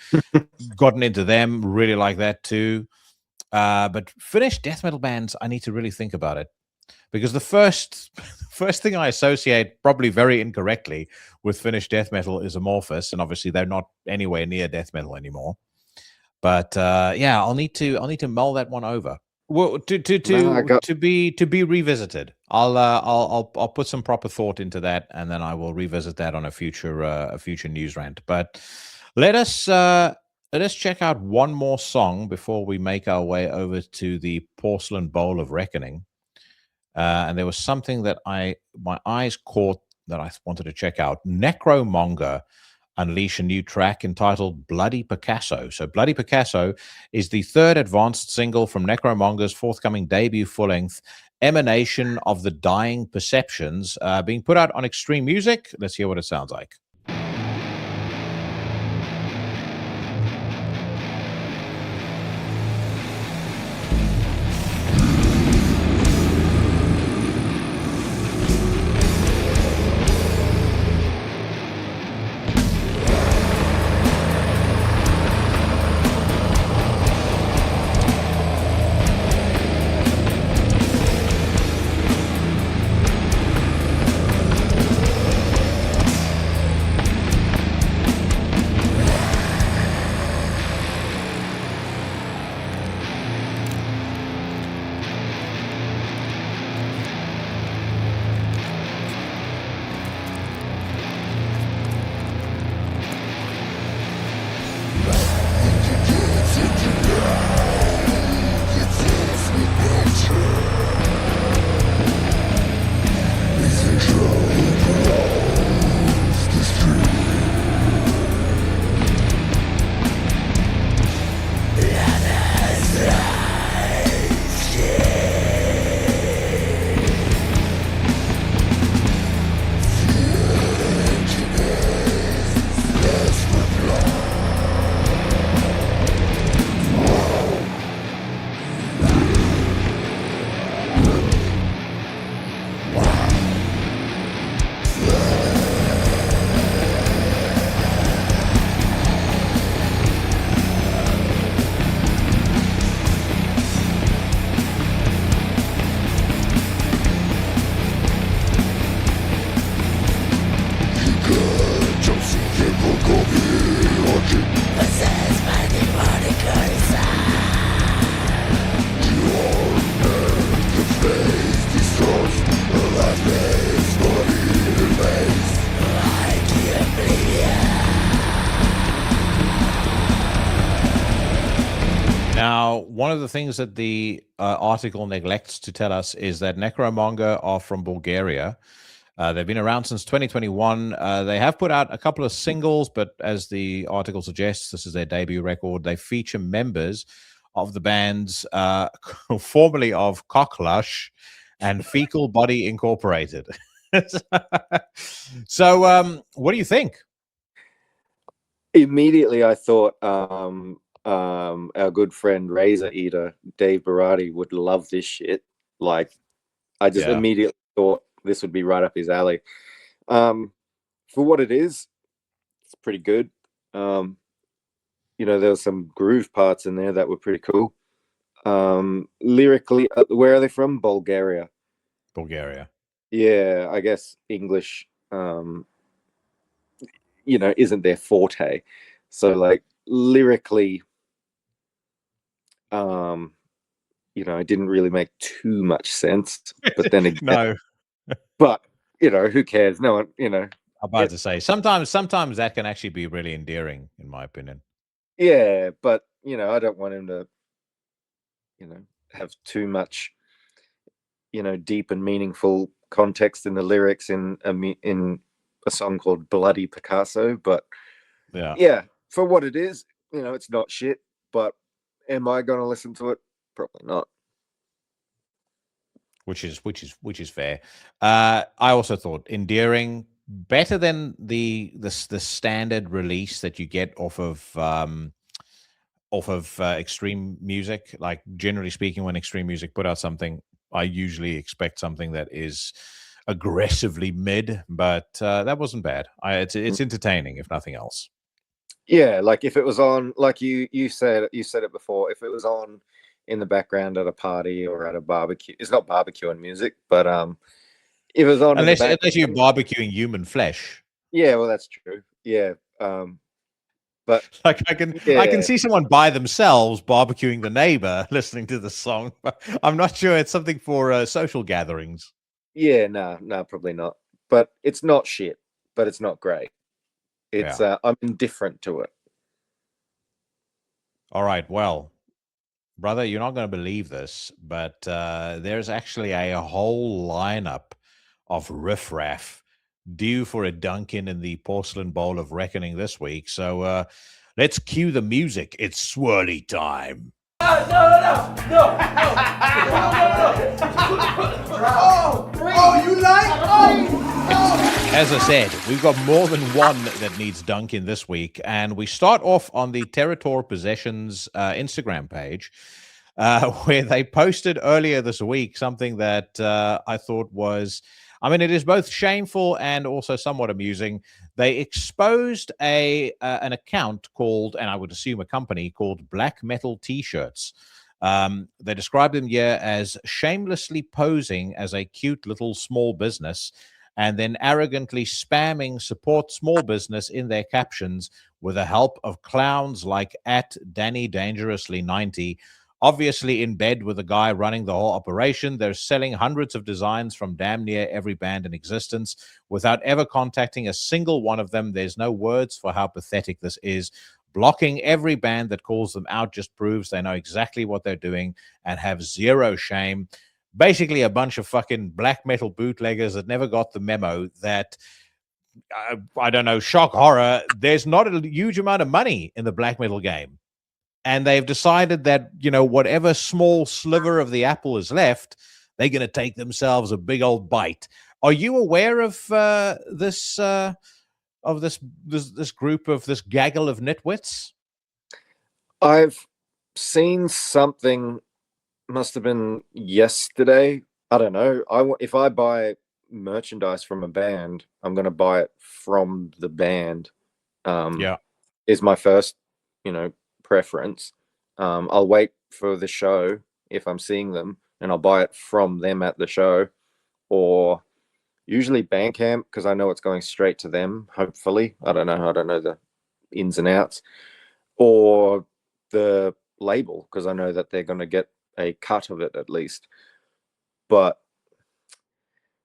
Gotten into them, really like that too. But Finnish death metal bands, I need to really think about it, because the first thing I associate, probably very incorrectly, with Finnish death metal is Amorphous, and obviously they're not anywhere near death metal anymore. But yeah, I'll need to mull that one over. Well, to be revisited. I'll put some proper thought into that, and then I will revisit that on a future news rant. But let us check out one more song before we make our way over to the Porcelain Bowl of Reckoning. And there was something that my eyes caught that I wanted to check out. Necromonger unleash a new track entitled Bloody Picasso. So Bloody Picasso is the third advanced single from Necromonger's forthcoming debut full-length, Emanation of the Dying Perceptions, being put out on Extreme Music. Let's hear what it sounds like. Now, one of the things that the article neglects to tell us is that Necromonger are from Bulgaria. They've been around since 2021. They have put out a couple of singles, but as the article suggests, this is their debut record. They feature members of the bands formerly of Cocklush and Fecal Body Incorporated. So, what do you think? Immediately, I thought our good friend Razor Eater Dave Barati would love this shit. Like, I just immediately thought this would be right up his alley. For what it is, it's pretty good. You know, there was some groove parts in there that were pretty cool. Lyrically, where are they from? Bulgaria. Yeah, I guess English, you know, isn't their forte. So, like, lyrically, you know, it didn't really make too much sense. But then again, No. But, you know, who cares? No one, you know. I'm about to say, sometimes that can actually be really endearing, in my opinion. Yeah, but, you know, I don't want him to, you know, have too much, deep and meaningful context in the lyrics in a song called Bloody Picasso. But yeah, for what it is, it's not shit. But am I going to listen to it? Probably not. Which is fair. I also thought endearing, better than the standard release that you get off of Extreme Music. Like, generally speaking, when Extreme Music put out something, I usually expect something that is aggressively mid, but that wasn't bad. It's entertaining, if nothing else. Yeah, like if it was on, like you said it before, if it was on in the background at a party or at a barbecue, it's not barbecuing music, but if it was on unless you're barbecuing human flesh. Yeah, well, that's true. Yeah, but like I can see someone by themselves barbecuing the neighbor listening to the song. I'm not sure it's something for social gatherings. Yeah, no, probably not. But it's not shit, but it's not great. It's I'm indifferent to it. All right, well, brother, you're not going to believe this, but there's actually a whole lineup of riffraff due for a dunk-in the Porcelain Bowl of Reckoning this week. So let's cue the music. It's Swirly time. No. Oh, you like? As I said, we've got more than one that needs dunking this week, and we start off on the Territor Possessions Instagram page, where they posted earlier this week something that I thought was, it is both shameful and also somewhat amusing. They exposed an account called, and I would assume a company called Black Metal T-shirts. They described them here as shamelessly posing as a cute little small business and then arrogantly spamming support small business in their captions with the help of clowns like @DannyDangerously90. Obviously in bed with the guy running the whole operation. They're selling hundreds of designs from damn near every band in existence without ever contacting a single one of them. There's no words for how pathetic this is. Blocking every band that calls them out just proves they know exactly what they're doing and have zero shame. Basically a bunch of fucking black metal bootleggers that never got the memo that, I don't know, shock horror, there's not a huge amount of money in the black metal game. And they've decided that, whatever small sliver of the apple is left, they're going to take themselves a big old bite. Are you aware of this group, of this gaggle of nitwits? I've seen something. Must have been yesterday. I don't know. If I buy merchandise from a band, I'm going to buy it from the band. Is my first, preference. I'll wait for the show if I'm seeing them, and I'll buy it from them at the show, or usually Bandcamp because I know it's going straight to them. Hopefully, I don't know the ins and outs, or the label because I know that they're going to get a cut of it at least. But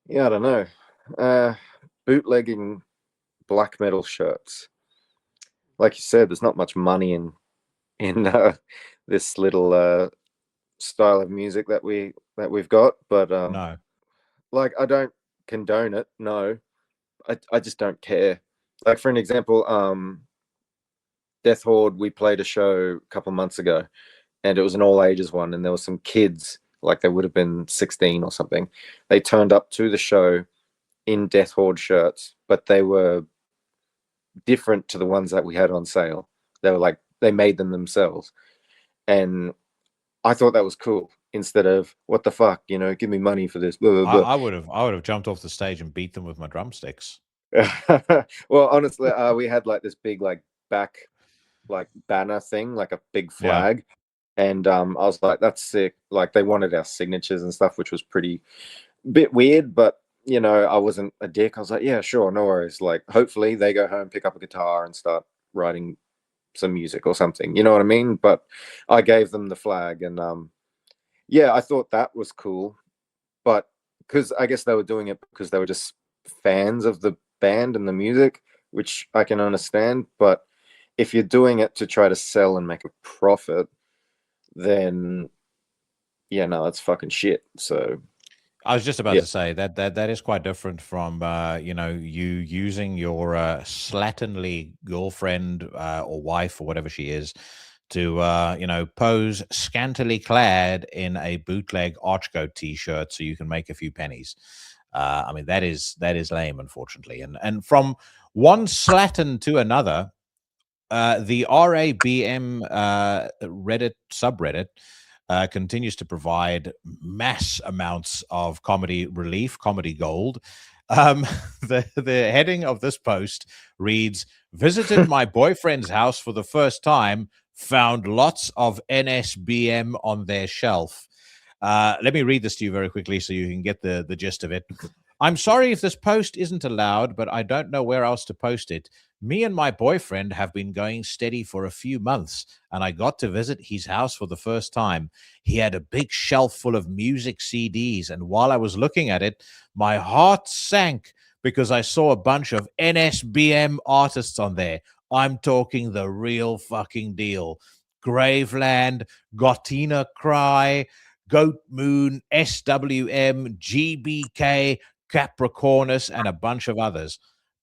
yeah, I don't know. Bootlegging black metal shirts, like you said, there's not much money in this little style of music that we've got. But no, like I don't condone it. No, I just don't care. Like for an example, Death Horde, we played a show a couple months ago, and it was an all ages one, and there were some kids, like they would have been 16 or something. They turned up to the show in Death Horde shirts, but they were different to the ones that we had on sale. They were like, they made them themselves. And I thought that was cool, instead of what the fuck, give me money for this. Blah, blah, blah. I would have jumped off the stage and beat them with my drumsticks. Well, honestly, we had like this big back banner thing, like a big flag. Yeah. And I was like, that's sick. Like they wanted our signatures and stuff, which was bit weird, but I wasn't a dick. I was like, yeah, sure, no worries. Like hopefully they go home, pick up a guitar and start writing some music or something. You know what I mean? But I gave them the flag, and yeah, I thought that was cool. But because I guess they were doing it because they were just fans of the band and the music, which I can understand. But if you're doing it to try to sell and make a profit, then yeah, no, it's fucking shit. So I was just about Yeah. to say that is quite different from you using your slatternly girlfriend or wife or whatever she is to pose scantily clad in a bootleg Archgoat t-shirt so you can make a few pennies. I mean that is lame, unfortunately. And from one slattern to another, the RABM Reddit subreddit continues to provide mass amounts of comedy relief, comedy gold. The heading of this post reads, "Visited my boyfriend's house for the first time, found lots of NSBM on their shelf." Let me read this to you very quickly so you can get the gist of it. "I'm sorry if this post isn't allowed, but I don't know where else to post it. Me and my boyfriend have been going steady for a few months, and I got to visit his house for the first time. He had a big shelf full of music CDs, and while I was looking at it, my heart sank because I saw a bunch of NSBM artists on there. I'm talking the real fucking deal. Graveland, Gotina Cry, Goat Moon, SWM, GBK, Capricornus, and a bunch of others.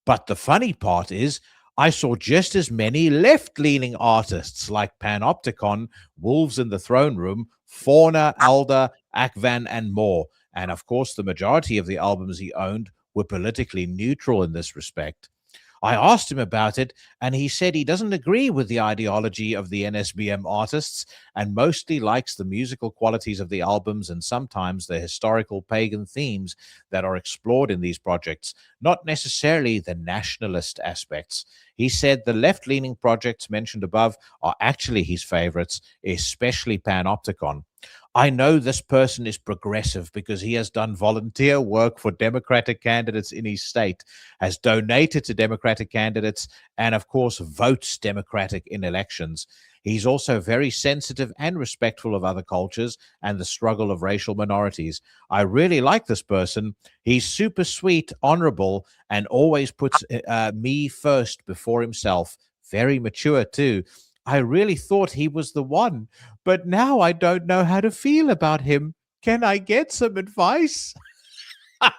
But the funny part is, I saw just as many left-leaning artists like Panopticon, Wolves in the Throne Room, Fauna, Alda, Akvan, and more. And of course, the majority of the albums he owned were politically neutral in this respect. I asked him about it, and he said he doesn't agree with the ideology of the NSBM artists and mostly likes the musical qualities of the albums and sometimes the historical pagan themes that are explored in these projects, not necessarily the nationalist aspects. He said the left-leaning projects mentioned above are actually his favorites, especially Panopticon. I know this person is progressive because he has done volunteer work for Democratic candidates in his state, has donated to Democratic candidates, and of course votes Democratic in elections. He's also very sensitive and respectful of other cultures and the struggle of racial minorities. I really like this person. He's super sweet, honorable, and always puts me first before himself. Very mature too. I really thought he was the one, but now I don't know how to feel about him. Can I get some advice?" I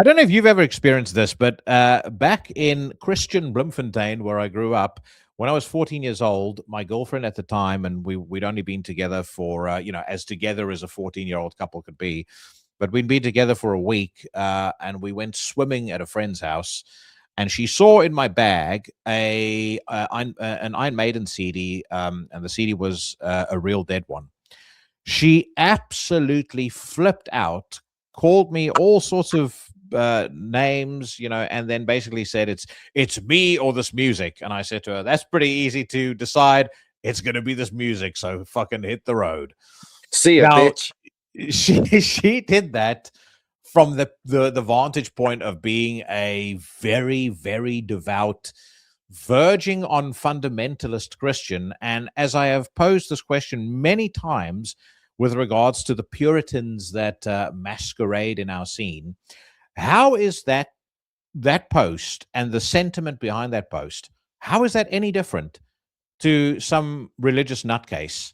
don't know if you've ever experienced this, but back in Christian Bloemfontein, where I grew up, when I was 14 years old, my girlfriend at the time, and we'd only been together for, as together as a 14-year-old couple could be, but we'd been together for a week, and we went swimming at a friend's house. And she saw in my bag an Iron Maiden CD, and the CD was a Real Dead one. She absolutely flipped out, called me all sorts of names, and then basically said, it's me or this music. And I said to her, that's pretty easy to decide. It's going to be this music, so fucking hit the road. See ya, bitch. She did that from the vantage point of being a very, very devout, verging on fundamentalist Christian. And as I have posed this question many times with regards to the Puritans that masquerade in our scene, how is that post and the sentiment behind that post, how is that any different to some religious nutcase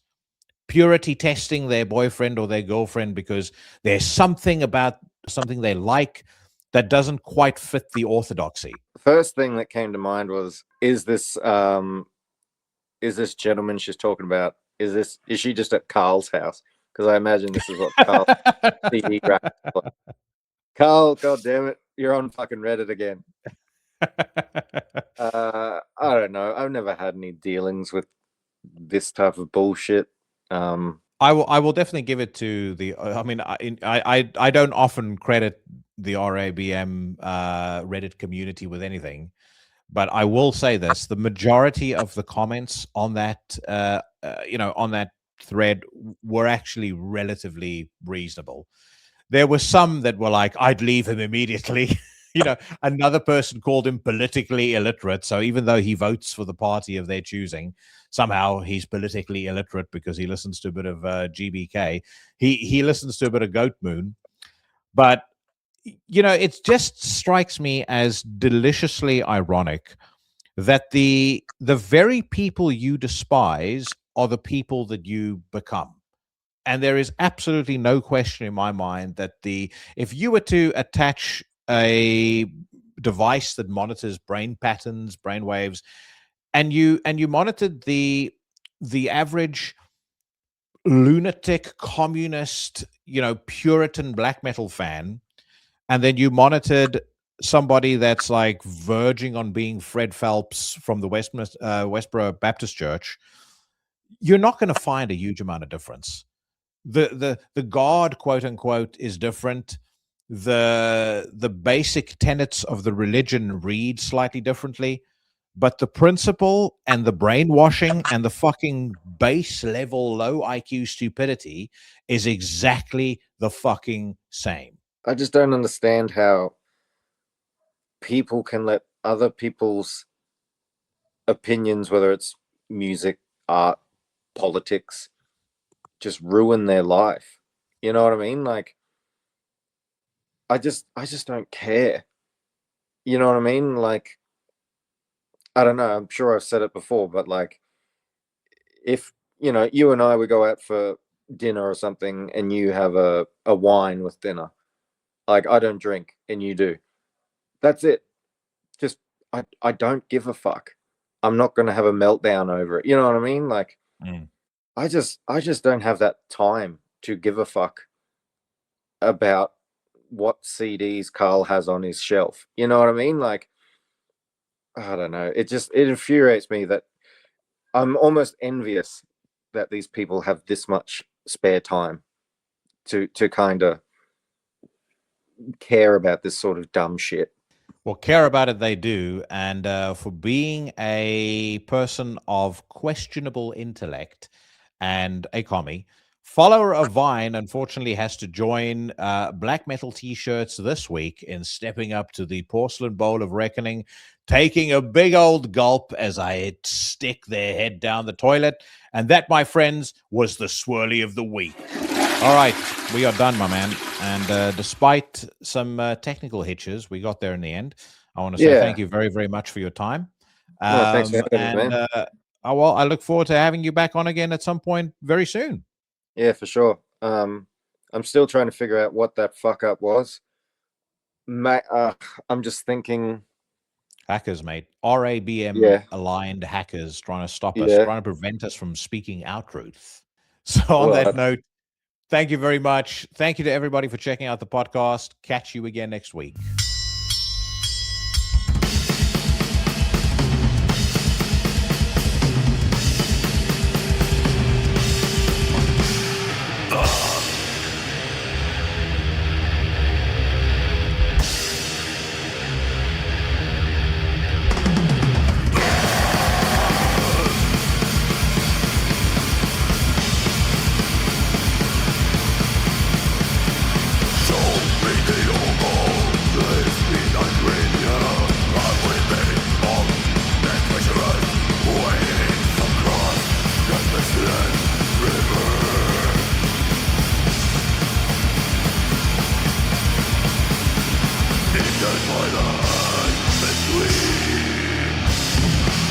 purity testing their boyfriend or their girlfriend because there's something about something they like that doesn't quite fit the orthodoxy? The first thing that came to mind was, is this gentleman she's talking about, is she just at Carl's house? Because I imagine this is what Carl CD rack. Carl, god damn it, you're on fucking Reddit again. I don't know. I've never had any dealings with this type of bullshit. I will definitely give it to the. I mean, I don't often credit the RABM Reddit community with anything, but I will say this: the majority of the comments on that, on that thread were actually relatively reasonable. There were some that were like, "I'd leave him immediately." Another person called him politically illiterate. So even though he votes for the party of their choosing, somehow he's politically illiterate because he listens to a bit of GBK. He listens to a bit of Goat Moon. But, it just strikes me as deliciously ironic that the very people you despise are the people that you become. And there is absolutely no question in my mind that if you were to attach a device that monitors brain patterns, brain waves, and you monitored the average lunatic communist, Puritan black metal fan, and then you monitored somebody that's like verging on being Fred Phelps from the Westboro Baptist Church, you're not going to find a huge amount of difference. The God, quote unquote, is different. The basic tenets of the religion read slightly differently, but the principle and the brainwashing and the fucking base level low IQ stupidity is exactly the fucking same. I just don't understand how people can let other people's opinions, whether it's music, art, politics, just ruin their life. You know what I mean? Like, I just don't care. You know what I mean? Like, I don't know. I'm sure I've said it before, but like, if, you and I would go out for dinner or something and you have a wine with dinner, like I don't drink and you do. That's it. Just, I don't give a fuck. I'm not going to have a meltdown over it. You know what I mean? Like, I just don't have that time to give a fuck about what CDs Carl has on his shelf. You know what I mean? Like, I don't know. It infuriates me that I'm almost envious that these people have this much spare time to kind of care about this sort of dumb shit. Well, care about it they do, and for being a person of questionable intellect and a commie, follower of Vine unfortunately has to join black metal t-shirts this week in stepping up to the Porcelain Bowl of Reckoning, taking a big old gulp as I stick their head down the toilet. And that, my friends, was the Swirly of the week. All right, we are done, my man. And despite some technical hitches, we got there in the end. I want to say thank you very, very much for your time. Thanks for having me, man. I look forward to having you back on again at some point very soon. Yeah, for sure. I'm still trying to figure out what that fuck up was. I'm just thinking... Hackers, mate. RABM aligned hackers trying to stop us, trying to prevent us from speaking our truth. So on that note, thank you very much. Thank you to everybody for checking out the podcast. Catch you again next week.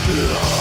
Yeah.